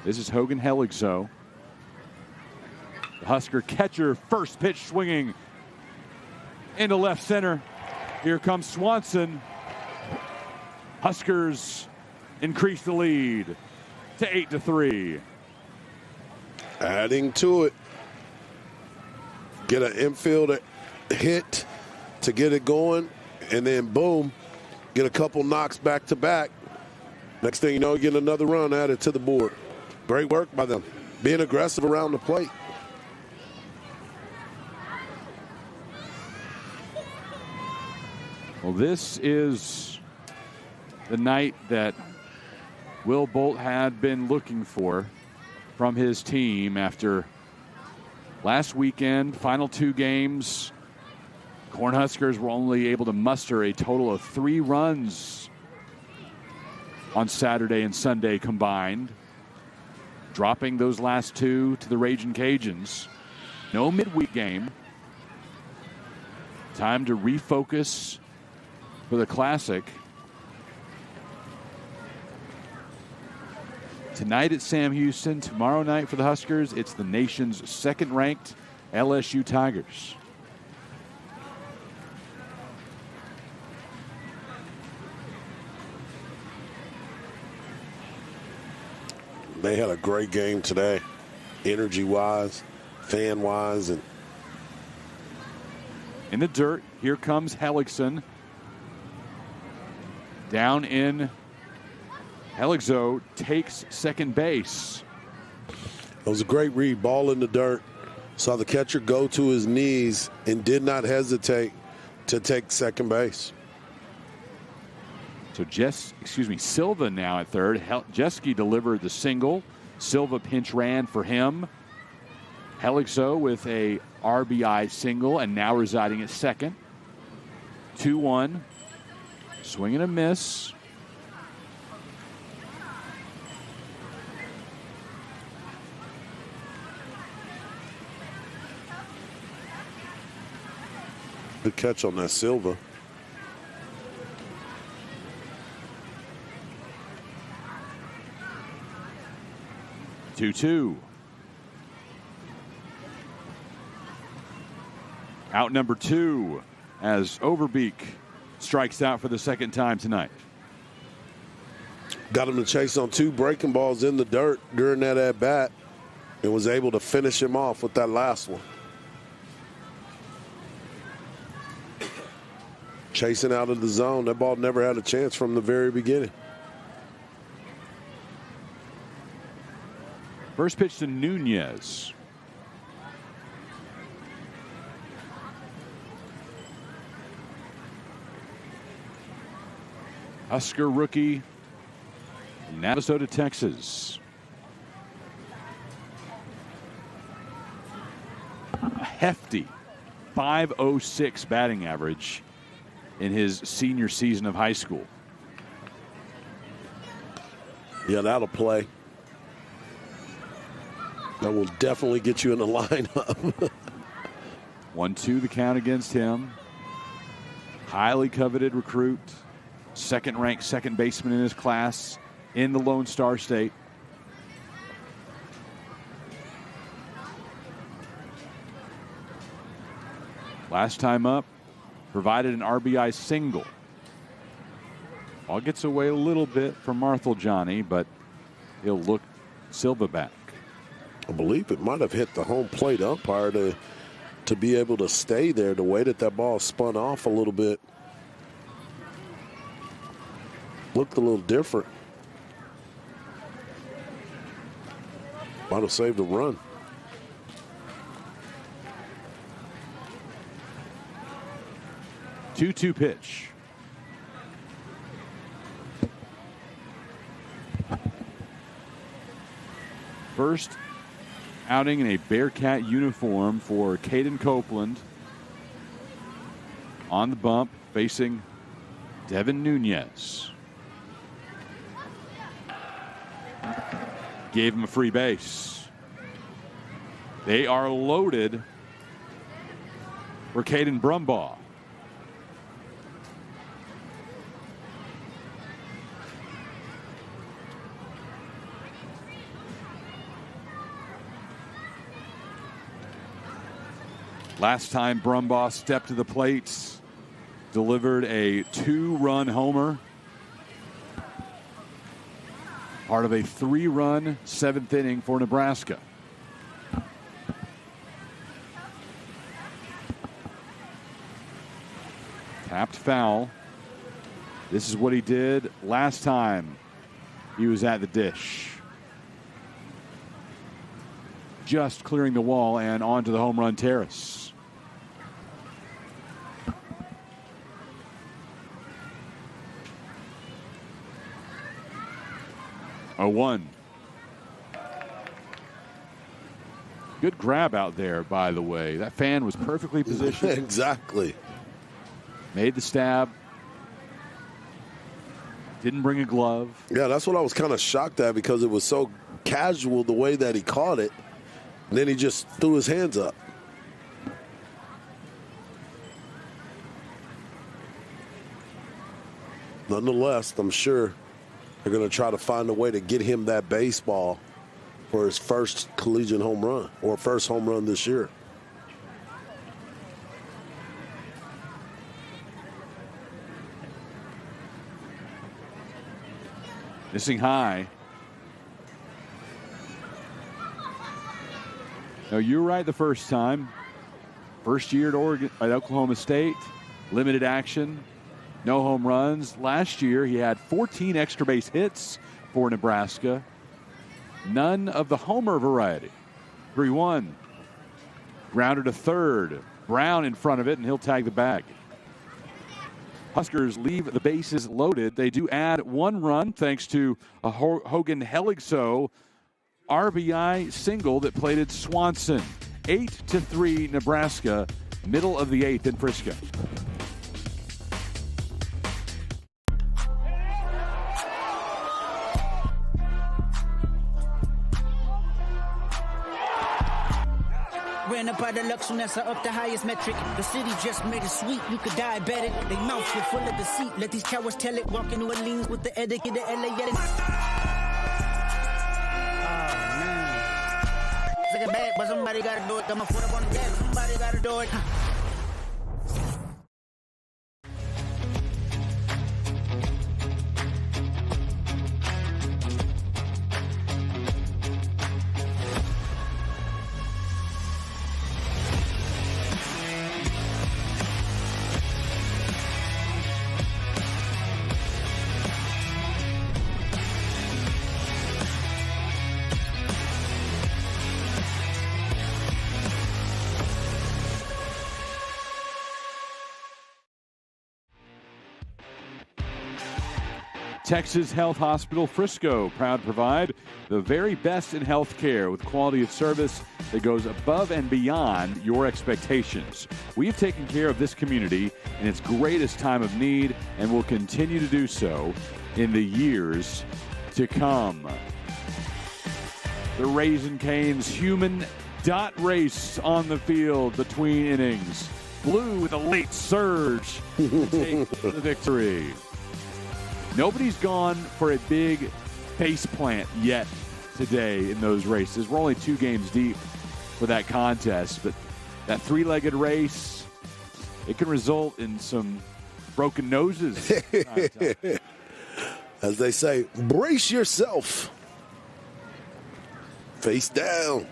This is Hogan Heligso. The Husker catcher, first pitch swinging into left center. Here comes Swanson. Huskers increase the lead to 8-3. Adding to it. Get an infield hit to get it going, and then boom, get a couple knocks back to back. Next thing you know, you get another run added to the board. Great work by them. Being aggressive around the plate. Well, this is the night that Will Bolt had been looking for from his team after last weekend, final 2 games. Cornhuskers were only able to muster a total of 3 runs on Saturday and Sunday combined, dropping those last 2 to the Ragin' Cajuns. No midweek game. Time to refocus for the Classic. Tonight at Sam Houston, tomorrow night for the Huskers, it's the nation's second-ranked LSU Tigers. They had a great game today, energy-wise, fan-wise. And in the dirt, here comes Hellickson. Down in, Heligso takes second base. It was a great read, ball in the dirt. Saw the catcher go to his knees and did not hesitate to take second base. So Silva now at third. Jeske delivered the single. Silva pinch ran for him. Heligso with a RBI single and now residing at second. 2-1. Swing and a miss. Good catch on that Silva. Two. Out number 2 as Overbeek strikes out for the second time tonight. Got him to chase on 2 breaking balls in the dirt during that at-bat and was able to finish him off with that last one. Chasing out of the zone. That ball never had a chance from the very beginning. First pitch to Nunez. Husker rookie, Navasota, Texas. A hefty 5.06 batting average in his senior season of high school. Yeah, that'll play. That will definitely get you in the lineup. 1-2 the count against him. Highly coveted recruit. Second-ranked second baseman in his class in the Lone Star State. Last time up, provided an RBI single. All gets away a little bit from Marthel Johnny, but he'll look Silva back. I believe it might have hit the home plate umpire to be able to stay there. The way that ball spun off a little bit looked a little different. Might have saved a run. Two-two pitch. First outing in a Bearcat uniform for Caden Copeland. On the bump, facing Devin Nunez. Gave him a free base. They are loaded for Caden Brumbaugh. Last time Brumbaugh stepped to the plate, delivered a 2-run homer. Part of a 3-run 7th inning for Nebraska. Tapped foul. This is what he did last time he was at the dish. Just clearing the wall and onto the home run terrace. 0-1. Good grab out there, by the way. That fan was perfectly positioned. Exactly. Made the stab. Didn't bring a glove. Yeah, that's what I was kind of shocked at, because it was so casual the way that he caught it. And then he just threw his hands up. Nonetheless, I'm sure they're going to try to find a way to get him that baseball for his first collegiate home run, or first home run this year. Missing high. No, you were right the first time. First year at Oklahoma State. Limited action. No home runs. Last year, he had 14 extra base hits for Nebraska. None of the homer variety. 3-1. Grounded to third. Brown in front of it, and he'll tag the bag. Huskers leave the bases loaded. They do add 1 run thanks to a Hogan Heligso RBI single that plated Swanson. 8-3 Nebraska, middle of the 8th in Frisco. Ran up out of Lux Nessa up the highest metric. The city just made it sweet, you could diabetic. They mouths were full of deceit. Let these cowards tell it. Walking New Orleans with the etiquette, the LA yelling. Oh man. It's like a bad, but somebody gotta do it. Got my foot up on the gas, somebody gotta do it. Texas Health Hospital Frisco, proud to provide the very best in health care with quality of service that goes above and beyond your expectations. We've taken care of this community in its greatest time of need and will continue to do so in the years to come. The Raisin Canes human dot race on the field between innings. Blue with a late surge to take the victory. Nobody's gone for a big face plant yet today in those races. We're only 2 games deep for that contest, but that 3-legged race, it can result in some broken noses. As they say, brace yourself. Face down.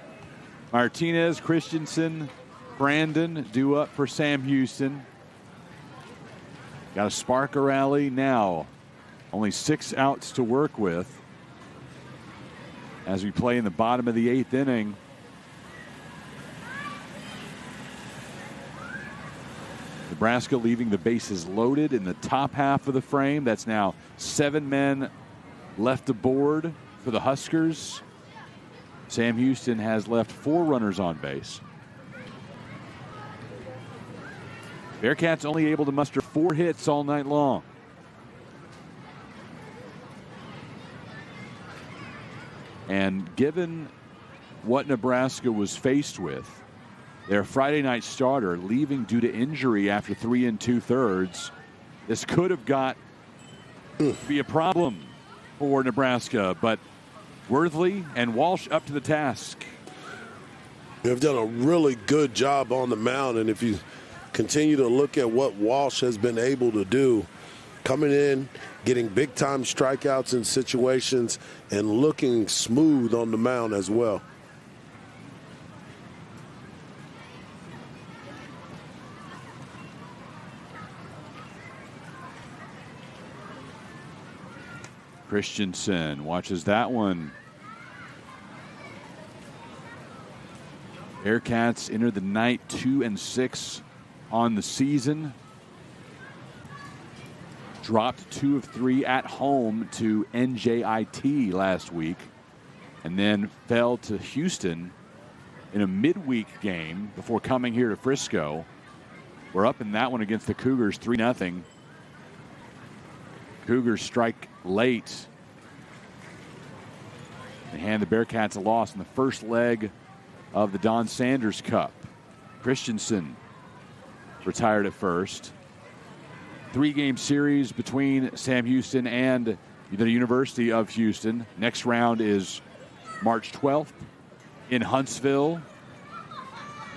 Martinez, Christensen, Brandon due up for Sam Houston. Got a spark a rally now. Only 6 outs to work with as we play in the bottom of the 8th inning. Nebraska leaving the bases loaded in the top half of the frame. That's now 7 men left aboard for the Huskers. Sam Houston has left 4 runners on base. Bearcats only able to muster 4 hits all night long. And given what Nebraska was faced with, their Friday night starter leaving due to injury after 3 2/3, this could have got to be a problem for Nebraska, but Worthley and Walsh up to the task. They've done a really good job on the mound, and if you continue to look at what Walsh has been able to do, coming in, getting big-time strikeouts in situations, and looking smooth on the mound as well. Christensen watches that one. Bearcats enter the night 2-6 on the season. Dropped 2 of 3 at home to NJIT last week, and then fell to Houston in a midweek game before coming here to Frisco. We're up in that one against the Cougars 3-0. Cougars strike late and hand the Bearcats a loss in the first leg of the Don Sanders Cup. Christensen retired at first. 3-game series between Sam Houston and the University of Houston. Next round is March 12th in Huntsville.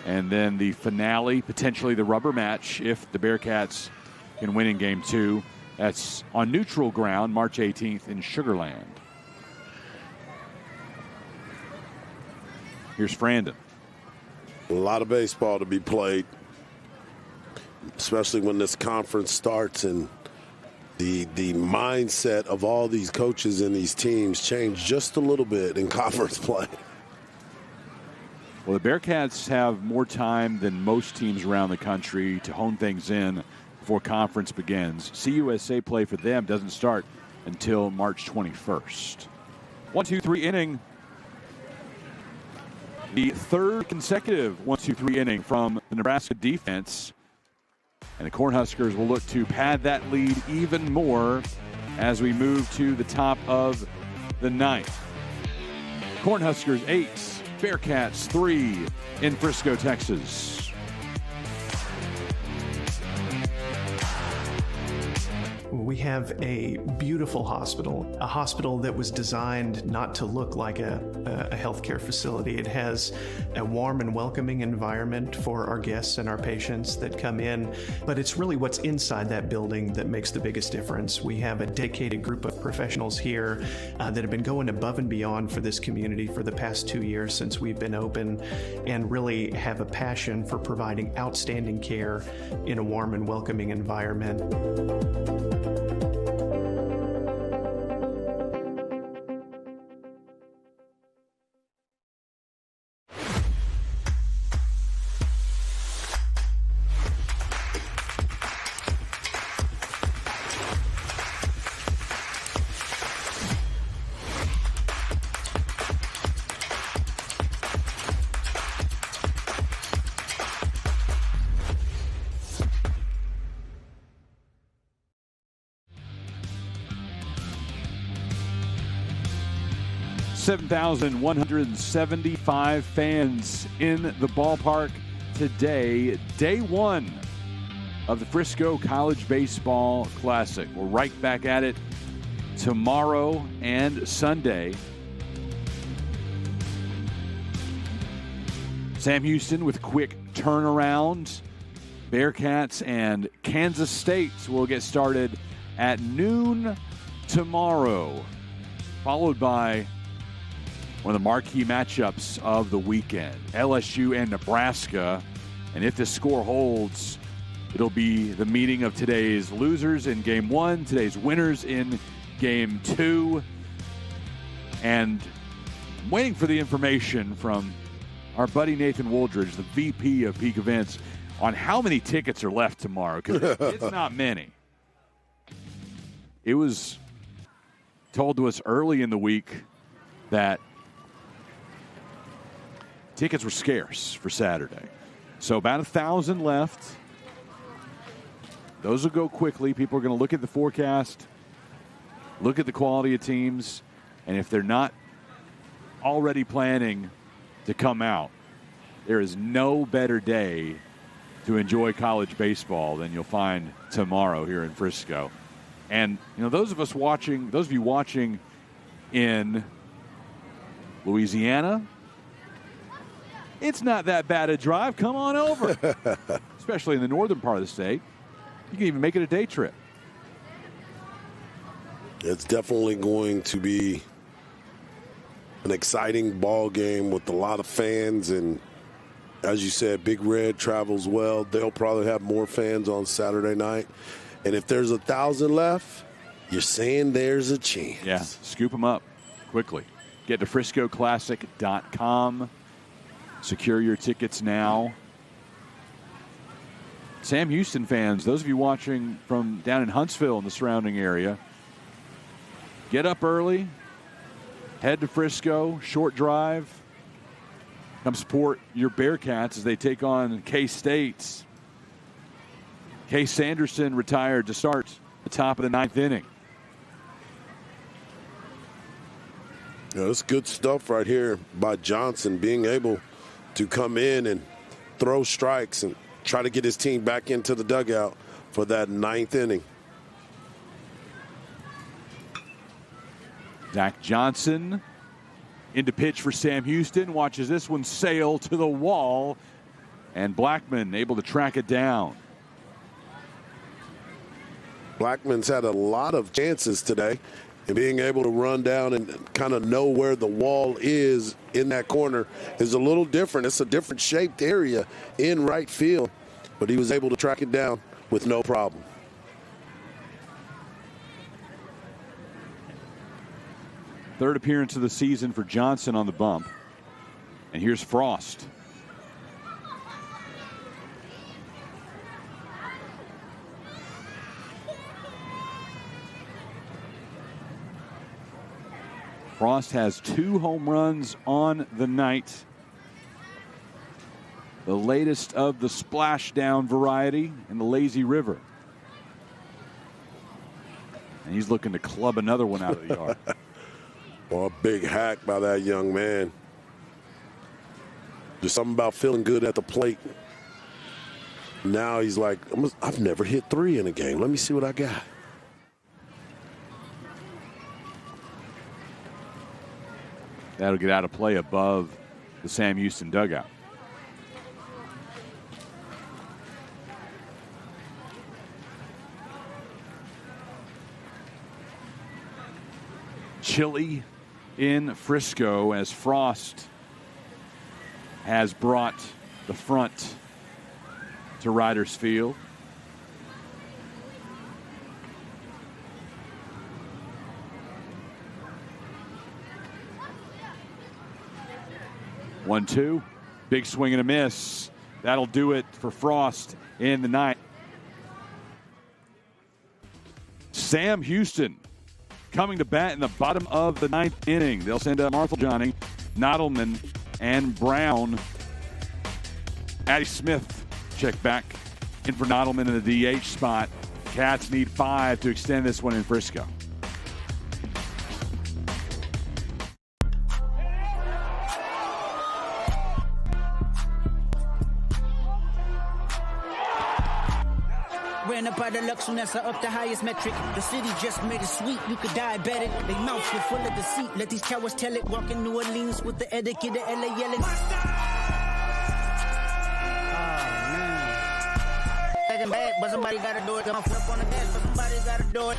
And then the finale, potentially the rubber match, if the Bearcats can win in Game 2. That's on neutral ground, March 18th in Sugar Land. Here's Frandon. A lot of baseball to be played, especially when this conference starts and the mindset of all these coaches and these teams change just a little bit in conference play. Well, the Bearcats have more time than most teams around the country to hone things in before conference begins. CUSA play for them doesn't start until March 21st. 1-2-3 inning. The third consecutive 1-2-3 inning from the Nebraska defense. And the Cornhuskers will look to pad that lead even more as we move to the top of the ninth. Cornhuskers 8, Bearcats 3 in Frisco, Texas. We have a beautiful hospital, a hospital that was designed not to look like a healthcare facility. It has a warm and welcoming environment for our guests and our patients that come in, but it's really what's inside that building that makes the biggest difference. We have a dedicated group of professionals here that have been going above and beyond for this community for the past 2 years since we've been open, and really have a passion for providing outstanding care in a warm and welcoming environment. 7,175 fans in the ballpark today. Day one of the Frisco College Baseball Classic. We're right back at it tomorrow and Sunday. Sam Houston with quick turnaround. Bearcats and Kansas State will get started at noon tomorrow, followed by one of the marquee matchups of the weekend, LSU and Nebraska. And if this score holds, it'll be the meeting of today's losers in Game 1, today's winners in Game 2. And I'm waiting for the information from our buddy Nathan Woldridge, the VP of Peak Events, on how many tickets are left tomorrow, because it's not many. It was told to us early in the week that tickets were scarce for Saturday. So about 1,000 left. Those will go quickly. People are going to look at the forecast, look at the quality of teams, and if they're not already planning to come out, there is no better day to enjoy college baseball than you'll find tomorrow here in Frisco. And, you know, those of you watching in Louisiana, it's not that bad a drive. Come on over, especially in the northern part of the state. You can even make it a day trip. It's definitely going to be an exciting ball game with a lot of fans, and as you said, Big Red travels well. They'll probably have more fans on Saturday night. And if there's 1,000 left, you're saying there's a chance. Yeah, scoop them up quickly. Get to FriscoClassic.com. Secure your tickets now. Sam Houston fans, those of you watching from down in Huntsville and the surrounding area, get up early, head to Frisco, short drive. Come support your Bearcats as they take on K-State. Case Sanderson retired to start the top of the 9th inning. Yeah, that's good stuff right here by Johnson, being able to come in and throw strikes and try to get his team back into the dugout for that 9th inning. Zach Johnson into pitch for Sam Houston. Watches this one sail to the wall, and Blackman able to track it down. Blackman's had a lot of chances today, and being able to run down and kind of know where the wall is in that corner is a little different. It's a different shaped area in right field, but he was able to track it down with no problem. Third appearance of the season for Johnson on the bump. And here's Frost. Frost has 2 home runs on the night. The latest of the splashdown variety in the lazy river. And he's looking to club another one out of the yard. Well, a big hack by that young man. There's something about feeling good at the plate. Now he's like, I've never hit 3 in a game. Let me see what I got. That'll get out of play above the Sam Houston dugout. Chilly in Frisco as Frost has brought the front to Riders Field. One, two, big swing and a miss. That'll do it for Frost in the ninth. Sam Houston coming to bat in the bottom of the 9th inning. They'll send up Marthel Johnny, Nodelman, and Brown. Addie Smith check back in for Nodelman in the DH spot. Cats need 5 to extend this one in Frisco. Ran up out of luck, soon as I up the highest metric. The city just made it sweet, you could diabetic. They mouths were full of deceit, let these cowards tell it. Walk in New Orleans with the etiquette of LA yelling. Second bad, but somebody gotta do it. Got my foot up on the gas, but somebody gotta do it.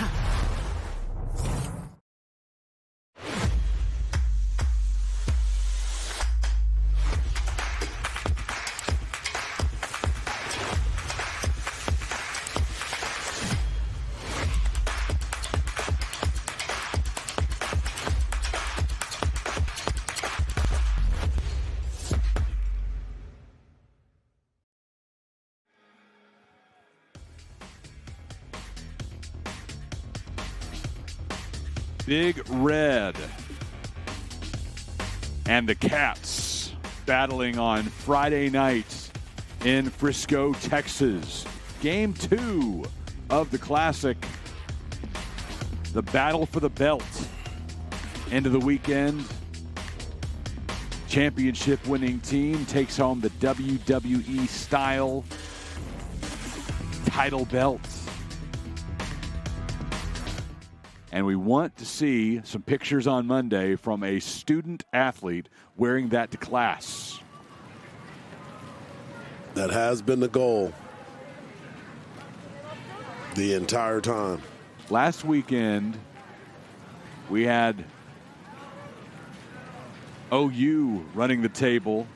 Big Red and the Cats battling on Friday night in Frisco, Texas. Game 2 of the Classic. The battle for the belt. End of the weekend. Championship winning team takes home the WWE style title belt. And we want to see some pictures on Monday from a student athlete wearing that to class. That has been the goal the entire time. Last weekend, we had OU running the table.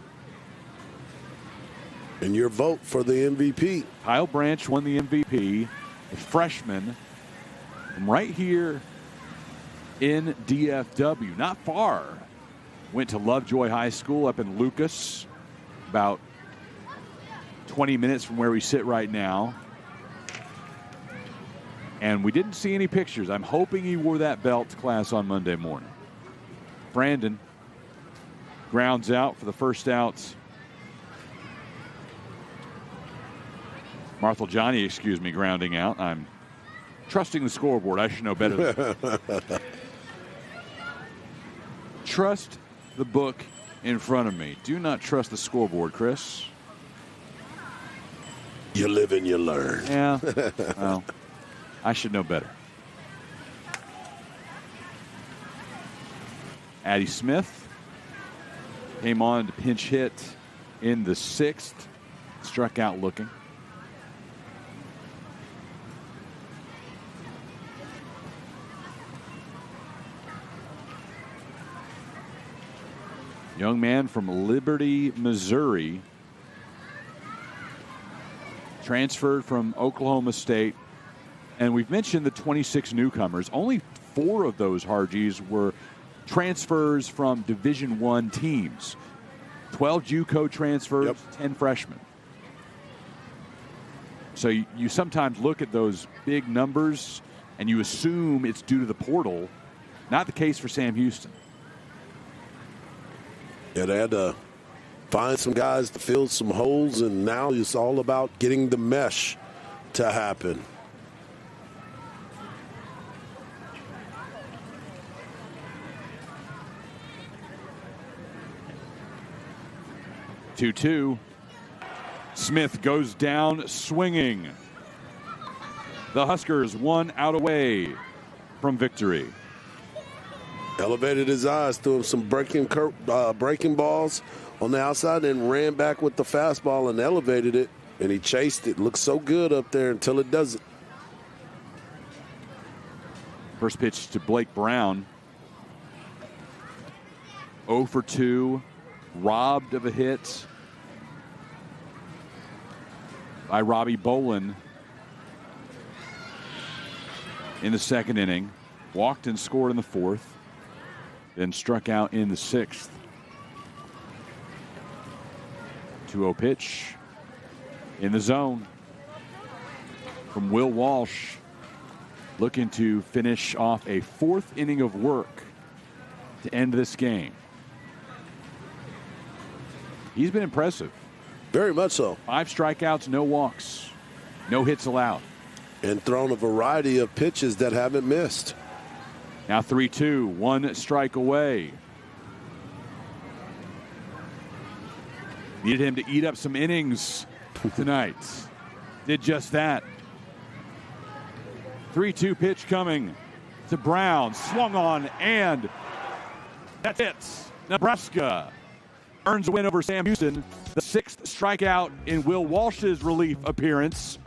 And your vote for the MVP. Kyle Branch won the MVP, a freshman from right here in DFW, not far. Went to Lovejoy High School up in Lucas, about 20 minutes from where we sit right now. And we didn't see any pictures. I'm hoping he wore that belt to class on Monday morning. Brandon grounds out for the first out. Marthel Johnny, grounding out. I'm trusting the scoreboard. I should know better than that. Trust the book in front of me. Do not trust the scoreboard, Chris. You live and you learn. Yeah. Well, I should know better. Addie Smith came on to pinch hit in the 6th. Struck out looking. Young man from Liberty, Missouri. Transferred from Oklahoma State. And we've mentioned the 26 newcomers. Only 4 of those Hargies were transfers from Division I teams. 12 JUCO transfers, 10 freshmen. So you sometimes look at those big numbers and you assume it's due to the portal. Not the case for Sam Houston. Yeah, they had to find some guys to fill some holes, and now it's all about getting the mesh to happen. Two. Smith goes down swinging. The Huskers 1 out away from victory. Elevated his eyes, threw him some breaking balls on the outside, and ran back with the fastball and elevated it, and he chased it. Looks so good up there until it doesn't. First pitch to Blake Brown. 0 for 2, robbed of a hit by Robbie Bolin in the 2nd inning. Walked and scored in the 4th. Then struck out in the 6th. 2-0 pitch in the zone from Will Walsh, looking to finish off a 4th inning of work to end this game. He's been impressive. Very much so. 5 strikeouts, no walks, no hits allowed. And thrown a variety of pitches that haven't missed. Now 3-2, 1 strike away. Needed him to eat up some innings tonight. Did just that. 3-2 pitch coming to Brown. Swung on, and that's it. Nebraska earns a win over Sam Houston, the 6th strikeout in Will Walsh's relief appearance.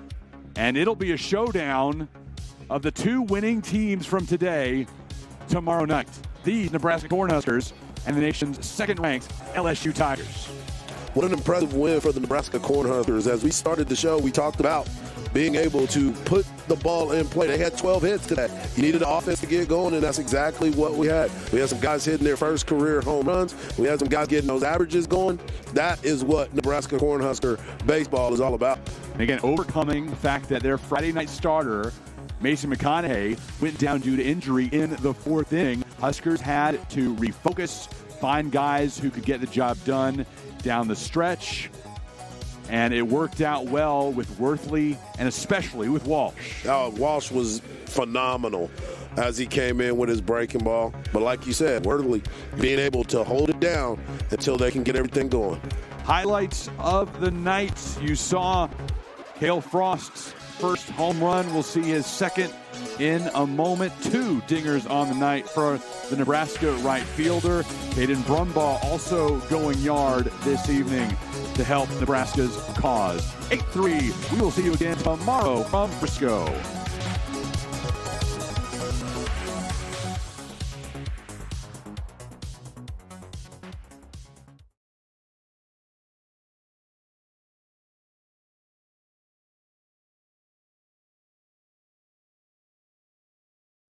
And it'll be a showdown of the 2 winning teams from today tomorrow night. The Nebraska Cornhuskers and the nation's 2nd-ranked LSU Tigers. What an impressive win for the Nebraska Cornhuskers. As we started the show, we talked about being able to put the ball in play. They had 12 hits today. You needed the offense to get going, and that's exactly what we had. We had some guys hitting their first career home runs. We had some guys getting those averages going. That is what Nebraska Cornhusker baseball is all about. And again, overcoming the fact that their Friday night starter, Mason McConaughey, went down due to injury in the 4th inning. Huskers had to refocus, find guys who could get the job done down the stretch. And it worked out well with Worthley and especially with Walsh. Walsh was phenomenal as he came in with his breaking ball. But like you said, Worthley being able to hold it down until they can get everything going. Highlights of the night. You saw Cale Frost's first home run. We'll see his 2nd in a moment. 2 dingers on the night for the Nebraska right fielder. Caden Brumbaugh also going yard this evening to help Nebraska's cause. 8-3. We will see you again tomorrow from Frisco.